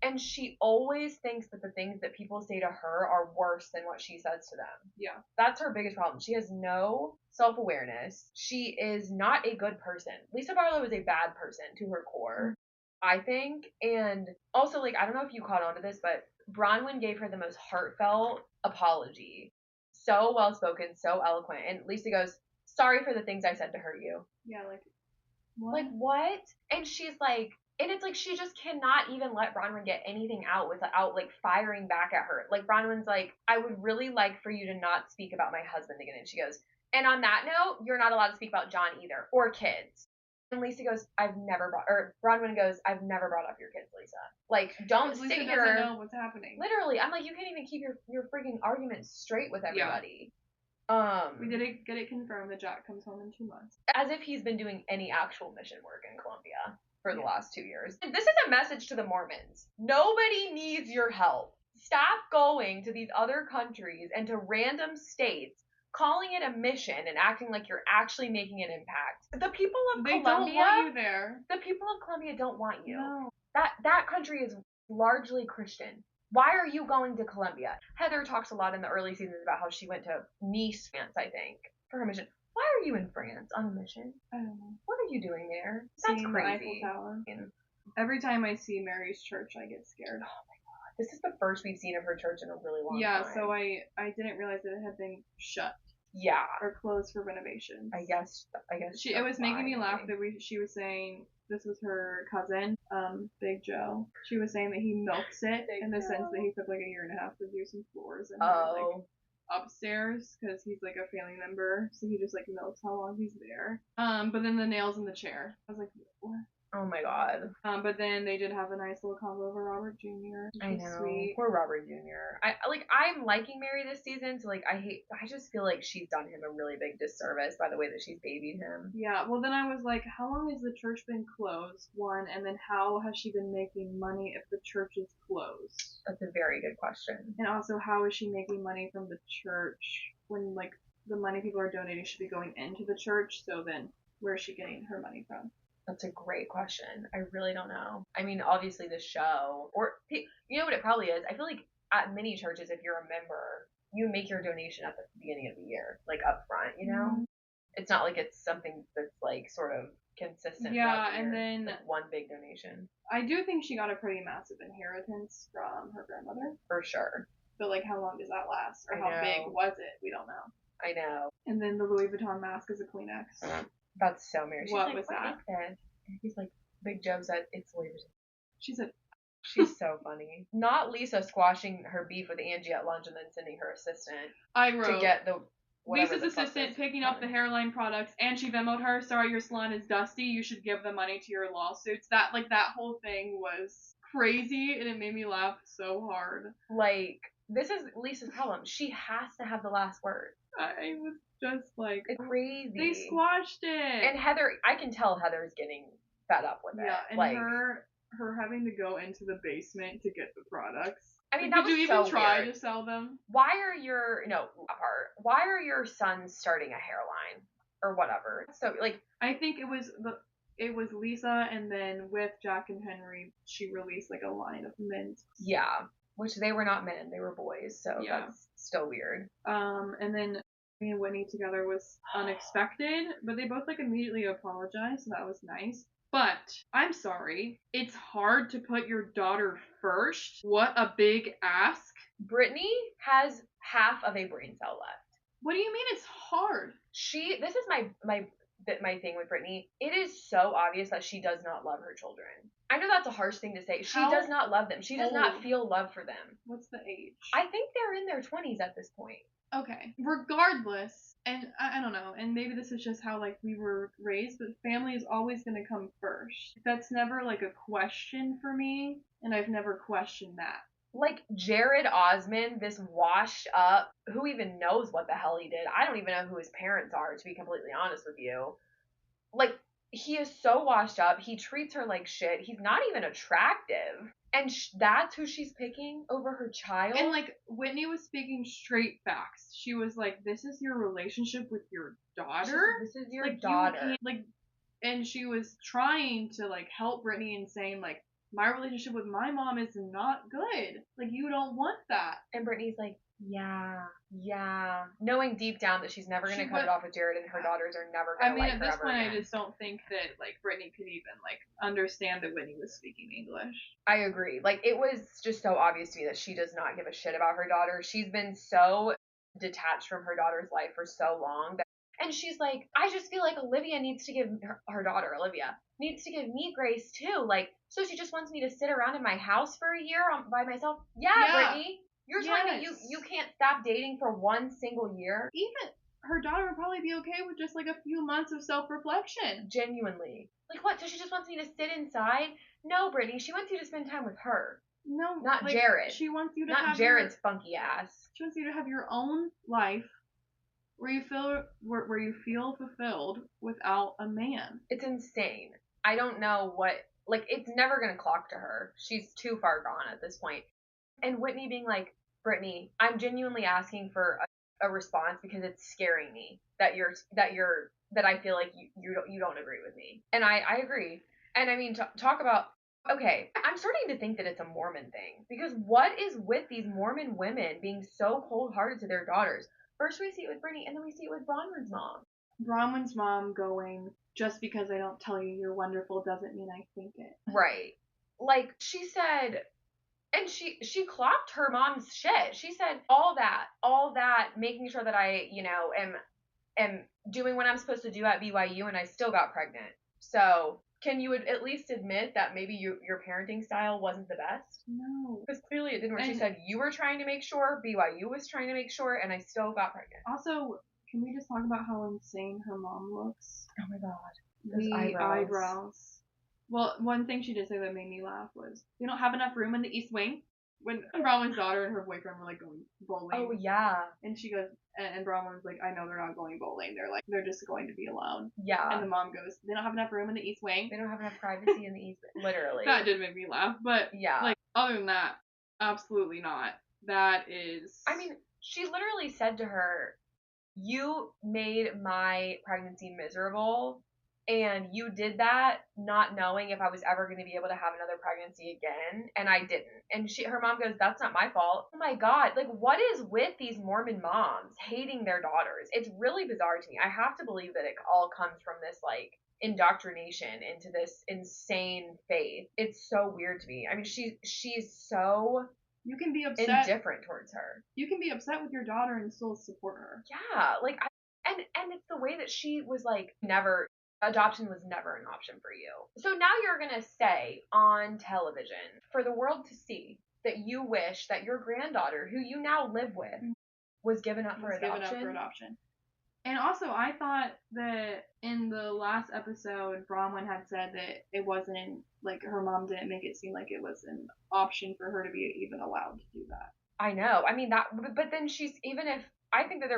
Speaker 1: And she always thinks that the things that people say to her are worse than what she says to them.
Speaker 2: Yeah.
Speaker 1: That's her biggest problem. She has no self-awareness. She is not a good person. Lisa Barlow is a bad person to her core, I think. And also, like, I don't know if you caught on to this, but Bronwyn gave her the most heartfelt apology. So well-spoken, so eloquent. And Lisa goes, sorry for the things I said to hurt you.
Speaker 2: Yeah, like, what?
Speaker 1: Like, what? And she's like, and it's like she just cannot even let Bronwyn get anything out without, like, firing back at her. Like, Bronwyn's like, I would really like for you to not speak about my husband again. And she goes, and on that note, you're not allowed to speak about John either, or kids. And Lisa goes, Bronwyn goes, I've never brought up your kids, Lisa. Like, don't sit here.
Speaker 2: Lisa doesn't know what's happening.
Speaker 1: Literally, I'm like, you can't even keep your freaking arguments straight with everybody.
Speaker 2: Yeah. We did get it confirmed that Jack comes home in 2 months.
Speaker 1: As if he's been doing any actual mission work in Colombia for the last 2 years. This is a message to the Mormons. Nobody needs your help. Stop going to these other countries and to random states, calling it a mission and acting like you're actually making an impact. The people of Colombia
Speaker 2: don't want you there.
Speaker 1: The people of Colombia don't want you.
Speaker 2: No.
Speaker 1: That country is largely Christian. Why are you going to Colombia? Heather talks a lot in the early seasons about how she went to Nice, France, I think, for her mission. Why are you in France on a mission?
Speaker 2: I don't know.
Speaker 1: What are you doing there? That's
Speaker 2: Seeing
Speaker 1: crazy.
Speaker 2: The Eiffel Tower. Every time I see Mary's church, I get scared.
Speaker 1: Oh my god. This is the first we've seen of her church in a really long time.
Speaker 2: Yeah, so I didn't realize that it had been shut.
Speaker 1: Yeah.
Speaker 2: Or closed for renovations.
Speaker 1: I guess
Speaker 2: it was making me laugh that she was saying this was her cousin, Big Joe. She was saying that he milks it in the sense that he took like a year and a half to do some floors and like upstairs because he's like a family member, so he just like milks how long he's there. But then the nails in the chair. I was like, what?
Speaker 1: Oh my god.
Speaker 2: But then they did have a nice little combo over Robert Jr.
Speaker 1: I know.
Speaker 2: Sweet.
Speaker 1: Poor Robert Jr. I'm liking Mary this season, so like I just feel like she's done him a really big disservice by the way that she's babied him.
Speaker 2: Yeah, well then I was like, how long has the church been closed? One, and then how has she been making money if the church is closed?
Speaker 1: That's a very good question.
Speaker 2: And also, how is she making money from the church when like the money people are donating should be going into the church? So then where is she getting her money from?
Speaker 1: That's a great question. I really don't know. I mean, obviously the show, or you know what it probably is? I feel like at many churches, if you're a member, you make your donation at the beginning of the year, like up front, you know? Mm-hmm. It's not like it's something that's like sort of consistent.
Speaker 2: Yeah, and then
Speaker 1: like one big donation.
Speaker 2: I do think she got a pretty massive inheritance from her grandmother.
Speaker 1: For sure.
Speaker 2: But like, how long does that last? Or how big was it? We don't know.
Speaker 1: I know.
Speaker 2: And then the Louis Vuitton mask is a Kleenex.
Speaker 1: That's so Mary.
Speaker 2: What was that?
Speaker 1: And he's like, Big Joe said it's Louis Vuitton.
Speaker 2: She said,
Speaker 1: she's so funny. Not Lisa squashing her beef with Angie at lunch and then sending her assistant.
Speaker 2: I wrote.
Speaker 1: To get
Speaker 2: Lisa's assistant picking up the hairline products, and she Venmo'd her, sorry, your salon is dusty, you should give the money to your lawsuits. That whole thing was crazy, and it made me laugh so hard.
Speaker 1: Like, this is Lisa's problem. She has to have the last word.
Speaker 2: I was just like,
Speaker 1: it's crazy.
Speaker 2: They squashed it.
Speaker 1: And Heather, I can tell Heather's getting fed up with it.
Speaker 2: Yeah, and her having to go into the basement to get the products.
Speaker 1: I mean, that was
Speaker 2: Did you
Speaker 1: so
Speaker 2: even try
Speaker 1: weird.
Speaker 2: to sell them?
Speaker 1: Why are your sons starting a hairline or whatever? So like,
Speaker 2: I think it was Lisa, and then with Jack and Henry, she released like a line of mints.
Speaker 1: Yeah, which they were not men, they were boys, so
Speaker 2: Yeah.
Speaker 1: that's still weird.
Speaker 2: And then me and Whitney together was unexpected, but they both like immediately apologized, so that was nice. But I'm sorry, it's hard to put your daughter first. What a big ask.
Speaker 1: Brittany has half of a brain cell left.
Speaker 2: What do you mean it's hard?
Speaker 1: This is my thing with Brittany. It is so obvious that she does not love her children. I know that's a harsh thing to say. She does not love them. She does not feel love for them.
Speaker 2: What's the age?
Speaker 1: I think they're in their 20s at this point.
Speaker 2: Okay. Regardless, and I don't know, and maybe this is just how like we were raised, but family is always going to come first. That's never like a question for me, and I've never questioned that.
Speaker 1: Like Jared Osmond, this washed up, who even knows what the hell he did? I don't even know who his parents are, to be completely honest with you. Like, he is so washed up. He treats her like shit. He's not even attractive. And that's who she's picking over her child?
Speaker 2: And, like, Whitney was speaking straight facts. She was like, this is your relationship with your daughter?
Speaker 1: This is your daughter.
Speaker 2: And she was trying to, like, help Brittany and saying, like, my relationship with my mom is not good. Like, you don't want that.
Speaker 1: And Brittany's like, yeah. Knowing deep down that she's never going to cut it off with Jared and her daughters are never going to like her. I mean, at this point,
Speaker 2: I just don't think that, like, Brittany could even, like, understand that Whitney was speaking English.
Speaker 1: I agree. Like, it was just so obvious to me that she does not give a shit about her daughter. She's been so detached from her daughter's life for so long. And she's like, I just feel like Olivia needs to give her daughter, Olivia, needs to give me grace too. Like, so she just wants me to sit around in my house for a year by myself? Yeah. Brittany. You're telling me you can't stop dating for one single year?
Speaker 2: Even her daughter would probably be okay with just like a few months of self-reflection.
Speaker 1: Genuinely. Like what? So she just wants me to sit inside? No, Brittany. She wants you to spend time with her.
Speaker 2: No.
Speaker 1: Not like, Jared.
Speaker 2: She wants you to
Speaker 1: not Jared's funky ass.
Speaker 2: She wants you to have your own life where you feel fulfilled without a man.
Speaker 1: It's insane. I don't know what... Like, it's never going to clock to her. She's too far gone at this point. And Whitney being like, Brittany, I'm genuinely asking for a response because it's scaring me that I feel like you don't agree with me. And I agree. And I mean, talk about, okay, I'm starting to think that it's a Mormon thing, because what is with these Mormon women being so cold-hearted to their daughters? First we see it with Brittany, and then we see it with Bronwyn's mom.
Speaker 2: Bronwyn's mom going, just because I don't tell you you're wonderful doesn't mean I think it.
Speaker 1: Right. Like, she said... And she clocked her mom's shit. She said all that, making sure that I, am doing what I'm supposed to do at BYU, and I still got pregnant. So can you at least admit that maybe your parenting style wasn't the best?
Speaker 2: No.
Speaker 1: Because clearly it didn't work. She said you were trying to make sure, BYU was trying to make sure, and I still got pregnant.
Speaker 2: Also, can we just talk about how insane her mom looks?
Speaker 1: Oh my god.
Speaker 2: Those eyebrows. Well, one thing she did say that made me laugh was, they don't have enough room in the East Wing. When Bronwyn's daughter and her boyfriend were, like, going bowling.
Speaker 1: Oh, yeah.
Speaker 2: And she goes, and Bronwyn's like, I know they're not going bowling. They're just going to be alone.
Speaker 1: Yeah.
Speaker 2: And the mom goes, they don't have enough room in the East Wing.
Speaker 1: They don't have enough privacy in the East Wing. Literally.
Speaker 2: That did make me laugh. But,
Speaker 1: yeah.
Speaker 2: like, other than that, absolutely not. That is...
Speaker 1: I mean, she literally said to her, you made my pregnancy miserable, and you did that not knowing if I was ever going to be able to have another pregnancy again, and I didn't. And her mom goes, that's not my fault. Oh my god, like, what is with these Mormon moms hating their daughters? It's really bizarre to me. I have to believe that it all comes from this, like, indoctrination into this insane faith. It's so weird to me. I mean, she's so...
Speaker 2: You can be upset.
Speaker 1: Indifferent towards her.
Speaker 2: You can be upset with your daughter and still support her.
Speaker 1: Yeah, like, and it's the way that she was, like, adoption was never an option for you. So now you're going to say on television for the world to see that you wish that your granddaughter, who you now live with, was given up for adoption.
Speaker 2: And also, I thought that in the last episode, Bronwyn had said that it wasn't, like, her mom didn't make it seem like it was an option for her to be even allowed to do that.
Speaker 1: I know. I mean, but then she's, even if I think that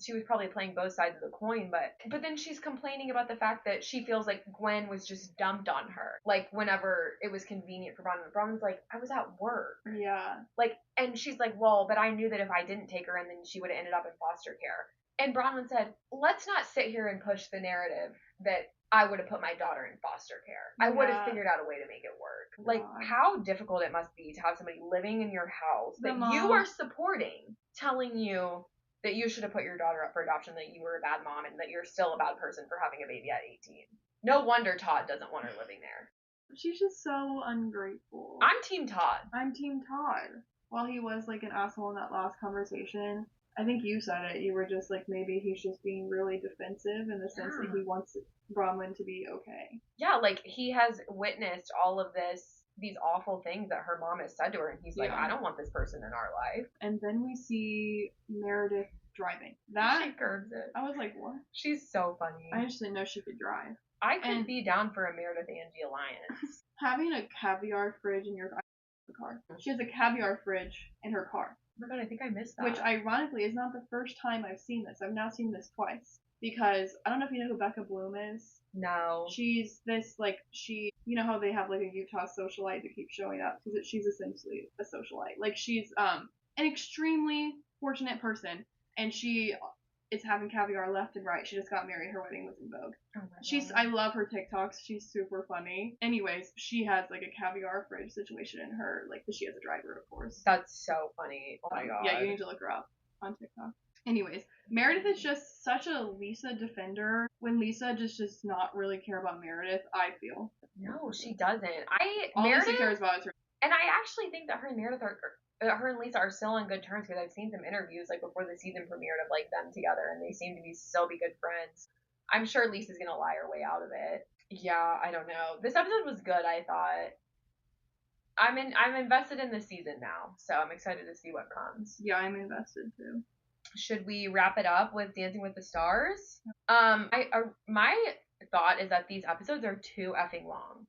Speaker 1: she was probably playing both sides of the coin, but then she's complaining about the fact that she feels like Gwen was just dumped on her, like whenever it was convenient for Bronwyn. Bronwyn's like, I was at work.
Speaker 2: Yeah.
Speaker 1: Like, and she's like, well, but I knew that if I didn't take her in, then she would have ended up in foster care. And Bronwyn said, let's not sit here and push the narrative that I would have put my daughter in foster care. I would have figured out a way to make it work. Like, how difficult it must be to have somebody living in your house that you are supporting telling you that you should have put your daughter up for adoption, that you were a bad mom, and that you're still a bad person for having a baby at 18. No wonder Todd doesn't want her living there.
Speaker 2: She's just so ungrateful.
Speaker 1: I'm Team Todd.
Speaker 2: I'm Team Todd. While he was like an asshole in that last conversation, I think you said it. You were just like, maybe he's just being really defensive in the sense that he wants Bronwyn to be okay.
Speaker 1: Yeah, like he has witnessed all of these awful things that her mom has said to her, and he's like, I don't want this person in our life.
Speaker 2: And then we see Meredith driving.
Speaker 1: She curbs it.
Speaker 2: I was like, what?
Speaker 1: She's so funny.
Speaker 2: I just didn't know she could drive.
Speaker 1: I could be down for a Meredith Angie alliance.
Speaker 2: Having a caviar fridge in your car. She has a caviar fridge in her car.
Speaker 1: Oh my god, I think I missed that.
Speaker 2: Which ironically is not the first time I've seen this. I've now seen this twice. Because I don't know if you know who Becca Bloom is.
Speaker 1: No.
Speaker 2: She's this, like, you know how they have, like, a Utah socialite that keeps showing up? Because she's essentially a socialite. Like, she's an extremely fortunate person, and she is having caviar left and right. She just got married. Her wedding was in Vogue.
Speaker 1: Oh my God.
Speaker 2: I love her TikToks. She's super funny. Anyways, she has, like, a caviar fridge situation in her, like, because she has a driver, of course.
Speaker 1: That's so funny. Oh my god.
Speaker 2: Yeah, you need to look her up on TikTok. Anyways, Meredith is just such a Lisa defender when Lisa just does not really care about Meredith, I feel.
Speaker 1: No, she doesn't.
Speaker 2: All
Speaker 1: Meredith
Speaker 2: Lisa cares about is her.
Speaker 1: And I actually think that her and Meredith her and Lisa are still on good terms, because I've seen some interviews like before the season premiered of like them together, and they seem to still be good friends. I'm sure Lisa's gonna lie her way out of it. Yeah, I don't know. This episode was good, I thought. I'm invested in this season now, so I'm excited to see what comes.
Speaker 2: Yeah, I'm invested too.
Speaker 1: Should we wrap it up with Dancing with the Stars? My thought is that these episodes are too effing long.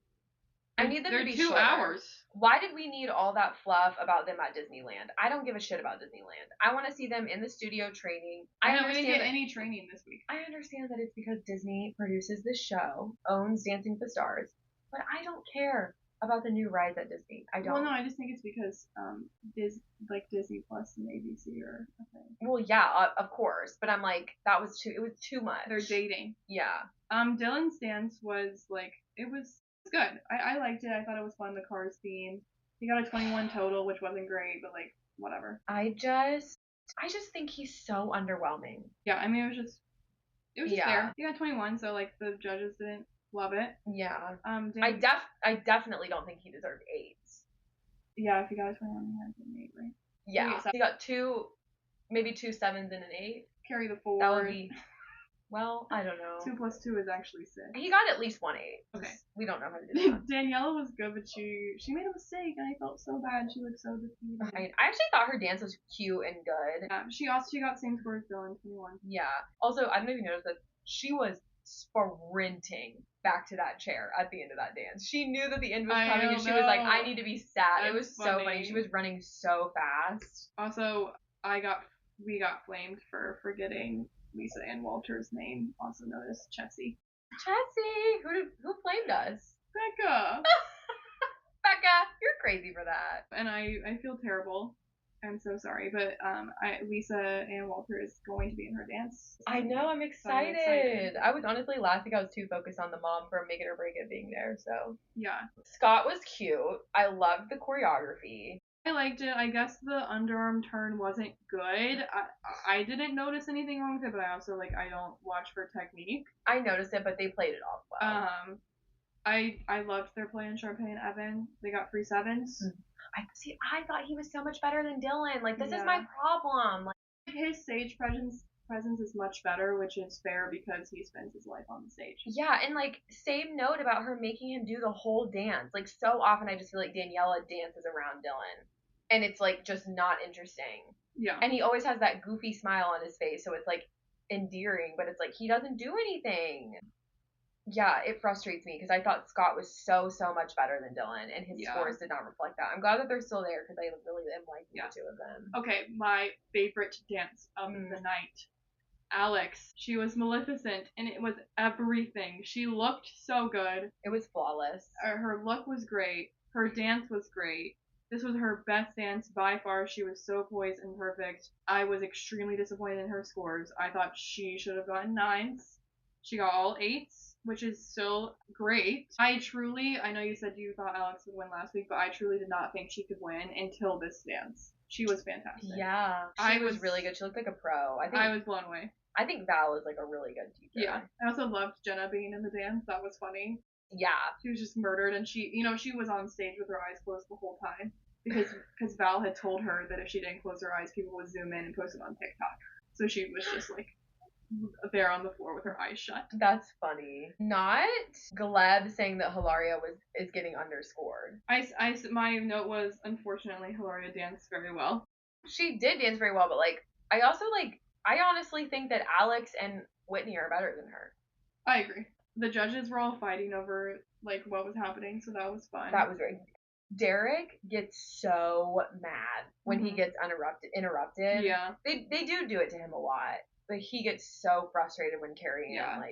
Speaker 1: I need them to be
Speaker 2: 2 hours.
Speaker 1: Why did we need all that fluff about them at Disneyland? I don't give a shit about Disneyland. I want to see them in the studio training.
Speaker 2: I know we didn't get any training this week.
Speaker 1: I understand that it's because Disney produces this show, owns Dancing with the Stars, but I don't care about the new rides at Disney. I don't.
Speaker 2: Well, no, I just think it's because Disney Plus and ABC are a thing.
Speaker 1: Well, yeah, of course, but I'm like, it was too much.
Speaker 2: They're dating.
Speaker 1: Yeah.
Speaker 2: Dylan's dance was like, it was good. I liked it. I thought it was fun, the Cars theme. He got a 21 total, which wasn't great, but like, whatever.
Speaker 1: I just think he's so underwhelming.
Speaker 2: Yeah, I mean, it was just there. He got 21, so like the judges didn't love it.
Speaker 1: Yeah. I definitely don't think he deserved 8s.
Speaker 2: Yeah, if he got a 21, he had an 8, right?
Speaker 1: Yeah. He got maybe 2 7s and an 8.
Speaker 2: Carry the 4.
Speaker 1: That would be. Well, I don't know.
Speaker 2: 2 plus 2 is actually 6.
Speaker 1: He got at least 1 8.
Speaker 2: Okay.
Speaker 1: We don't know how to do that.
Speaker 2: Daniela was good, but she made a mistake, and I felt so bad. She looked so defeated.
Speaker 1: I actually thought her dance was cute and good.
Speaker 2: She got same score as Dylan, 21.
Speaker 1: Yeah. Also, I don't know if you noticed that she was sprinting back to that chair at the end of that dance. She knew that the end was coming, and she was like, I need to be sat. It was so funny. She was running so fast.
Speaker 2: Also, we got flamed for forgetting Lisa Ann Walter's name, also known as Chessie.
Speaker 1: Chessie! Who flamed us?
Speaker 2: Becca!
Speaker 1: Becca, you're crazy for that.
Speaker 2: And I feel terrible. I'm so sorry, but Lisa Ann Walter is going to be in her dance.
Speaker 1: I know, I'm excited. I was honestly, last week I was too focused on the mom for Make It or Break It being there, so.
Speaker 2: Yeah.
Speaker 1: Scott was cute. I loved the choreography.
Speaker 2: I liked it. I guess the underarm turn wasn't good. I didn't notice anything wrong with it, but I also, I don't watch for technique.
Speaker 1: I noticed it, but they played it off well.
Speaker 2: I loved their play on Sharpay and Evan. They got 3 7s.
Speaker 1: I thought he was so much better than Dylan. This is my problem.
Speaker 2: His stage presence is much better, which is fair because he spends his life on the stage.
Speaker 1: Yeah, and same note about her making him do the whole dance. So often I just feel like Daniela dances around Dylan, and it's just not interesting.
Speaker 2: Yeah.
Speaker 1: And he always has that goofy smile on his face, so it's endearing, but it's he doesn't do anything. Yeah, it frustrates me because I thought Scott was so much better than Dylan, and his scores did not reflect that. I'm glad that they're still there because I really am liking the two of them.
Speaker 2: Okay, my favorite dance of the night. Alex, she was Maleficent, and it was everything. She looked so good.
Speaker 1: It was flawless.
Speaker 2: Her look was great. Her dance was great. This was her best dance by far. She was so poised and perfect. I was extremely disappointed in her scores. I thought she should have gotten 9s. She got all 8s, which is still great. I know you said you thought Alex would win last week, but I truly did not think she could win until this dance. She was fantastic.
Speaker 1: Yeah, she was really good. She looked like a pro.
Speaker 2: I was blown away.
Speaker 1: I think Val is like a really good teacher.
Speaker 2: Yeah, I also loved Jenna being in the dance. That was funny.
Speaker 1: Yeah,
Speaker 2: she was just murdered, and she was on stage with her eyes closed the whole time because Val had told her that if she didn't close her eyes, people would zoom in and post it on TikTok. So she was just like there on the floor with her eyes shut.
Speaker 1: That's funny. Not Gleb saying that Hilaria is getting underscored.
Speaker 2: My note was, unfortunately, Hilaria danced very well.
Speaker 1: She did dance very well, but I honestly think that Alex and Whitney are better than her.
Speaker 2: I agree. The judges were all fighting over like what was happening, so that was fun.
Speaker 1: That was great. Derek gets so mad when he gets interrupted.
Speaker 2: Yeah.
Speaker 1: They do it to him a lot. But he gets so frustrated when Carrie Ann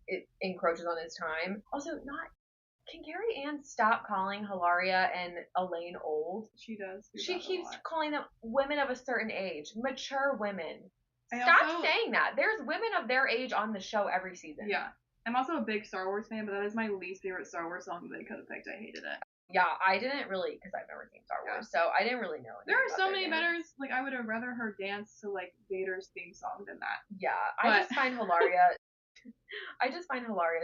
Speaker 1: it encroaches on his time. Also, can Carrie Ann stop calling Hilaria and Elaine old?
Speaker 2: She does.
Speaker 1: She keeps calling them women of a certain age, mature women. Stop saying that. There's women of their age on the show every season.
Speaker 2: Yeah. I'm also a big Star Wars fan, but that is my least favorite Star Wars song that they could have picked. I hated it.
Speaker 1: Yeah, I didn't really, because I've never seen Star Wars, so I didn't really know.
Speaker 2: There are so many better, like, I would have rather her dance to, like, Vader's theme song than that.
Speaker 1: Yeah, I just find Hilaria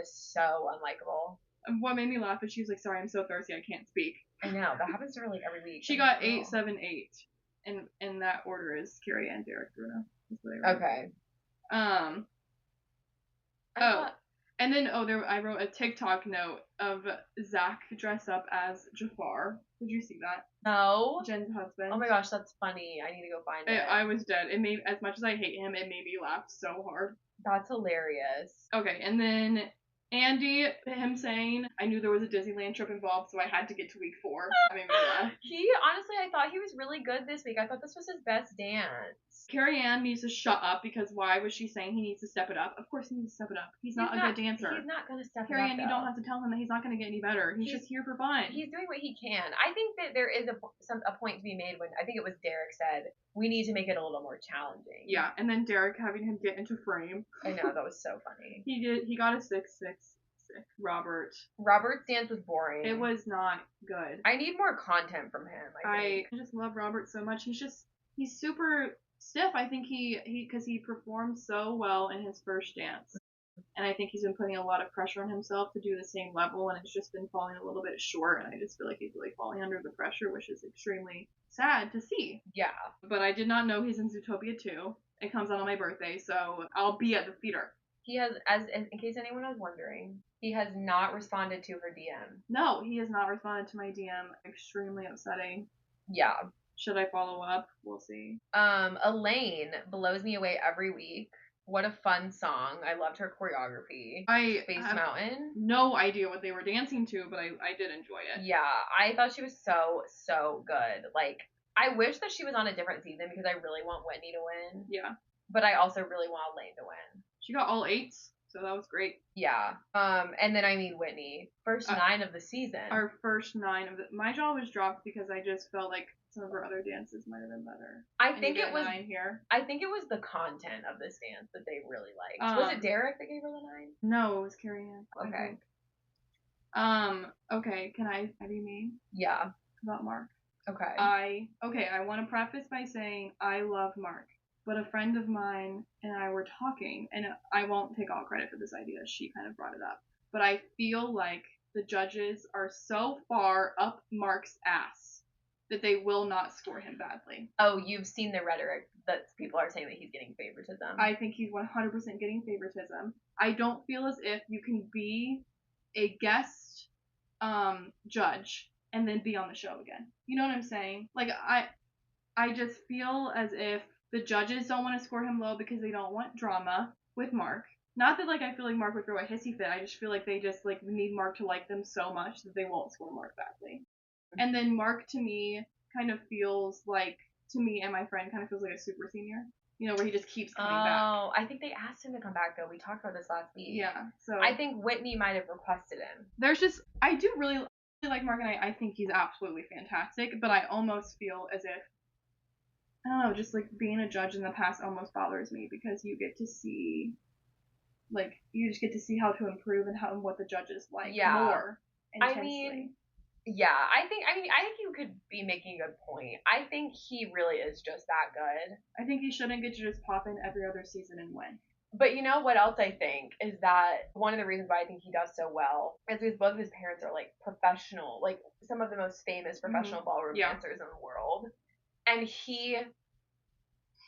Speaker 1: so unlikable.
Speaker 2: What made me laugh is she was like, sorry, I'm so thirsty, I can't speak.
Speaker 1: I know, that happens to her, like, every week.
Speaker 2: She got 8, 7, 8, and that order is Carrie Ann, Derek, Bruno.
Speaker 1: Okay.
Speaker 2: And then, I wrote a TikTok note of Zach dressed up as Jafar. Did you see that?
Speaker 1: No.
Speaker 2: Jen's husband.
Speaker 1: Oh my gosh, that's funny. I need to go find it.
Speaker 2: I was dead. It made, as much as I hate him, it made me laugh so hard.
Speaker 1: That's hilarious.
Speaker 2: Okay, and then Andy, him saying, I knew there was a Disneyland trip involved, so I had to get to week 4. I mean,
Speaker 1: honestly, I thought he was really good this week. I thought this was his best dance.
Speaker 2: Carrie Ann needs to shut up because why was she saying he needs to step it up? Of course he needs to step it up. He's not a good dancer.
Speaker 1: He's not going to step
Speaker 2: Carrie
Speaker 1: it up,
Speaker 2: Ann, you don't have to tell him that he's not going to get any better. He's just here for fun.
Speaker 1: He's doing what he can. I think that there is a point to be made when, I think it was Derek said, we need to make it a little more challenging.
Speaker 2: Yeah, and then Derek having him get into frame.
Speaker 1: I know, that was so funny.
Speaker 2: He got a 6-6.
Speaker 1: Robert's dance was boring.
Speaker 2: It was not good.
Speaker 1: I need more content from him.
Speaker 2: I just love Robert so much. He's super stiff. I think because he performed so well in his first dance, and I think he's been putting a lot of pressure on himself to do the same level, and it's just been falling a little bit short. And I just feel like he's really falling under the pressure, which is extremely sad to see.
Speaker 1: Yeah.
Speaker 2: But I did not know he's in Zootopia 2. It comes out on my birthday, so I'll be at the theater.
Speaker 1: He has, in case anyone was wondering, he has not responded to her DM.
Speaker 2: No, he has not responded to my DM. Extremely upsetting.
Speaker 1: Yeah.
Speaker 2: Should I follow up? We'll see.
Speaker 1: Elaine blows me away every week. What a fun song. I loved her choreography. Space Mountain.
Speaker 2: No idea what they were dancing to, but I did enjoy it.
Speaker 1: Yeah, I thought she was so good. Like, I wish that she was on a different season because I really want Whitney to win.
Speaker 2: Yeah.
Speaker 1: But I also really want Elaine to win.
Speaker 2: She got all 8s, so that was great.
Speaker 1: Yeah. And then Whitney. First 9 of the season.
Speaker 2: Our first 9 of my jaw was dropped because I just felt like some of her other dances might have been better.
Speaker 1: I think it was the content of this dance that they really liked. Was it Derek that gave her the 9?
Speaker 2: No, it was Carrie Ann.
Speaker 1: Okay.
Speaker 2: Okay, can I have you mean?
Speaker 1: Yeah.
Speaker 2: About Mark.
Speaker 1: Okay.
Speaker 2: I want to preface by saying I love Mark, but a friend of mine and I were talking, and I won't take all credit for this idea, she kind of brought it up, but I feel like the judges are so far up Mark's ass that they will not score him badly.
Speaker 1: Oh, you've seen the rhetoric that people are saying that he's getting favoritism.
Speaker 2: I think he's 100% getting favoritism. I don't feel as if you can be a guest judge and then be on the show again. You know what I'm saying? Like, I just feel as if the judges don't want to score him low because they don't want drama with Mark. Not that, like, I feel like Mark would throw a hissy fit. I just feel like they just, like, need Mark to like them so much that they won't score Mark badly. And then Mark, to me, kind of feels like, to me and my friend, kind of feels like a super senior. You know, where he just keeps coming back.
Speaker 1: Oh, I think they asked him to come back, though. We talked about this last week.
Speaker 2: Yeah, so...
Speaker 1: I think Whitney might have requested him.
Speaker 2: There's just... I do really like Mark, and I think he's absolutely fantastic, but I almost feel as if... I don't know, just, like, being a judge in the past almost bothers me, because you get to see... Like, you just get to see how to improve and what the judges like more intensely.
Speaker 1: I think you could be making a good point. I think he really is just that good.
Speaker 2: I think he shouldn't get to just pop in every other season and win.
Speaker 1: But you know what else I think is that one of the reasons why I think he does so well is because both of his parents are like professional, like some of the most famous professional ballroom dancers in the world. And he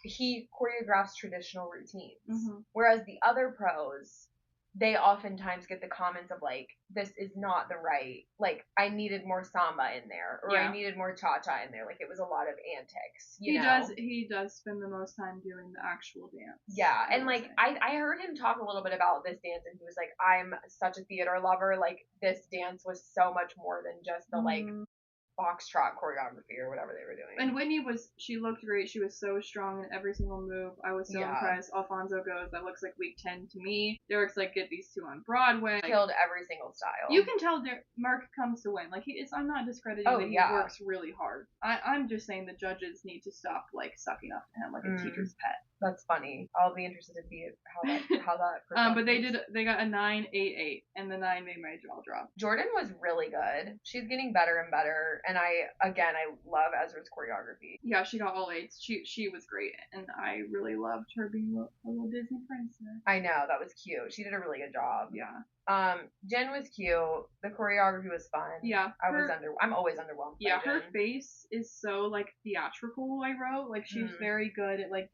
Speaker 1: choreographs traditional routines. Whereas the other pros, they oftentimes get the comments of like, this is not the right, like, I needed more samba in there, or I needed more cha-cha in there. Like, it was a lot of antics, you know?
Speaker 2: He does spend the most time doing the actual dance.
Speaker 1: Yeah, and like, I heard him talk a little bit about this dance, and he was like, I'm such a theater lover, like, this dance was so much more than just the, like, foxtrot choreography or whatever they were doing.
Speaker 2: And Whitney she looked great. She was so strong in every single move. I was so impressed. Alfonso goes, that looks like week 10 to me. Derek's like, get these two on Broadway.
Speaker 1: Killed every single style.
Speaker 2: You can tell Mark comes to win. Like, I'm not discrediting that he works really hard. I'm just saying the judges need to stop, like, sucking up to him like a teacher's pet.
Speaker 1: That's funny. I'll be interested to see how that
Speaker 2: but they got a 9.88, and the 9 made my jaw drop.
Speaker 1: Jordan was really good. She's getting better and better, and I love Ezra's choreography.
Speaker 2: Yeah, she got all 8s. She was great, and I really loved her being a little Disney princess.
Speaker 1: I know, that was cute. She did a really good job.
Speaker 2: Yeah.
Speaker 1: Jen was cute. The choreography was fun.
Speaker 2: Yeah.
Speaker 1: I'm always underwhelmed.
Speaker 2: Yeah, her face is so, like, theatrical, I wrote. Like, she's very good at, like,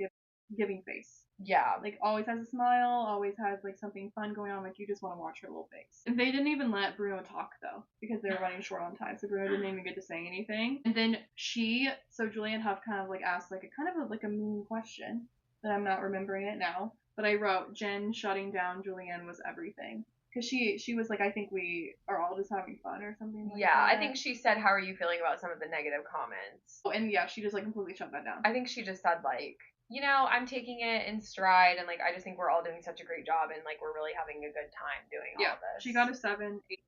Speaker 2: giving face.
Speaker 1: Yeah.
Speaker 2: Like, always has a smile, always has, like, something fun going on. Like, you just want to watch her little face. And they didn't even let Bruno talk, though, because they were running short on time, so Bruno didn't even get to say anything. And then Julianne Hough kind of, like, asked, like, a mean question, that I'm not remembering it now, but I wrote, Jen shutting down Julianne was everything. Because she was like, I think we are all just having fun or something like that.
Speaker 1: Yeah, I think she said, how are you feeling about some of the negative comments?
Speaker 2: Oh, and yeah, she just, like, completely shut that down.
Speaker 1: I think she just said, like, you know, I'm taking it in stride, and, like, I just think we're all doing such a great job, and, like, we're really having a good time doing all of this.
Speaker 2: She got a 7, 8.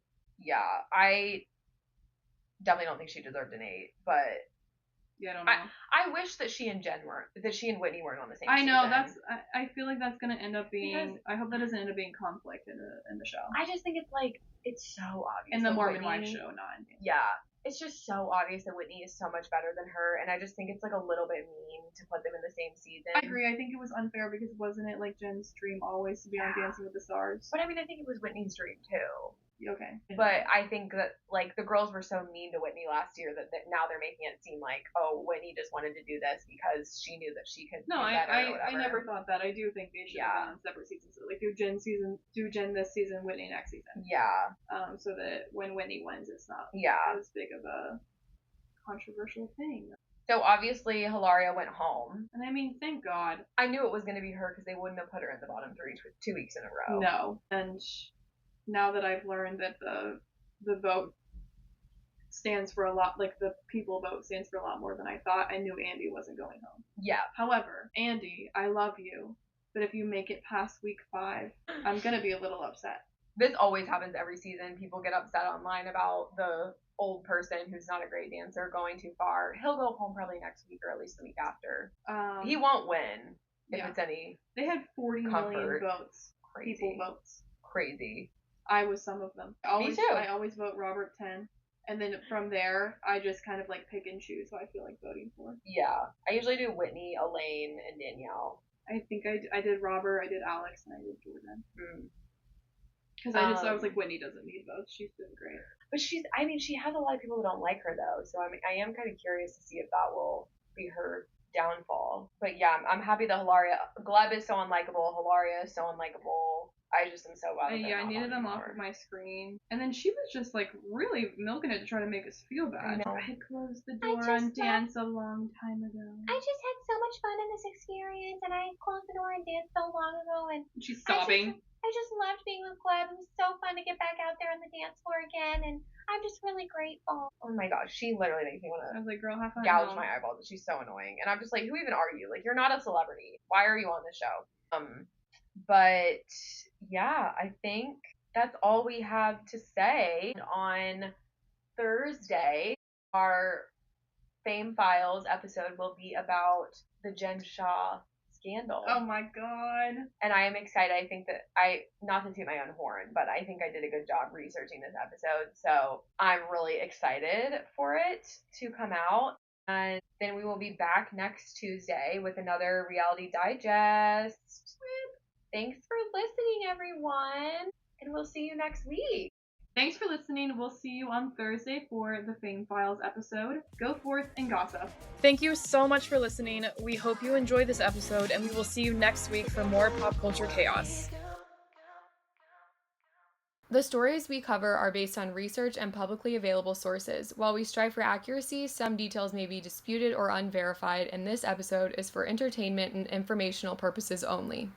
Speaker 1: Yeah, I definitely don't think she deserved an 8, but...
Speaker 2: Yeah, I don't know.
Speaker 1: I wish that she and Whitney weren't on the same
Speaker 2: season. I know, I feel like that's gonna end up being, I hope that doesn't end up being conflict in the show.
Speaker 1: I just think it's, like, it's so obvious.
Speaker 2: In the Mormon Wife show, not in the...
Speaker 1: Yeah. It's just so obvious that Whitney is so much better than her, and I just think it's, like, a little bit mean to put them in the same season.
Speaker 2: I agree. I think it was unfair because wasn't it, like, Jen's dream always to be on Dancing with the Stars?
Speaker 1: But, I mean, I think it was Whitney's dream, too.
Speaker 2: Okay.
Speaker 1: But I think that, like, the girls were so mean to Whitney last year that now they're making it seem like, oh, Whitney just wanted to do this because she knew that she could do better or whatever.
Speaker 2: I never thought that. I do think they should have gone on separate seasons. Like, do Jen this season, Whitney next season.
Speaker 1: Yeah.
Speaker 2: So that when Whitney wins, it's not as big of a controversial thing.
Speaker 1: So obviously Hilaria went home.
Speaker 2: And I mean, thank God.
Speaker 1: I knew it was going to be her because they wouldn't have put her in the bottom 3 2 weeks in a row.
Speaker 2: No. And now that I've learned that the vote stands for a lot, like the people vote stands for a lot more than I thought, I knew Andy wasn't going home.
Speaker 1: Yeah.
Speaker 2: However, Andy, I love you, but if you make it past week 5, I'm going to be a little upset.
Speaker 1: This always happens every season. People get upset online about the old person who's not a great dancer going too far. He'll go home probably next week or at least the week after. He won't win if it's any
Speaker 2: They had 40 million votes.
Speaker 1: Crazy.
Speaker 2: People votes.
Speaker 1: Crazy.
Speaker 2: I was some of them.
Speaker 1: Me too.
Speaker 2: I always vote Robert 10. And then from there, I just kind of like pick and choose who I feel like voting for.
Speaker 1: Yeah. I usually do Whitney, Elaine, and Danielle.
Speaker 2: I think I did Robert, I did Alex, and I did Jordan. Because I was like, Whitney doesn't need votes. She's doing great.
Speaker 1: But she has a lot of people who don't like her, though. So I am kind of curious to see if that will be her downfall. But yeah, I'm happy that Gleb is so unlikable. Hilaria is so unlikable. I just am so glad.
Speaker 2: I needed them off of my screen. And then she was just like really milking it to try to make us feel bad. I had closed the door on dance a long time ago.
Speaker 3: I just had so much fun in this experience, and I closed the door and danced so long ago, and
Speaker 2: she's sobbing.
Speaker 3: I I just loved being with Gleb. It was so fun to get back out there on the dance floor again, and I'm just really grateful.
Speaker 1: Oh my gosh, she literally makes me want
Speaker 2: I
Speaker 1: to
Speaker 2: was like, girl, have fun.
Speaker 1: gouge
Speaker 2: No.
Speaker 1: my eyeballs. She's so annoying. And I'm just like, who even are you? Like, you're not a celebrity. Why are you on this show? But yeah, I think that's all we have to say. On Thursday, our Fame Files episode will be about the Jen Shaw scandal.
Speaker 2: Oh my god.
Speaker 1: And I am excited. I think that not to toot my own horn, but I think I did a good job researching this episode. So I'm really excited for it to come out. And then we will be back next Tuesday with another Reality Digest. Thanks for listening, everyone. And we'll see you next week.
Speaker 2: Thanks for listening. We'll see you on Thursday for the Fame Files episode. Go forth and gossip.
Speaker 4: Thank you so much for listening. We hope you enjoyed this episode, and we will see you next week for more pop culture chaos. The stories we cover are based on research and publicly available sources. While we strive for accuracy, some details may be disputed or unverified, and this episode is for entertainment and informational purposes only.